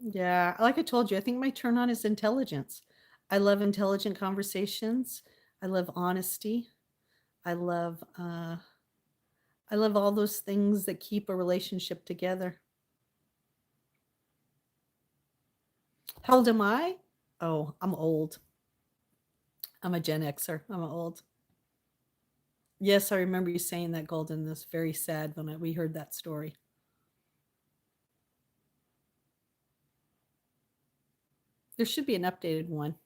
Yeah, like I told you, I think my turn on is intelligence. I love intelligent conversations. I love honesty. I love uh I love all those things that keep a relationship together. How old am I? Oh, I'm old. I'm a Gen Xer. I'm old. Yes, I remember you saying that, Golden. That's very sad when we heard that story. There should be an updated one.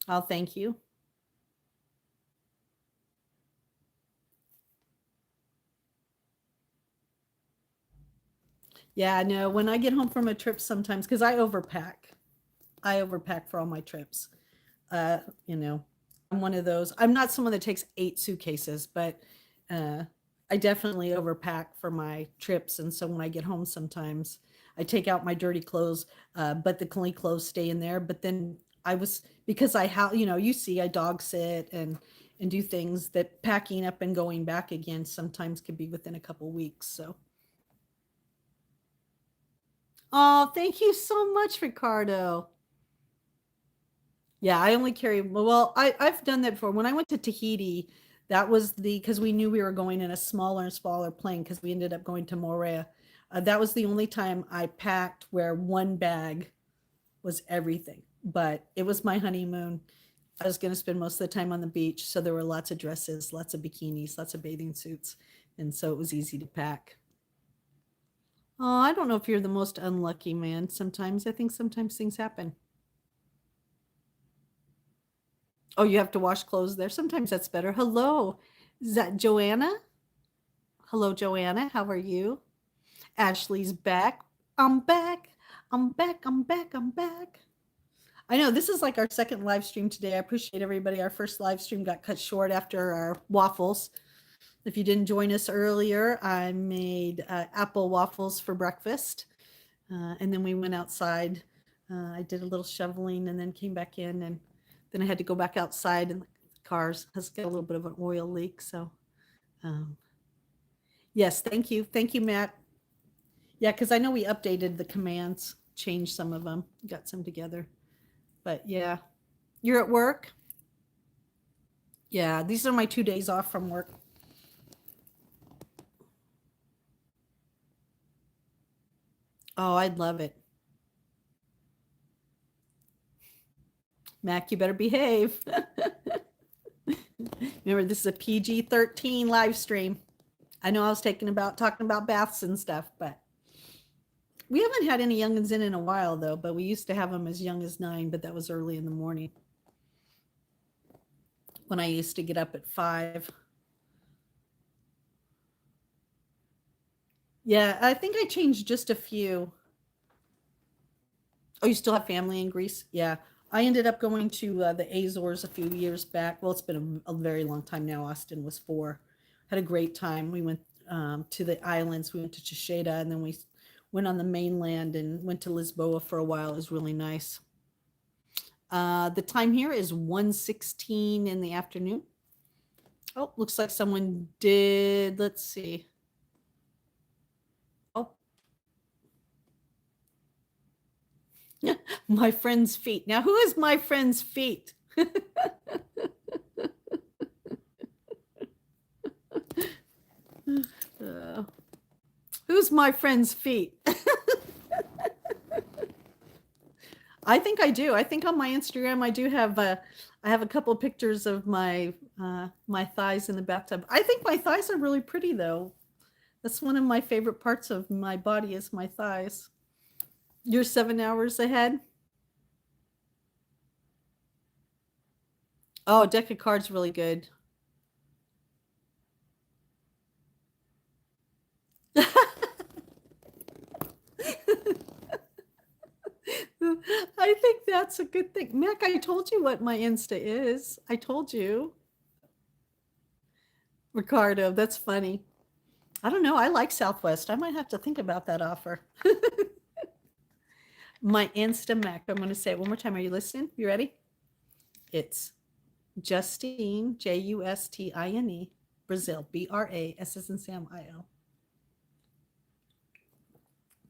Oh, thank you. Yeah, no, when I get home from a trip sometimes, because I overpack for all my trips. Uh, you know, I'm one of those. I'm not someone that takes 8 suitcases, but uh, I definitely overpack for my trips. And so when I get home sometimes, I take out my dirty clothes, but the clean clothes stay in there. But then because you see, I dog sit and do things that packing up and going back again sometimes could be within a couple weeks. So, oh, thank you so much, Ricardo. Yeah, I only carry, well, I've done that before. When I went to Tahiti, that was because we knew we were going in a smaller and smaller plane because we ended up going to Moorea. That was the only time I packed where one bag was everything. But it was my honeymoon. I was going to spend most of the time on the beach. So there were lots of dresses, lots of bikinis, lots of bathing suits. And so it was easy to pack. Oh, I don't know if you're the most unlucky man. Sometimes I think sometimes things happen. Oh, you have to wash clothes there. Sometimes that's better. Hello. Is that Joanna? Hello, Joanna. How are you? Ashley's back. I'm back. I'm back. I'm back. I'm back. I know this is like our second live stream today. I appreciate everybody. Our first live stream got cut short after our waffles. If you didn't join us earlier, I made apple waffles for breakfast. And then we went outside. I did a little shoveling and then came back in. And then I had to go back outside and the cars has got a little bit of an oil leak. So, um, yes, thank you. Thank you, Matt. Yeah, because I know we updated the commands, changed some of them, got some together. But yeah, you're at work? Yeah, these are my 2 days off from work. Oh, I'd love it. Mac, you better behave. Remember, this is a PG-13 live stream. I know I was talking about baths and stuff, but we haven't had any youngins in a while though. But we used to have them as young as 9, but that was early in the morning when I used to get up at 5. Yeah, I think I changed just a few. Oh, you still have family in Greece? Yeah. I ended up going to the Azores a few years back. Well, it's been a very long time now. Austin was 4. Had a great time. We went to the islands. We went to Chisheda, and then we went on the mainland and went to Lisboa for a while. It was really nice. The time here is 1:16 in the afternoon. Oh, looks like someone did. Let's see. Oh, my friend's feet. Now, who is my friend's feet? Uh, who's my friend's feet? I think I do. I think on my Instagram I do have I have a couple pictures of my thighs in the bathtub. I think my thighs are really pretty though. That's one of my favorite parts of my body is my thighs. You're 7 hours ahead? Oh, deck of cards really good. I think that's a good thing. Mac, I told you what my Insta is. I told you. Ricardo, that's funny. I don't know. I like Southwest. I might have to think about that offer. My Insta Mac. I'm going to say it one more time. Are you listening? You ready? It's Justine, Justine, Brazil, Brass as in Sam, I-O.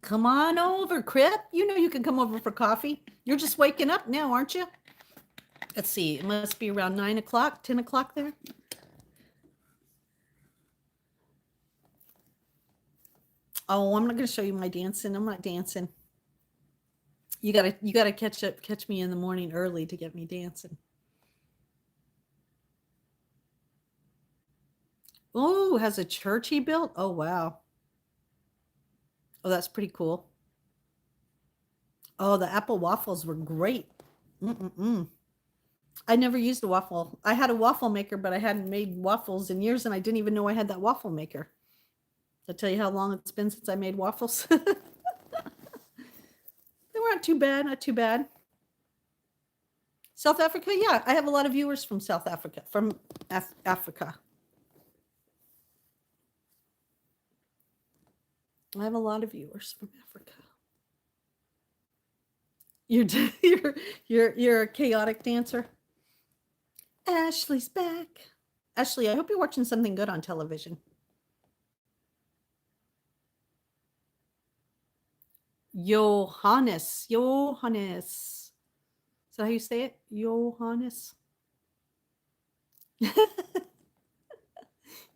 Come on over, Crip. You know you can come over for coffee. You're just waking up now, aren't you? Let's see. It must be around 9 o'clock, 10 o'clock there. Oh, I'm not going to show you my dancing. I'm not dancing. You gotta catch me in the morning early to get me dancing. Oh, has a church he built? Oh, wow. Oh, that's pretty cool. Oh, the apple waffles were great. Mm-mm-mm. I never used a waffle. I had a waffle maker, but I hadn't made waffles in years, and I didn't even know I had that waffle maker. I'll tell you how long it's been since I made waffles. They weren't too bad, not too bad. South Africa, yeah, I have a lot of viewers from South Africa, from Africa. I have a lot of viewers from Africa. You're you're a chaotic dancer. Ashley's back. Ashley, I hope you're watching something good on television. Johannes. Johannes. Is that how you say it? Johannes.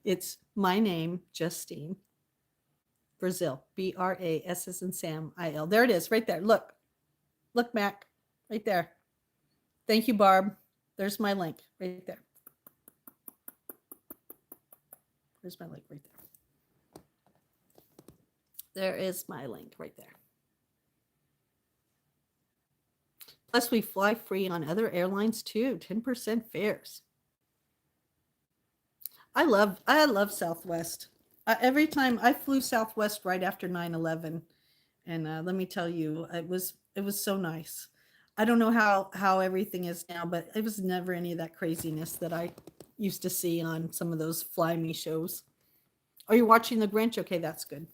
It's my name, Justine. Brazil. BRAS as in Sam IL. There it is, right there. Look. Look, Mac. Right there. Thank you, Barb. There's my link right there. There's my link right there. There is my link right there. Plus, we fly free on other airlines too. 10% fares. I love Southwest. Every time I flew Southwest right after 9/11, and let me tell you, it was so nice. I don't know how everything is now, but it was never any of that craziness that I used to see on some of those Fly Me shows. Are you watching The Grinch? Okay, that's good.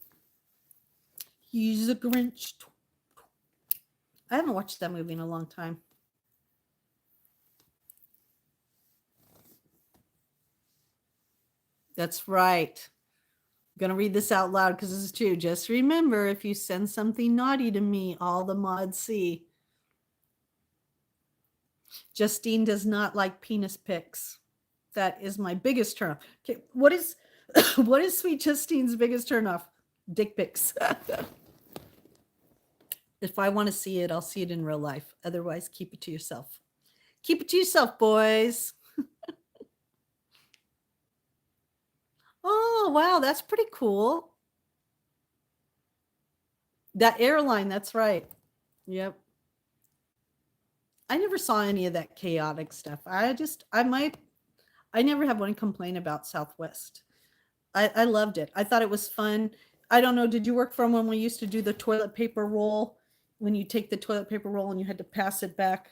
He's a Grinch. I haven't watched that movie in a long time. That's right. I'm going to read this out loud because this is true. Just remember, if you send something naughty to me, all the mods see. Justine does not like penis pics. That is my biggest turn off. Okay, what is what is sweet Justine's biggest turn off? Dick pics. If I want to see it, I'll see it in real life. Otherwise, keep it to yourself. Keep it to yourself, boys. Oh, wow, that's pretty cool. That airline, that's right. Yep. I never saw any of that chaotic stuff. I never have one complaint about Southwest. I loved it. I thought it was fun. I don't know, did you work from when we used to do the toilet paper roll? When you take the toilet paper roll and you had to pass it back?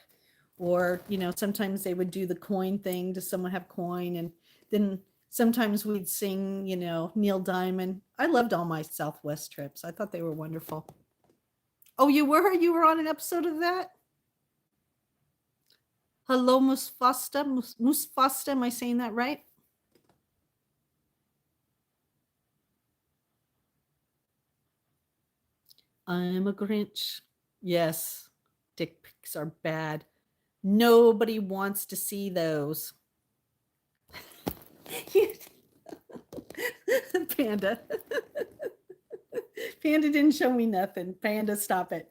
Or, sometimes they would do the coin thing. Does someone have coin? And then sometimes we'd sing, Neil Diamond. I loved all my Southwest trips. I thought they were wonderful. Oh, you were? You were on an episode of that? Hello, Musfasta. Musfasta, am I saying that right? I'm a Grinch. Yes, dick pics are bad. Nobody wants to see those. Panda. Panda didn't show me nothing. Panda, stop it.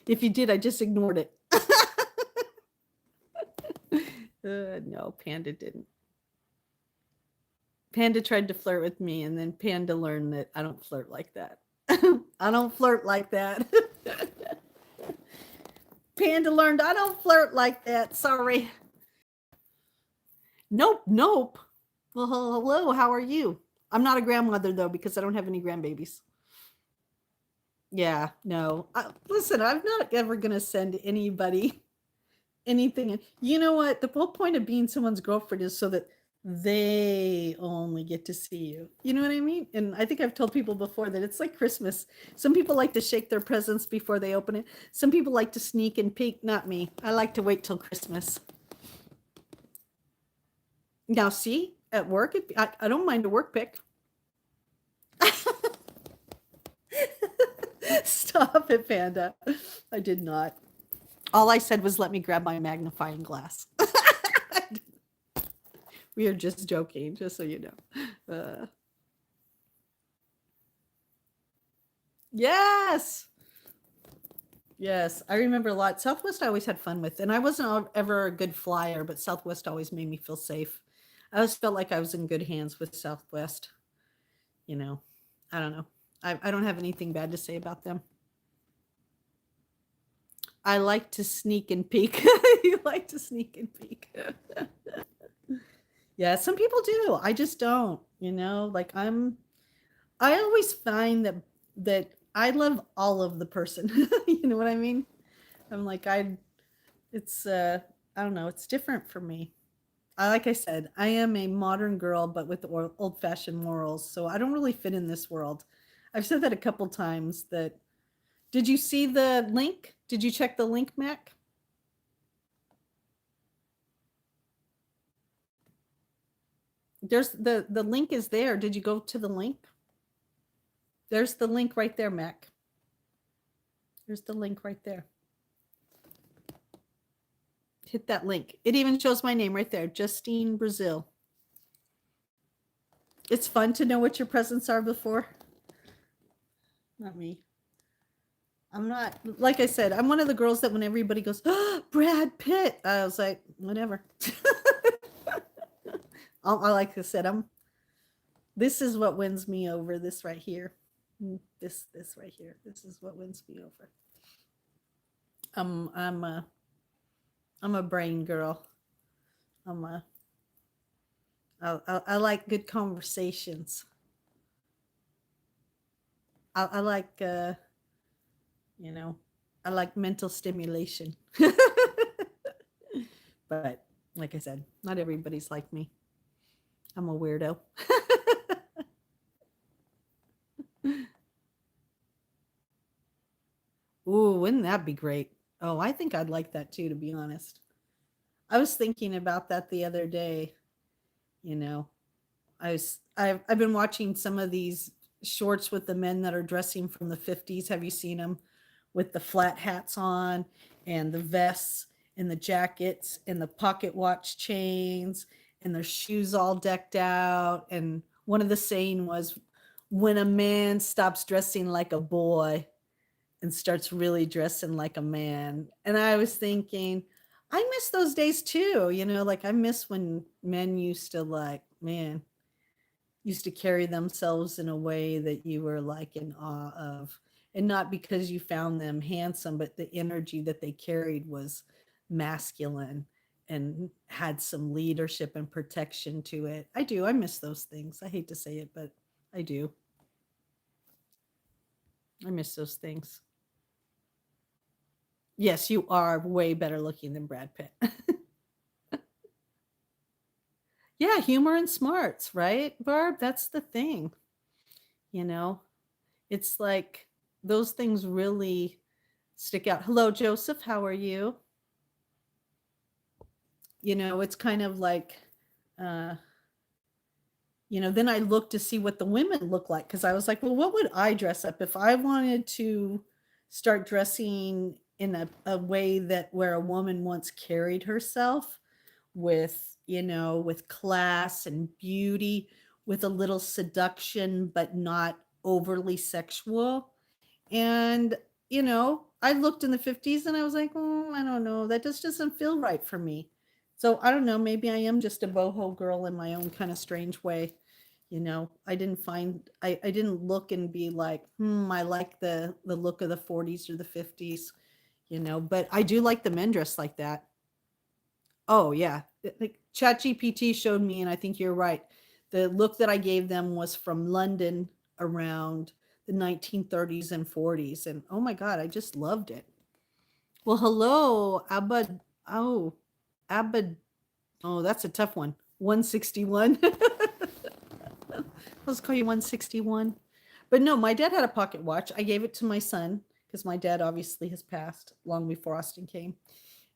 If you did, I just ignored it. No, Panda didn't. Panda tried to flirt with me, and then Panda learned that I don't flirt like that. I don't flirt like that. Panda learned I don't flirt like that. Sorry. Nope. Well, hello. How are you? I'm not a grandmother, though, because I don't have any grandbabies. Yeah, no. Listen, I'm not ever going to send anybody anything. You know what? The whole point of being someone's girlfriend is so that they only get to see you. You know what I mean? And I think I've told people before that it's like Christmas. Some people like to shake their presents before they open it. Some people like to sneak and peek. Not me. I like to wait till Christmas. Now, see, at work, I don't mind a work pic. Stop it, Panda. I did not. All I said was, let me grab my magnifying glass. We are just joking, just so you know. Yes. Yes, I remember a lot. Southwest I always had fun with, and I wasn't ever a good flyer, but Southwest always made me feel safe. I always felt like I was in good hands with Southwest. I don't know. I don't have anything bad to say about them. I like to sneak and peek. You like to sneak and peek. Yeah, some people do. I just don't, like I always find that I love all of the person. You know what I mean? I'm like, it's I don't know, it's different for me. Like I said, I am a modern girl, but with old-fashioned morals. So I don't really fit in this world. I've said that a couple times that, Did you see the link? Did you check the link, Mac? There's the link is there. Did you go to the link? There's the link right there, Mac. There's the link right there. Hit that link. It even shows my name right there, Justine Brazil. It's fun to know what your presents are before. Not me. I'm not, like I said, I'm one of the girls that when everybody goes, oh, Brad Pitt, I was like, whatever. I like I said, this is what wins me over, this right here. This right here. This is what wins me over. I'm a brain girl. I like good conversations. I like you know, I like mental stimulation. But like I said, not everybody's like me. I'm a weirdo. Ooh, wouldn't that be great? Oh, I think I'd like that too, to be honest. I was thinking about that the other day. You know, I've been watching some of these shorts with the men that are dressing from the 50s. Have you seen them with the flat hats on and the vests and the jackets and the pocket watch chains and their shoes all decked out? And one of the saying was, when a man stops dressing like a boy and starts really dressing like a man. And I was thinking, I miss those days too. You know, like I miss when men used to used to carry themselves in a way that you were like in awe of. And not because you found them handsome, but the energy that they carried was masculine and had some leadership and protection to it. I do. I miss those things. I hate to say it, but I do. I miss those things. Yes, you are way better looking than Brad Pitt. Yeah, humor and smarts, right, Barb? That's the thing. You know, it's like those things really stick out. Hello, Joseph. How are you? You know, it's kind of like, uh, then I looked to see what the women look like because I was like, well, what would I dress up if I wanted to start dressing in a way that where a woman once carried herself with, with class and beauty, with a little seduction, but not overly sexual. And, I looked in the 50s and I was like, oh, I don't know. That just doesn't feel right for me. So I don't know. Maybe I am just a boho girl in my own kind of strange way. I didn't look and be like, I like the look of the 40s or the 50s, but I do like the men dressed like that. Oh yeah. Like ChatGPT showed me, and I think you're right. The look that I gave them was from London around the 1930s and 40s. And oh my God, I just loved it. Well, hello, Abad. Oh, Abad. Oh, that's a tough one. 161. Let's call you 161. But no, my dad had a pocket watch. I gave it to my son because my dad obviously has passed long before Austin came.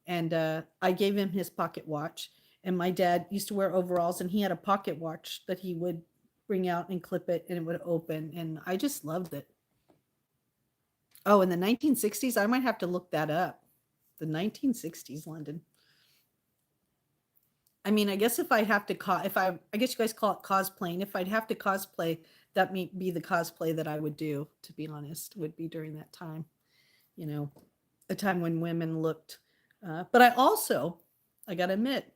And I gave him his pocket watch. And my dad used to wear overalls, and he had a pocket watch that he would bring out and clip it, and it would open. And I just loved it. Oh, in the 1960s, I might have to look that up. The 1960s London. I mean, I guess if I have to I guess you guys call it cosplaying. If I'd have to cosplay, that may be the cosplay that I would do, to be honest, would be during that time, a time when women looked. But I got to admit,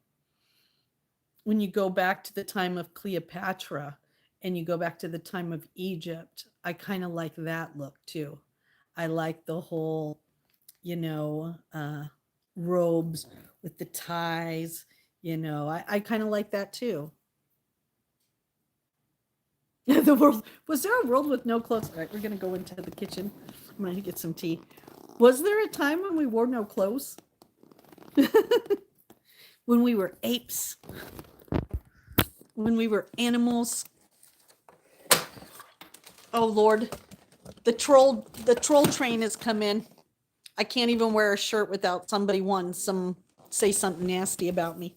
when you go back to the time of Cleopatra and you go back to the time of Egypt, I kind of like that look too. I like the whole, robes with the ties, I kind of like that too. The world, was there a world with no clothes? All right, we're going to go into the kitchen. I'm going to get some tea. Was there a time when we wore no clothes? When we were apes? When we were animals? Oh, Lord. The troll train has come in. I can't even wear a shirt without somebody say something nasty about me.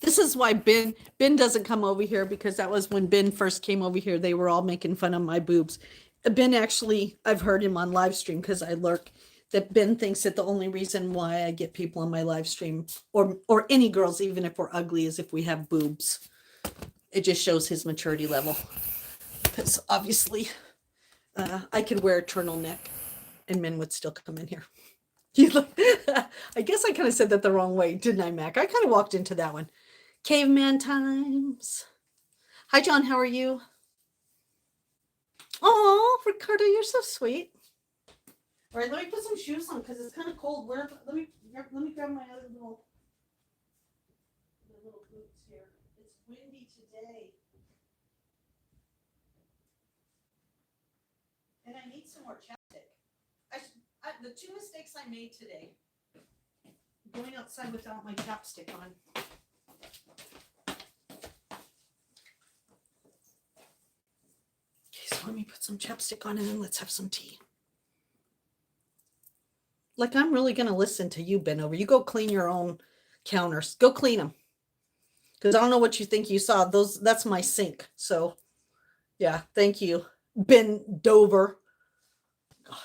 This is why Ben doesn't come over here, because that was when Ben first came over here. They were all making fun of my boobs. Ben actually, I've heard him on live stream because I lurk, that Ben thinks that the only reason why I get people on my live stream, or any girls, even if we're ugly, is if we have boobs. It just shows his maturity level. Because obviously, I could wear a turtleneck and men would still come in here. I guess I kind of said that the wrong way, didn't I, Mac? I kind of walked into that one. Caveman times. Hi, John. How are you? Oh, Ricardo, you're so sweet. All right, let me put some shoes on because it's kind of cold. Let me grab my other little boots here. It's windy today, and I need some more chapstick. The two mistakes I made today: going outside without my chapstick on. Let me put some chapstick on and then let's have some tea. Like, I'm really going to listen to you, Ben, over. You go clean your own counters. Go clean them. Because I don't know what you think you saw. That's my sink. So, yeah, thank you, Ben Dover. God.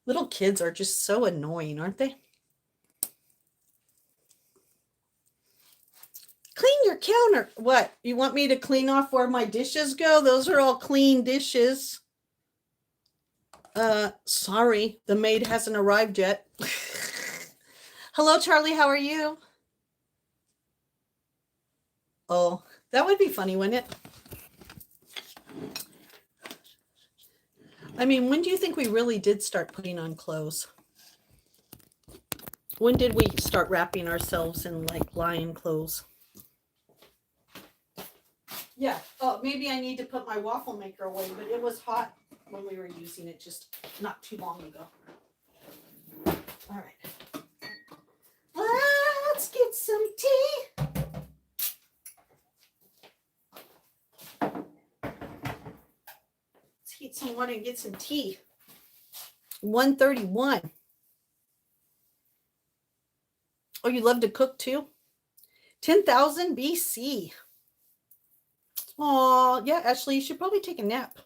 Little kids are just so annoying, aren't they? Clean your counter. What? You want me to clean off where my dishes go? Those are all clean dishes. Sorry, the maid hasn't arrived yet. Hello, Charlie. How are you? Oh, that would be funny, wouldn't it? I mean, when do you think we really did start putting on clothes? When did we start wrapping ourselves in like lion clothes? Yeah. Oh, maybe I need to put my waffle maker away, but it was hot when we were using it just not too long ago. All right. Let's get some tea. Let's heat some water and get some tea. 1:31. Oh, you love to cook too? 10,000 BC. Oh, yeah, Ashley, you should probably take a nap.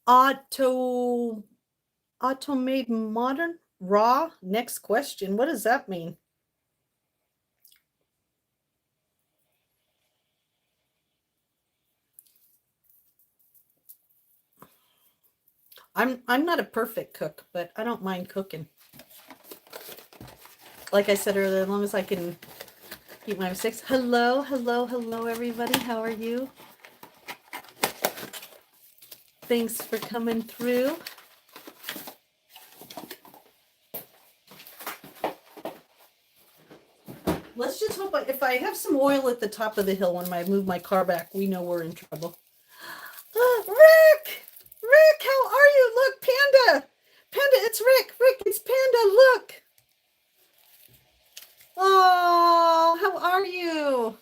Automate modern raw. Next question. What does that mean? I'm not a perfect cook, but I don't mind cooking. Like I said earlier, as long as I can keep my mistakes. Hello, everybody. How are you? Thanks for coming through. Let's just hope if I have some oil at the top of the hill when I move my car back, we know we're in trouble. Rick! Rick, how are you? Look, Panda! Panda, it's Rick! Rick, it's Panda, look! Oh, how are you?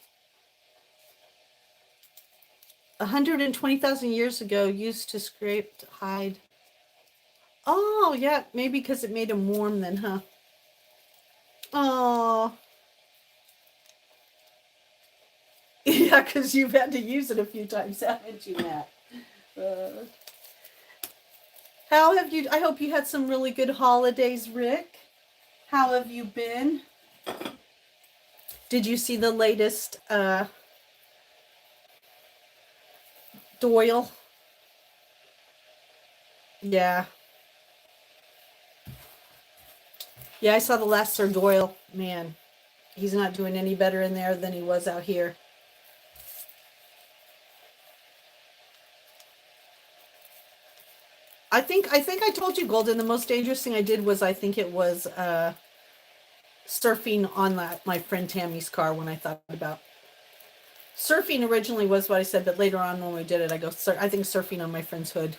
120,000 years ago, used to scrape to hide. Oh, yeah, maybe because it made him warm then, huh? Oh. Yeah, because you've had to use it a few times, haven't you, Matt? How have you? I hope you had some really good holidays, Rick. How have you been? Did you see the latest Doyle? Yeah. Yeah, I saw the last Sir Doyle. Man, he's not doing any better in there than he was out here. I think I told you, Golden, the most dangerous thing I did was, I think it was surfing on my friend Tammy's car. When I thought about surfing, originally was what I said, but later on when we did it, I think surfing on my friend's hood.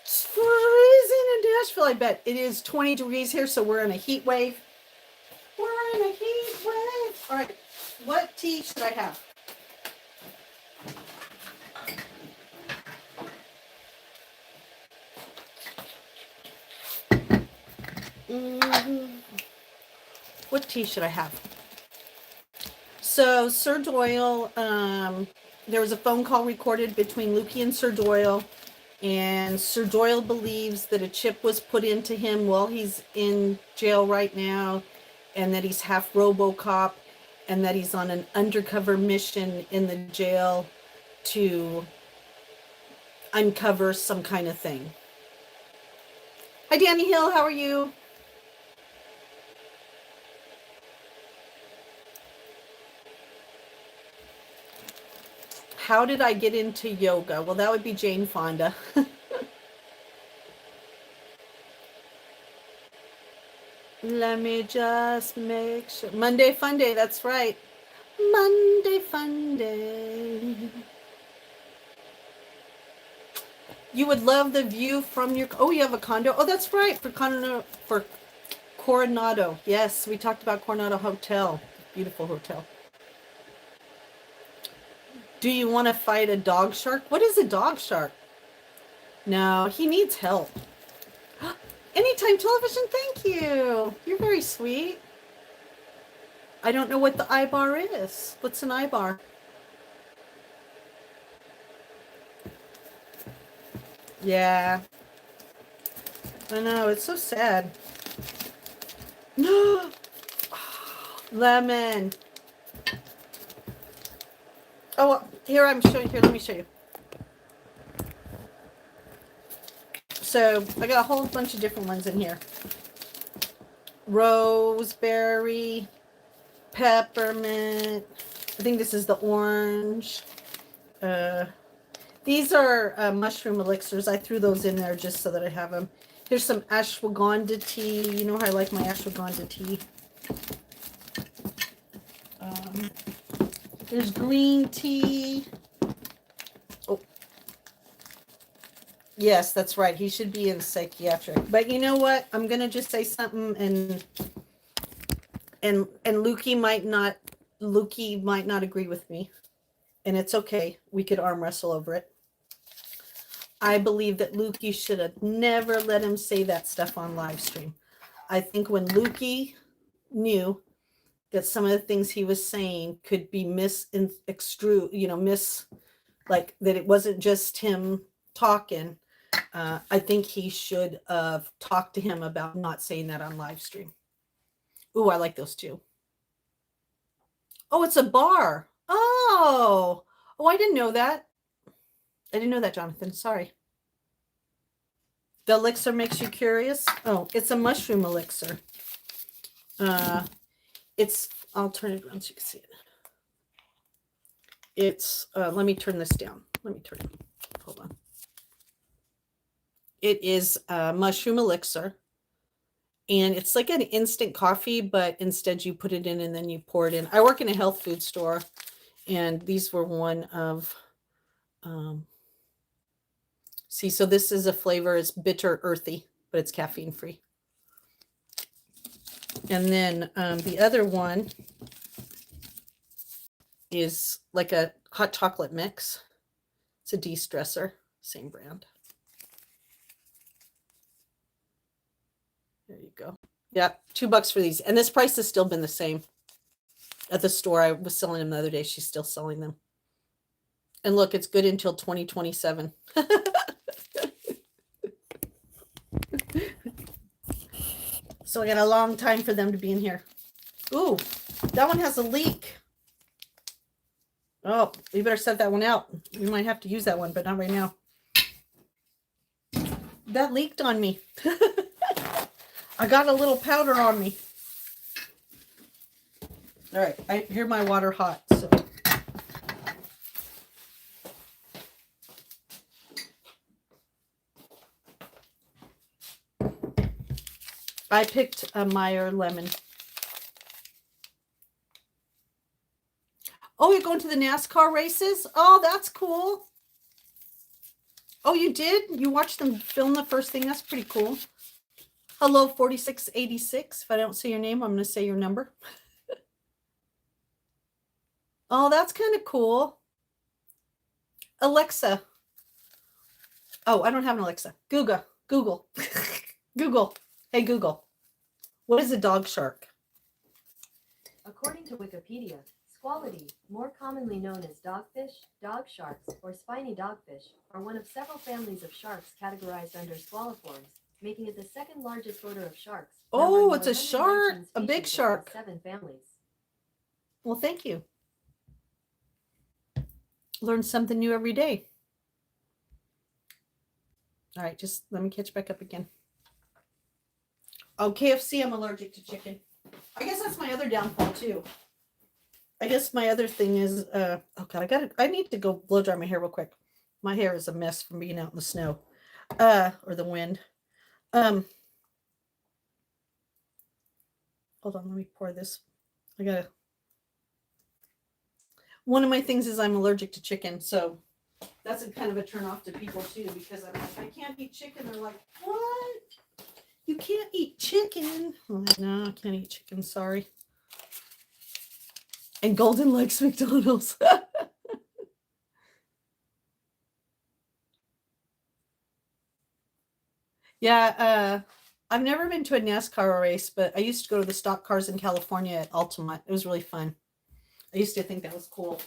It's freezing in Nashville. I bet it is 20 degrees here, so we're in a heat wave. We're in a heat wave. All right, what tea should I have? What tea should I have? So Sir Doyle, there was a phone call recorded between Lukey and Sir Doyle, and Sir Doyle believes that a chip was put into him while he's in jail right now, and that he's half RoboCop, and that he's on an undercover mission in the jail to uncover some kind of thing. Hi, Danny Hill. How are you? How did I get into yoga? Well, that would be Jane Fonda. Let me just make sure. Monday Fun Day. That's right. Monday Fun Day. You would love the view from your... Oh, you have a condo? Oh, that's right. For Coronado. Yes, we talked about Coronado Hotel. Beautiful hotel. Do you want to fight a dog shark? What is a dog shark? No, he needs help. Anytime Television, thank you. You're very sweet. I don't know what the I-bar is. What's an I-bar? Yeah. I know, it's so sad. No. Lemon. Oh, here I'm showing. Here, let me show you. So I got a whole bunch of different ones in here. Roseberry, peppermint. I think this is the orange. These are mushroom elixirs. I threw those in there just so that I have them. Here's some ashwagandha tea. You know how I like my ashwagandha tea. There's green tea. Oh, yes, that's right. He should be in psychiatric. But you know what? I'm gonna just say something, and Lukey might not agree with me, and it's okay. We could arm wrestle over it. I believe that Lukey should have never let him say that stuff on live stream. I think when Lukey knew that some of the things he was saying could be like that it wasn't just him talking, I think he should have talked to him about not saying that on live stream. Ooh, I like those too. Oh, it's a bar. Oh, I didn't know that. I didn't know that, Jonathan. Sorry. The elixir makes you curious. Oh, it's a mushroom elixir. I'll turn it around so you can see it. It's, let me turn this down. Hold on. It is a mushroom elixir. And it's like an instant coffee, but instead you put it in and then you pour it in. I work in a health food store, and these were one of, see, so this is a flavor. It's bitter, earthy, but it's caffeine free. And then the other one is like a hot chocolate mix. It's a de-stressor, same brand. There you go. Yeah, $2 for these. And this price has still been the same. At the store, I was selling them the other day. She's still selling them. And look, it's good until 2027. So I got a long time for them to be in here. Ooh, that one has a leak. Oh, we better set that one out. We might have to use that one, but not right now. That leaked on me. I got a little powder on me. All right, I hear my water hot. So. I picked a Meyer lemon. Oh, you're going to the NASCAR races? Oh, that's cool. Oh, you did? You watched them film the first thing? That's pretty cool. Hello, 4686. If I don't say your name, I'm going to say your number. Oh, that's kind of cool. Alexa. Oh, I don't have an Alexa. Google. Google. Hey, Google. What is a dog shark? According to Wikipedia, squality, more commonly known as dogfish, dog sharks, or spiny dogfish, are one of several families of sharks categorized under squaliforms, making it the second largest order of sharks. Oh, it's a shark, a big shark. 7 families. Well, thank you. Learn something new every day. All right, just let me catch back up again. Oh, KFC, I'm allergic to chicken. I guess that's my other downfall too. I guess my other thing is, oh God, I need to go blow dry my hair real quick. My hair is a mess from being out in the snow, or the wind. Hold on, let me pour this. One of my things is I'm allergic to chicken, so that's a kind of a turn off to people too, because I'm like, I can't eat chicken. They're like, what? You can't eat chicken? I'm like, no, I can't eat chicken. Sorry. And Golden likes McDonald's. Yeah, I've never been to a NASCAR race, but I used to go to the stock cars in California at Altamont. It was really fun. I used to think that was cool.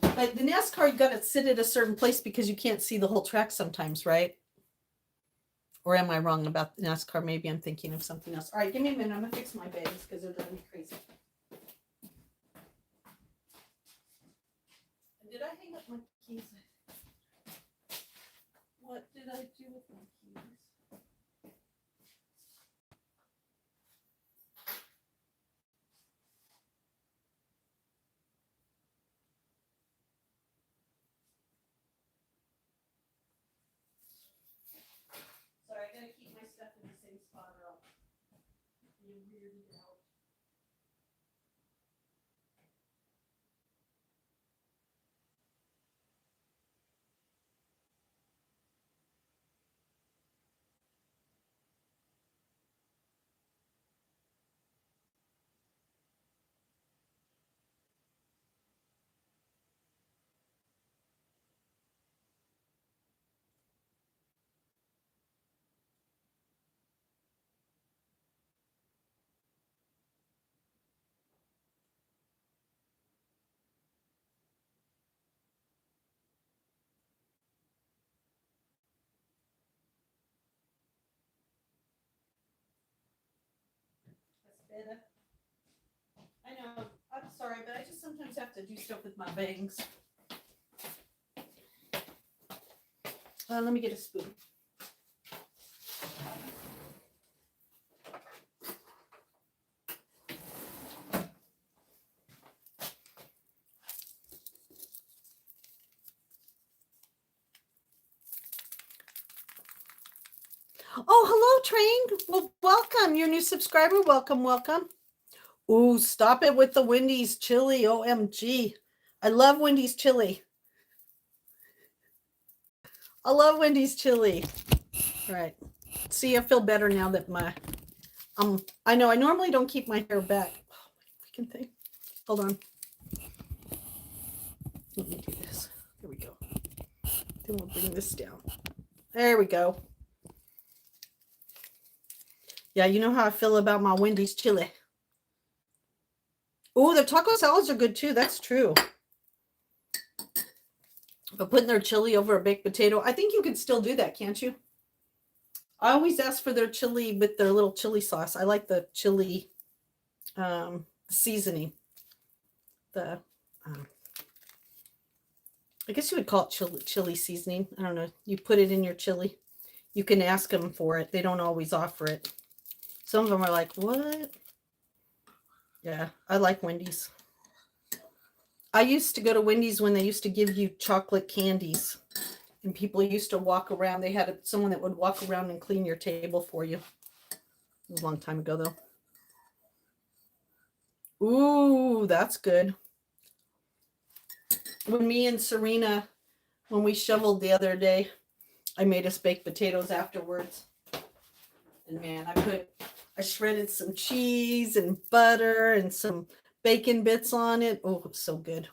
But the NASCAR, you got to sit at a certain place because you can't see the whole track sometimes, right? Or am I wrong about the NASCAR? Maybe I'm thinking of something else. All right, give me a minute. I'm going to fix my bags because they're driving me crazy. Did I hang up my keys? What did I do with my keys? Sorry, I gotta keep my stuff in the same spot or I'll be weirded out. That's better. I know. I'm sorry, but I just sometimes have to do stuff with my bangs. Let me get a spoon. Oh, hello, Train. Well, welcome. Your new subscriber. Welcome, welcome. Ooh, stop it with the Wendy's chili. OMG. I love Wendy's chili. I love Wendy's chili. All right. See, I feel better now that I know I normally don't keep my hair back. Oh, my freaking thing. Hold on. Let me do this. Here we go. Then we'll bring this down. There we go. Yeah, you know how I feel about my Wendy's chili. Oh, the taco salads are good too. That's true. But putting their chili over a baked potato, I think you can still do that, can't you? I always ask for their chili with their little chili sauce. I like the chili seasoning. I guess you would call it chili seasoning. I don't know. You put it in your chili. You can ask them for it. They don't always offer it. Some of them are like, what? Yeah, I like Wendy's. I used to go to Wendy's when they used to give you chocolate candies. And people used to walk around. They had someone that would walk around and clean your table for you. It was a long time ago, though. Ooh, that's good. When me and Serena, when we shoveled the other day, I made us baked potatoes afterwards. And man, I shredded some cheese and butter and some bacon bits on it. Oh, it was so good.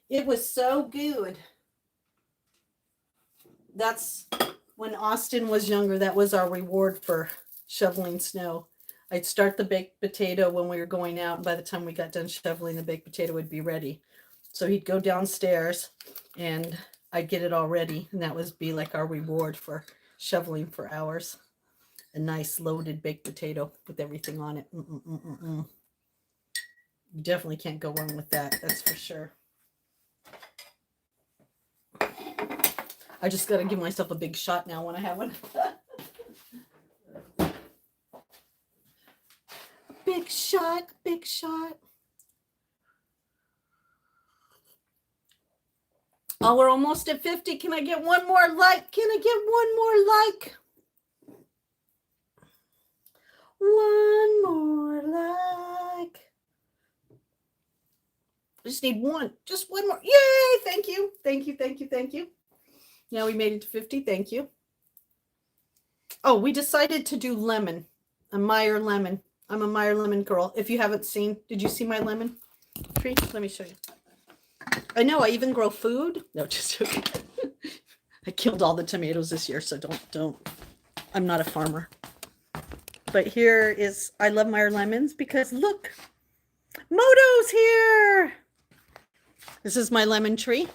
It was so good. That's when Austin was younger. That was our reward for shoveling snow. I'd start the baked potato when we were going out, and by the time we got done shoveling, the baked potato would be ready. So he'd go downstairs and I'd get it all ready, and that would be like our reward for shoveling for hours. A nice loaded baked potato with everything on it. You definitely can't go wrong with that, that's for sure. I just got to give myself a big shot now when I have one. Big shot, big shot. Oh, we're almost at 50. Can I get one more like? Can I get one more like? One more like. I just need one. Just one more. Yay! Thank you. Thank you. Thank you. Thank you. Now we made it to 50. Thank you. Oh, we decided to do lemon. A Meyer lemon. I'm a Meyer lemon girl. If you haven't seen, did you see my lemon tree? Let me show you. I know, I even grow food. No, just joking. I killed all the tomatoes this year, so don't. I'm not a farmer. But here is, I love Meyer lemons because look, Moto's here. This is my lemon tree.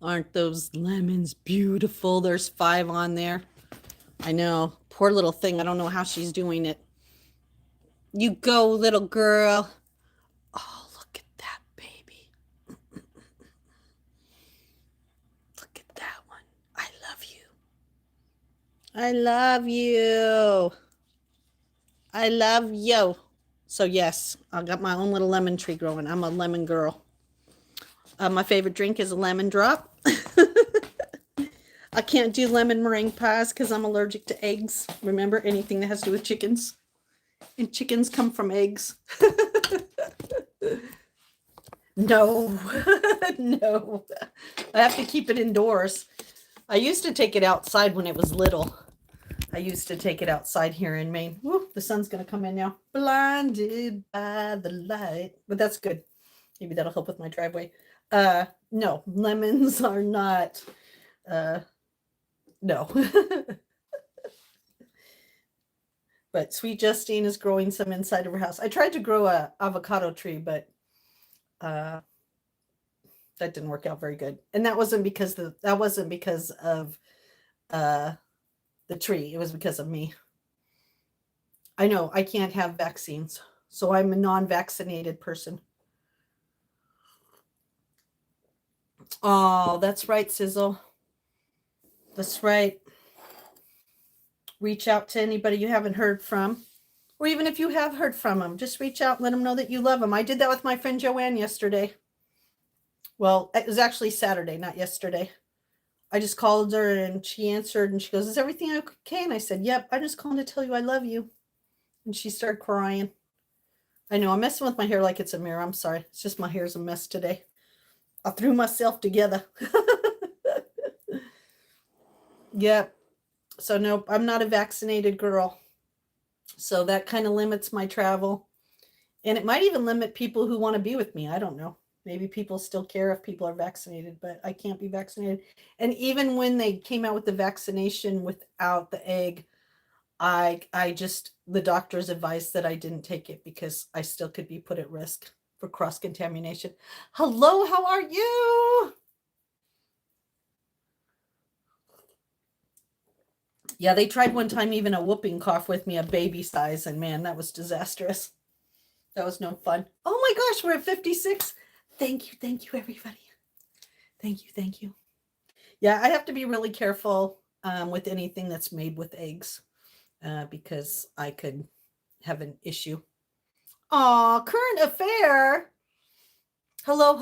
Aren't those lemons beautiful? There's 5 on there. I know, poor little thing. I don't know how she's doing it. You go, little girl. Oh, look at that baby. Look at that one. I love you. I love you. I love you. So yes, I got my own little lemon tree growing. I'm a lemon girl. My favorite drink is a lemon drop. I can't do lemon meringue pies because I'm allergic to eggs. Remember, anything that has to do with chickens. And chickens come from eggs. No, no. I have to keep it indoors. I used to take it outside when it was little. I used to take it outside here in Maine. Woo, the sun's going to come in now. Blinded by the light. But that's good. Maybe that'll help with my driveway. No, lemons are not... no. But sweet Justine is growing some inside of her house. I tried to grow a avocado tree, but that didn't work out very good. And that wasn't because of the tree. It was because of me. I know I can't have vaccines, so I'm a non-vaccinated person. Oh, that's right, Sizzle. That's right. Reach out to anybody you haven't heard from. Or even if you have heard from them, just reach out and let them know that you love them. I did that with my friend Joanne yesterday. Well, it was actually Saturday, not yesterday. I just called her and she answered and she goes, "Is everything okay?" And I said, "Yep, I'm just calling to tell you I love you." And she started crying. I know, I'm messing with my hair like it's a mirror. I'm sorry. It's just my hair's a mess today. I threw myself together. Yep. So no, I'm not a vaccinated girl. So that kind of limits my travel. And it might even limit people who want to be with me. I don't know. Maybe people still care if people are vaccinated, but I can't be vaccinated. And even when they came out with the vaccination without the egg, the doctors advised that I didn't take it because I still could be put at risk for cross-contamination. Hello, how are you? Yeah, they tried one time even a whooping cough with me, a baby size, and man, that was disastrous. That was no fun. Oh my gosh, we're at 56. Thank you, everybody. Thank you. Yeah, I have to be really careful with anything that's made with eggs because I could have an issue. Aw, current affair. Hello.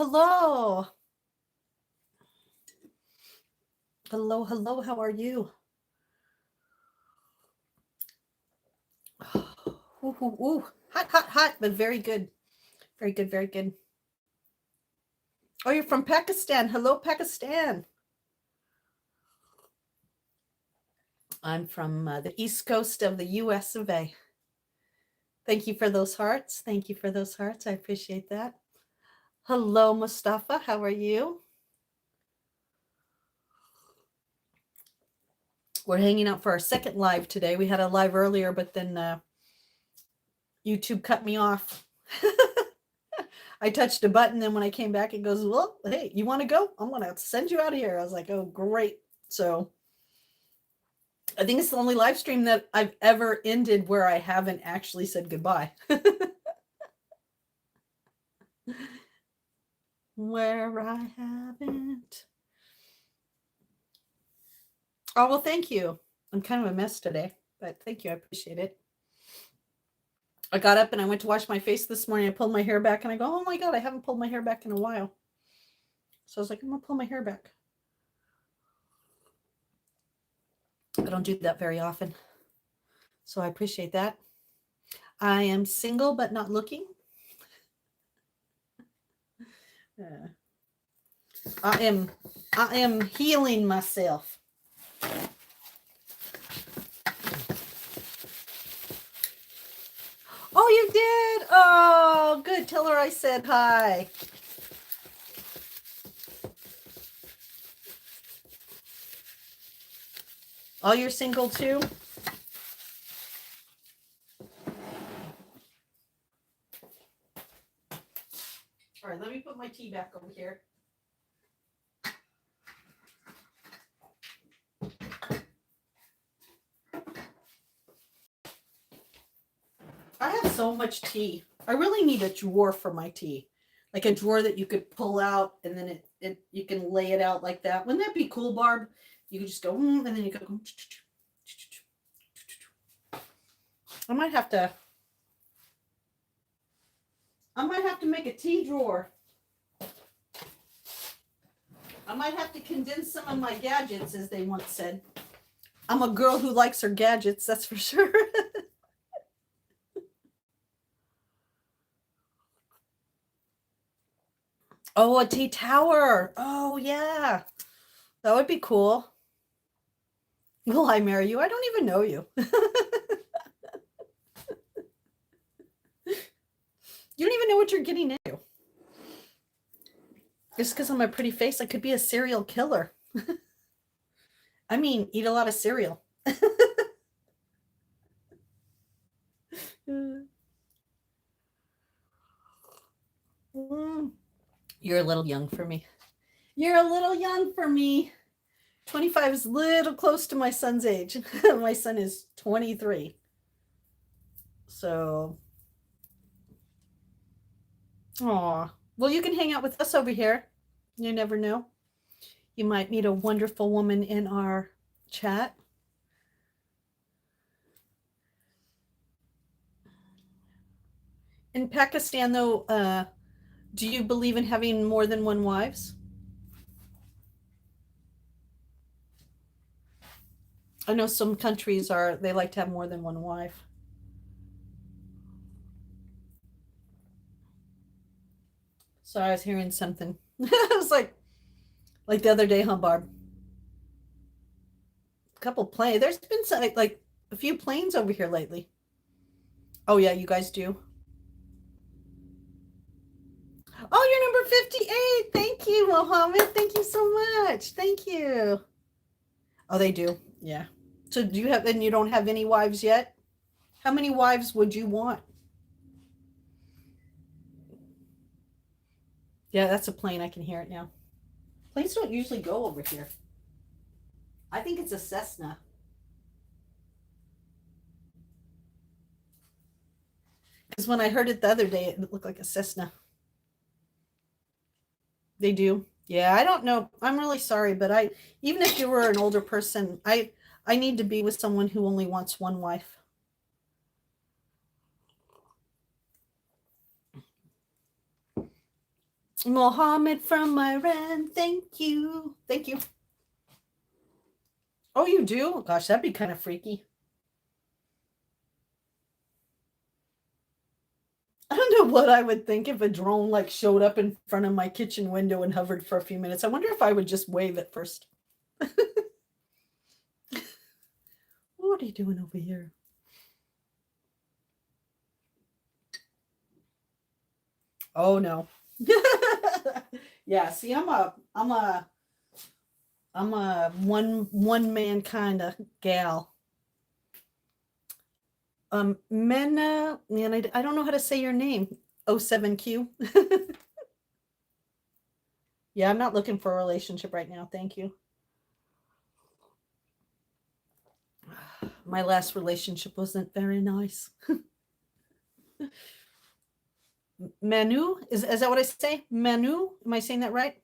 Hello, how are you? Ooh. Hot, but very good. Very good. Oh, you're from Pakistan. Hello, Pakistan. I'm from the East Coast of the US of A. Thank you for those hearts. I appreciate that. Hello, Mustafa. How are you? We're hanging out for our second live today. We had a live earlier, but then YouTube cut me off. I touched a button, then when I came back, it goes, well, hey, you want to go? I'm going to send you out of here. I was like, oh, great. So I think it's the only live stream that I've ever ended where I haven't actually said goodbye. Where I haven't. Oh, well, thank you. I'm kind of a mess today, but thank you. I appreciate it. I got up and I went to wash my face this morning. I pulled my hair back and I go, oh my God, I haven't pulled my hair back in a while. So I was like, I'm going to pull my hair back. I don't do that very often. So I appreciate that. I am single, but not looking. I am healing myself. Oh, you did? Oh, good. Tell her I said hi. Oh, you're single too? All right, let me put my tea back over here. I have so much tea. I really need a drawer for my tea. Like a drawer that you could pull out and then it you can lay it out like that. Wouldn't that be cool, Barb? You could just go, and then you go. I might have to make a tea drawer. I might have to condense some of my gadgets, as they once said. I'm a girl who likes her gadgets, that's for sure. Oh, a tea tower. Oh, yeah. That would be cool. Will I marry you? I don't even know you. You don't even know what you're getting into. Just because I'm a pretty face, I could be a serial killer. I mean, eat a lot of cereal. You're a little young for me. You're a little young for me. 25 is a little close to my son's age. My son is 23. So, aw. Well, you can hang out with us over here. You never know. You might meet a wonderful woman in our chat. In Pakistan, though, do you believe in having more than one wives? I know some countries they like to have more than one wife. So I was hearing something. I was like the other day, huh, Barb? A couple planes. There's been some, like a few planes over here lately. Oh yeah, you guys do. Oh, you're number 58. Thank you, Mohammed. Thank you so much. Thank you. Oh, they do. Yeah. So do you have, and you don't have any wives yet? How many wives would you want? Yeah, that's a plane. I can hear it now. Planes don't usually go over here. I think it's a Cessna. Because when I heard it the other day, it looked like a Cessna. They do. Yeah, I don't know. I'm really sorry, but even if you were an older person, I need to be with someone who only wants one wife. Mohammed from Iran, thank you. Thank you. Oh, you do? Oh, gosh, that'd be kind of freaky. I don't know what I would think if a drone like showed up in front of my kitchen window and hovered for a few minutes. I wonder if I would just wave at first. What are you doing over here? Oh no. Yeah, see, I'm a I'm a one man kind of gal. Mena, man, I don't know how to say your name. 07Q. Yeah, I'm not looking for a relationship right now. Thank you. My last relationship wasn't very nice. Manu, is that what I say? Manu? Am I saying that right?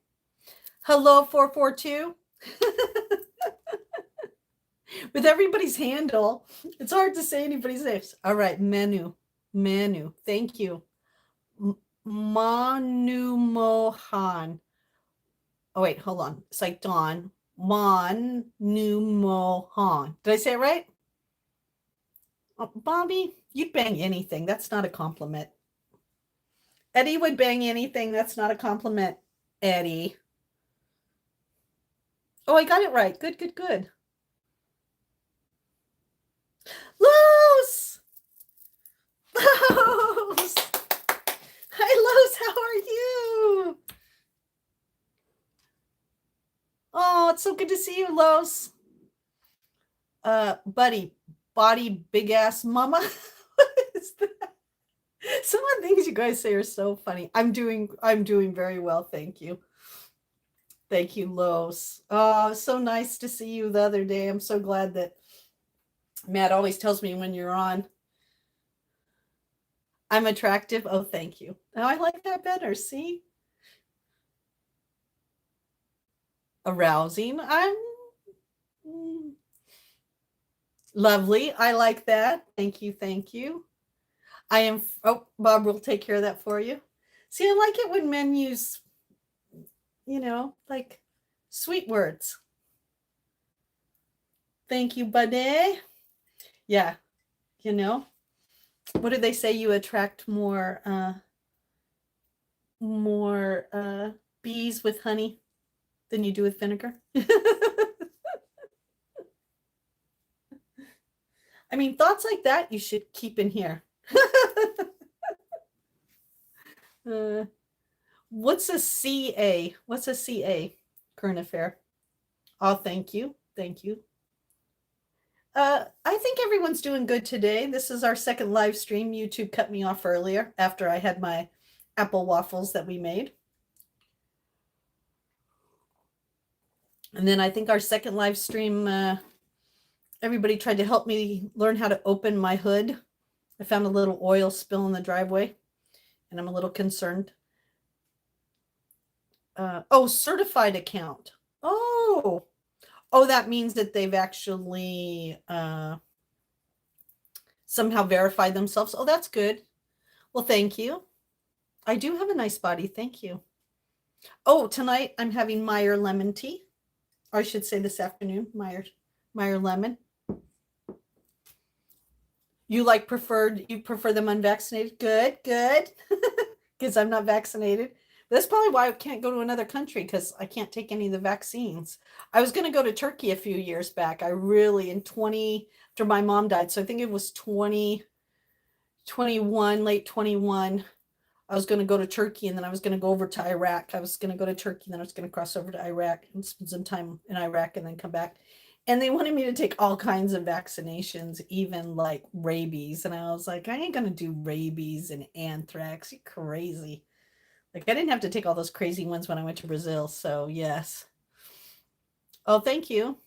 Hello, 442. With everybody's handle, it's hard to say anybody's names. All right, Manu. Thank you. Manu Mohan. Oh, wait, hold on. It's like Dawn. Manu Mohan. Did I say it right? Oh, Bobby, you'd bang anything. That's not a compliment. Eddie would bang anything. That's not a compliment, Eddie. Oh, I got it right. Good. Los! Los! Hi, Los. How are you? Oh, it's so good to see you, Los. Buddy, body, big ass mama. What is that? Some of the things you guys say are so funny. I'm doing very well, thank you. Thank you, Los. Oh, so nice to see you the other day. I'm so glad that Matt always tells me when you're on. I'm attractive. Oh, thank you. Oh, I like that better. See? Arousing. I'm lovely. I like that. Thank you. I am. Oh, Bob will take care of that for you. See, I like it when men use, like sweet words. Thank you, buddy. Yeah. What do they say? You attract more bees with honey than you do with vinegar. I mean, thoughts like that you should keep in here. What's a CA? What's a CA? Current affair. Oh, thank you. I think everyone's doing good today. This is our second live stream. YouTube cut me off earlier after I had my apple waffles that we made. And then I think our second live stream, everybody tried to help me learn how to open my hood. I found a little oil spill in the driveway, and I'm a little concerned. Certified account. Oh, that means that they've actually somehow verified themselves. Oh, that's good. Well, thank you. I do have a nice body. Thank you. Oh, tonight I'm having Meyer lemon tea. Or I should say this afternoon, Meyer lemon. You prefer them unvaccinated? Good. Because I'm not vaccinated. That's probably why I can't go to another country, because I can't take any of the vaccines. I was going to go to Turkey a few years back. After my mom died. So I think it was 2021, late 21. I was going to go to Turkey, and then I was going to go over to Iraq. I was going to go to Turkey, and then I was going to cross over to Iraq and spend some time in Iraq and then come back. And they wanted me to take all kinds of vaccinations, even like rabies. And I was like, I ain't going to do rabies and anthrax. You're crazy. Like, I didn't have to take all those crazy ones when I went to Brazil. So, yes. Oh, thank you.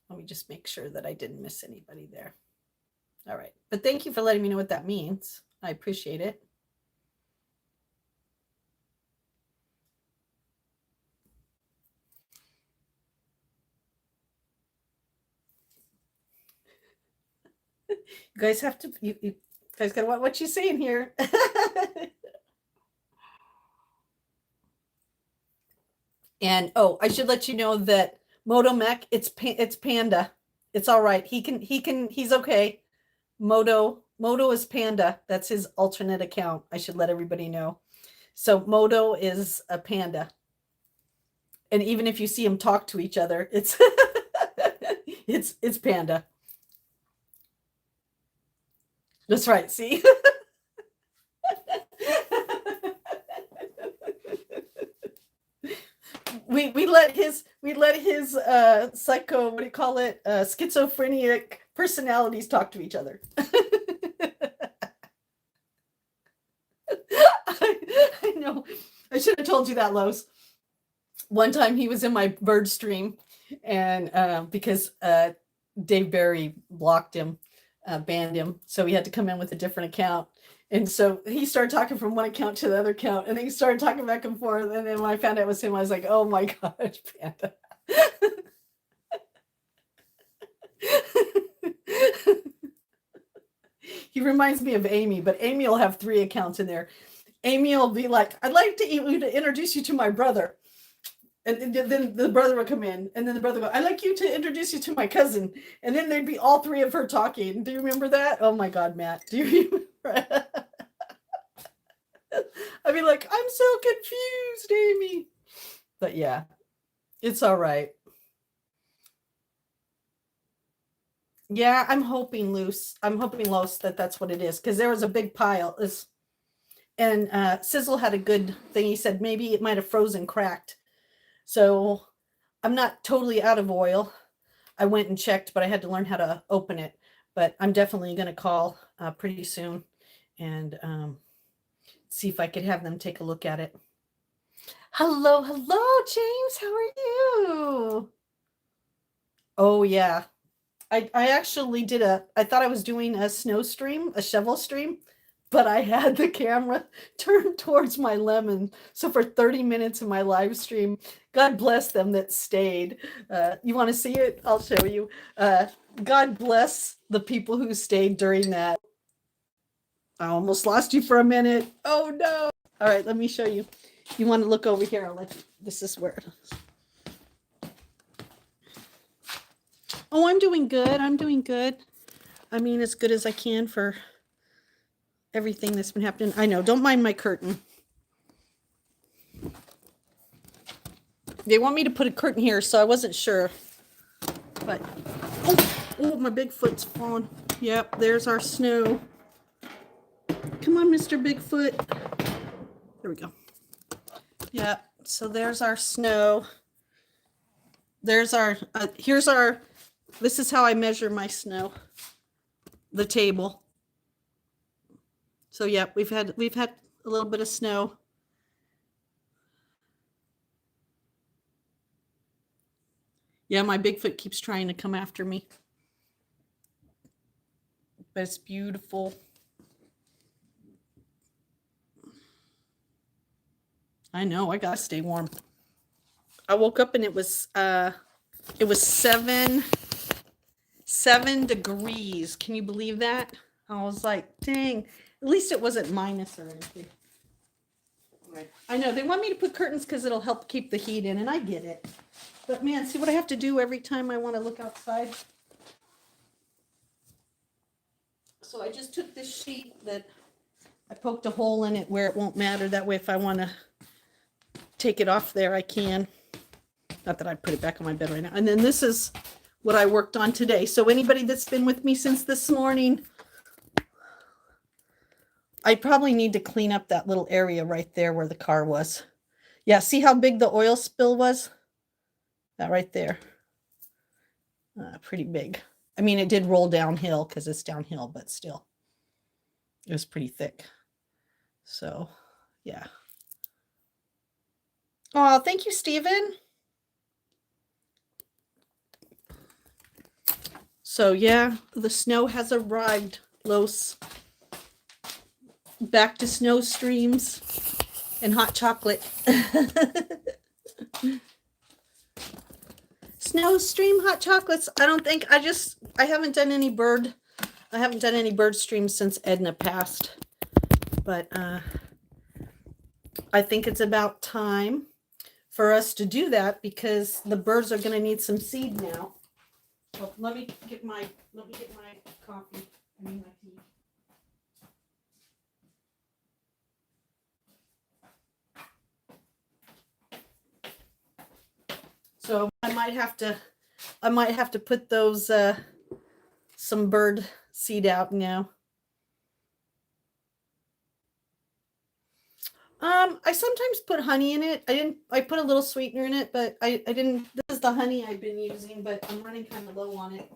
Let me just make sure that I didn't miss anybody there. All right. But thank you for letting me know what that means. I appreciate it. You guys have to, you guys got to watch what you're saying here. And I should let you know that Moto Mech, it's Panda. It's all right. He's okay. Moto is Panda. That's his alternate account. I should let everybody know. So Moto is a panda. And even if you see them talk to each other, it's it's Panda. That's right. See? we let his psycho, what do you call it, schizophrenic personalities talk to each other. I know. I should have told you that, Lowe's. One time he was in my bird stream, and because Dave Barry blocked him, banned him, so he had to come in with a different account. And so he started talking from one account to the other account, and then he started talking back and forth. And then when I found out it was him, I was like, "Oh my gosh, Panda!" He reminds me of Amy, but Amy will have 3 accounts in there. Amy will be like, "I'd like to introduce you to my brother." And then the brother would come in, and then the brother would go, "I'd like you to introduce you to my cousin." And then there'd be all 3 of her talking. Do you remember that? Oh my God, Matt. Do you remember? I'd be like, "I'm so confused, Amy." But yeah, it's all right. Yeah, I'm hoping, Luce. I'm hoping, Los, that that's what it is, because there was a big pile. And Sizzle had a good thing. He said maybe it might have frozen cracked. So I'm not totally out of oil. I went and checked, but I had to learn how to open it. But I'm definitely going to call pretty soon and see if I could have them take a look at it. Hello, James. How are you? Oh, yeah. I actually I thought I was doing a snow stream, a shovel stream, but I had the camera turned towards my lemon. So for 30 minutes of my live stream, God bless them that stayed. You want to see it? I'll show you. God bless the people who stayed during that. I almost lost you for a minute. Oh no. All right, let me show you. You want to look over here? I'll let you. This is where it is. Oh, I'm doing good. I'm doing good. I mean, as good as I can for everything that's been happening. I know. Don't mind my curtain. They want me to put a curtain here, so I wasn't sure. But, oh, my Bigfoot's fallen. Yep, there's our snow. Come on, Mr. Bigfoot. There we go. Yep, so there's our snow. There's our, here's our, this is how I measure my snow. The table. So yeah, we've had a little bit of snow. Yeah, my Bigfoot keeps trying to come after me. But it's beautiful. I know, I gotta stay warm. I woke up and it was 7 degrees. Can you believe that? I was like, dang, at least it wasn't minus or anything. Right. I know they want me to put curtains because it'll help keep the heat in, and I get it. But man, see what I have to do every time I want to look outside? So I just took this sheet that I poked a hole in it where it won't matter. That way, if I want to take it off there, I can. Not that I put it back on my bed right now. And then this is what I worked on today. So anybody that's been with me since this morning, I probably need to clean up that little area right there where the car was. Yeah, see how big the oil spill was? That right there. Pretty big. I mean, it did roll downhill because it's downhill, but still. It was pretty thick. So, yeah. Oh, thank you, Stephen. So, yeah, the snow has arrived, Los. Back to snow streams and hot chocolate. Snow stream hot chocolates. I don't think I haven't done any bird streams since Edna passed. But I think it's about time for us to do that because the birds are going to need some seed now. So let me get my coffee. I mean my tea. So I might have to put those some bird seed out now. I sometimes put honey in it. I put a little sweetener in it, but I didn't. This is the honey I've been using, but I'm running kind of low on it.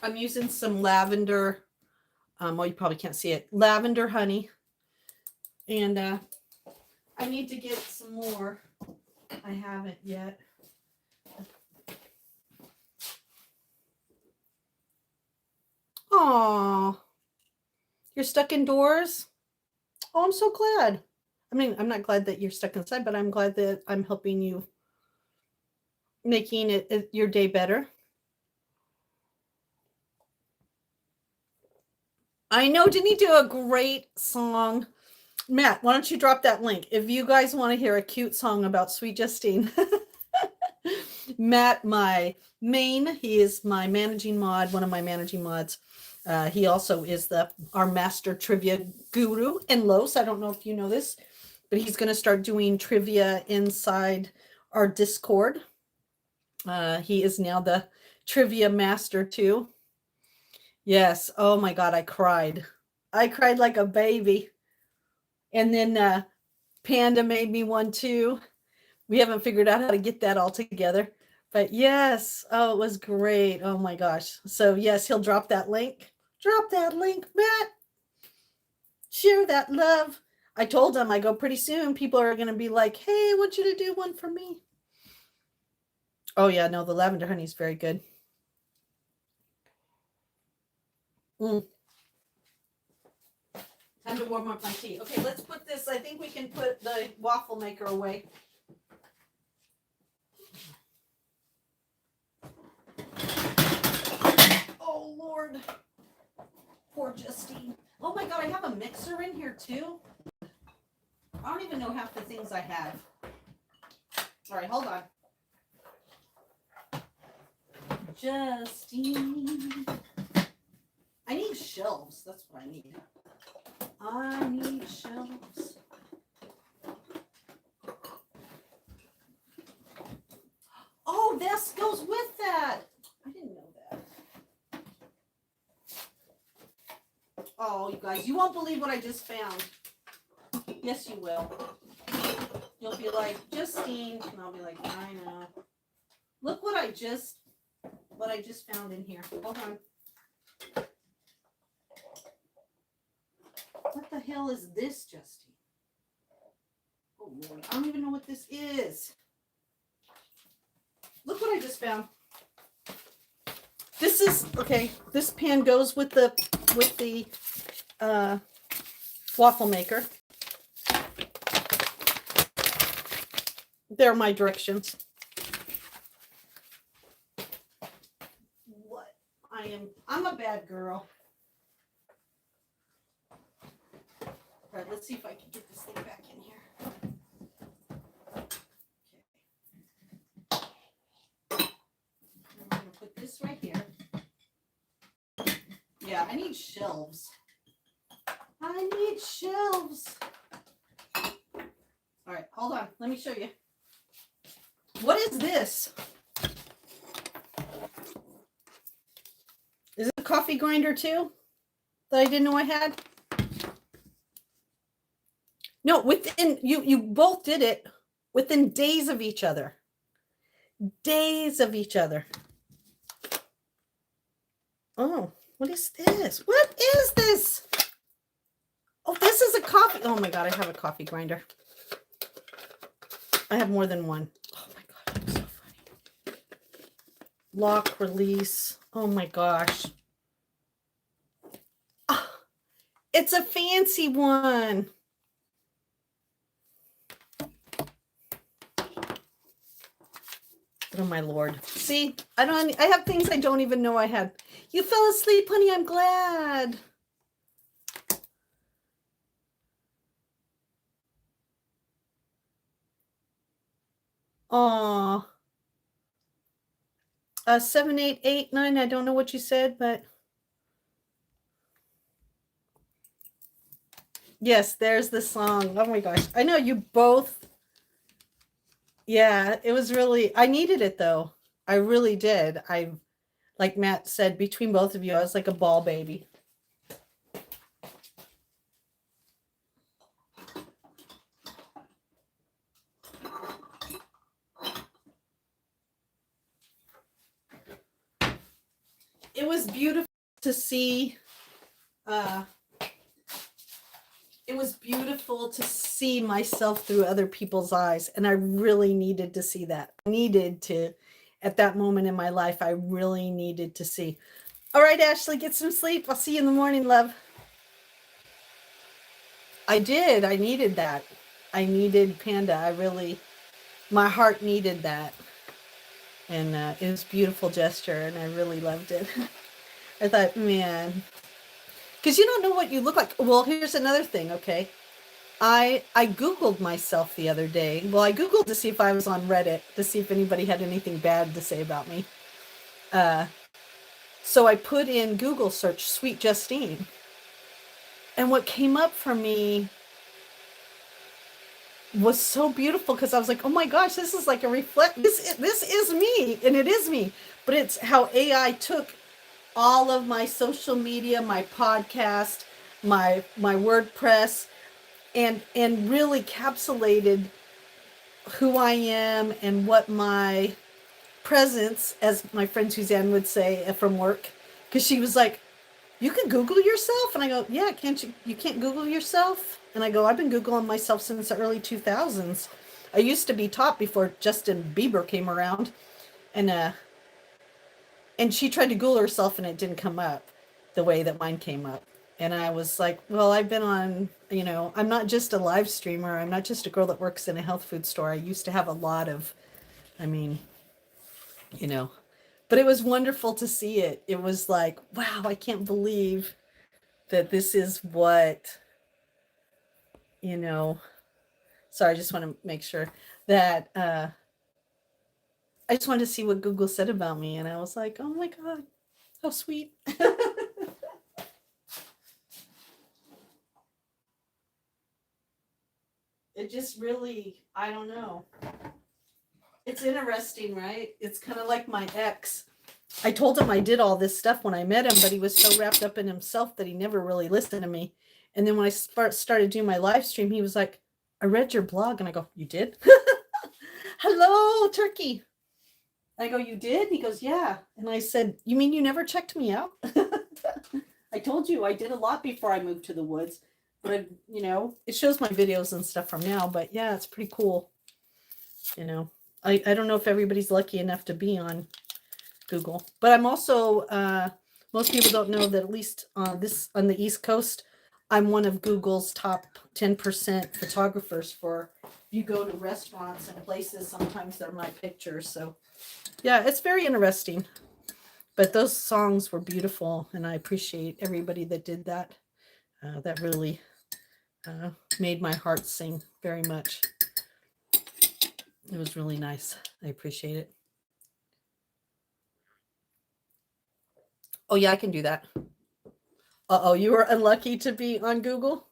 I'm using some lavender. Well, you probably can't see it. Lavender honey. And I need to get some more. I haven't yet. Oh, you're stuck indoors? Oh, I'm so glad. I mean, I'm not glad that you're stuck inside, but I'm glad that I'm helping you making it your day better. I know, didn't he do a great song? Matt, why don't you drop that link? If you guys want to hear a cute song about Sweet Justine. Matt, he is my managing mod, one of my managing mods. He also is our master trivia guru in Los. I don't know if you know this, but he's going to start doing trivia inside our Discord. He is now the trivia master too. Yes. Oh my God, I cried. I cried like a baby. And then Panda made me one too. We haven't figured out how to get that all together. But yes, oh, it was great. Oh my gosh. So yes, he'll drop that link. Drop that link, Matt. Share that love. I told him, I go, pretty soon people are going to be like, hey, I want you to do one for me. Oh yeah, no, the lavender honey is very good. Time to warm up my tea. Okay, let's put this, I think we can put the waffle maker away. Oh Lord. Poor Justine. Oh my God, I have a mixer in here too. I don't even know half the things I have. All right, hold on. Justine. I need shelves. That's what I need. I need shelves. Oh, this goes with that. I didn't know that. Oh, you guys, you won't believe what I just found. Yes, you will. You'll be like, Justine, and I'll be like, I know. Look what I just found in here. Hold on. What the hell is this, Justine? Oh Lord, I don't even know what this is. Look what I just found. This is okay. This pan goes with the waffle maker. They're my directions. What? I'm a bad girl. All right, let's see if I can get this thing back in here. Okay. I'm gonna put this right here. Yeah, I need shelves. I need shelves. All right, hold on. Let me show you. What is this? Is it a coffee grinder too? That I didn't know I had? No, within you both did it within days of each other. Days of each other. Oh, what is this? What is this? Oh, this is a coffee. Oh my God, I have a coffee grinder. I have more than one. Oh my God, I'm so funny. Lock, release. Oh my gosh. Oh, it's a fancy one. Oh my Lord. See, I have things I don't even know I had. You fell asleep, honey. I'm glad. Aw. 7889. I don't know what you said, but yes, there's the song. Oh my gosh. I know you both. Yeah, it was really, I needed it though. I really did. Like Matt said, between both of you, I was like a ball baby. it was beautiful to see. It was beautiful to see myself through other people's eyes, and I really needed to see that. I needed to, at that moment in my life, I really needed to see. All right, Ashley, get some sleep. I'll see you in the morning, love. I did. I needed that. I needed Panda. My heart needed that. And it was a beautiful gesture, and I really loved it. I thought, man, because you don't know what you look like. Well, here's another thing, okay? I Googled myself the other day. Well, I Googled to see if I was on Reddit, to see if anybody had anything bad to say about me. So I put in Google search, Sweet Justine. And what came up for me was so beautiful, because I was like, oh my gosh, this is like a this is me, and it is me. But it's how AI took all of my social media, my podcast, my WordPress, and really encapsulated who I am and what my presence, as my friend Suzanne would say from work, because she was like, you can Google yourself? And I go, yeah, you can't Google yourself? And I go, I've been Googling myself since the early 2000s. I used to be taught before Justin Bieber came around, and she tried to Google herself and it didn't come up the way that mine came up. And I was like, well, I've been on, I'm not just a live streamer. I'm not just a girl that works in a health food store. I used to have a lot of, but it was wonderful to see it. It was like, wow, I can't believe that this is what, sorry, I just want to make sure that, I just wanted to see what Google said about me. And I was like, oh my God, how sweet. It just really, I don't know. It's interesting, right? It's kind of like my ex. I told him I did all this stuff when I met him, but he was so wrapped up in himself that he never really listened to me. And then when I started doing my live stream, he was like, I read your blog. And I go, you did? Hello, Turkey. I go, you did? He goes, yeah. And I said, you mean you never checked me out? I told you I did a lot before I moved to the woods. But, it shows my videos and stuff from now. But yeah, it's pretty cool. I don't know if everybody's lucky enough to be on Google. But I'm also, most people don't know that, at least on the East Coast, I'm one of Google's top 10% photographers. For if you go to restaurants and places, sometimes they're my pictures. So yeah, it's very interesting. But those songs were beautiful, and I appreciate everybody that did that. That really made my heart sing very much. It was really nice. I appreciate it. Oh yeah, I can do that. Uh-oh, you were unlucky to be on Google?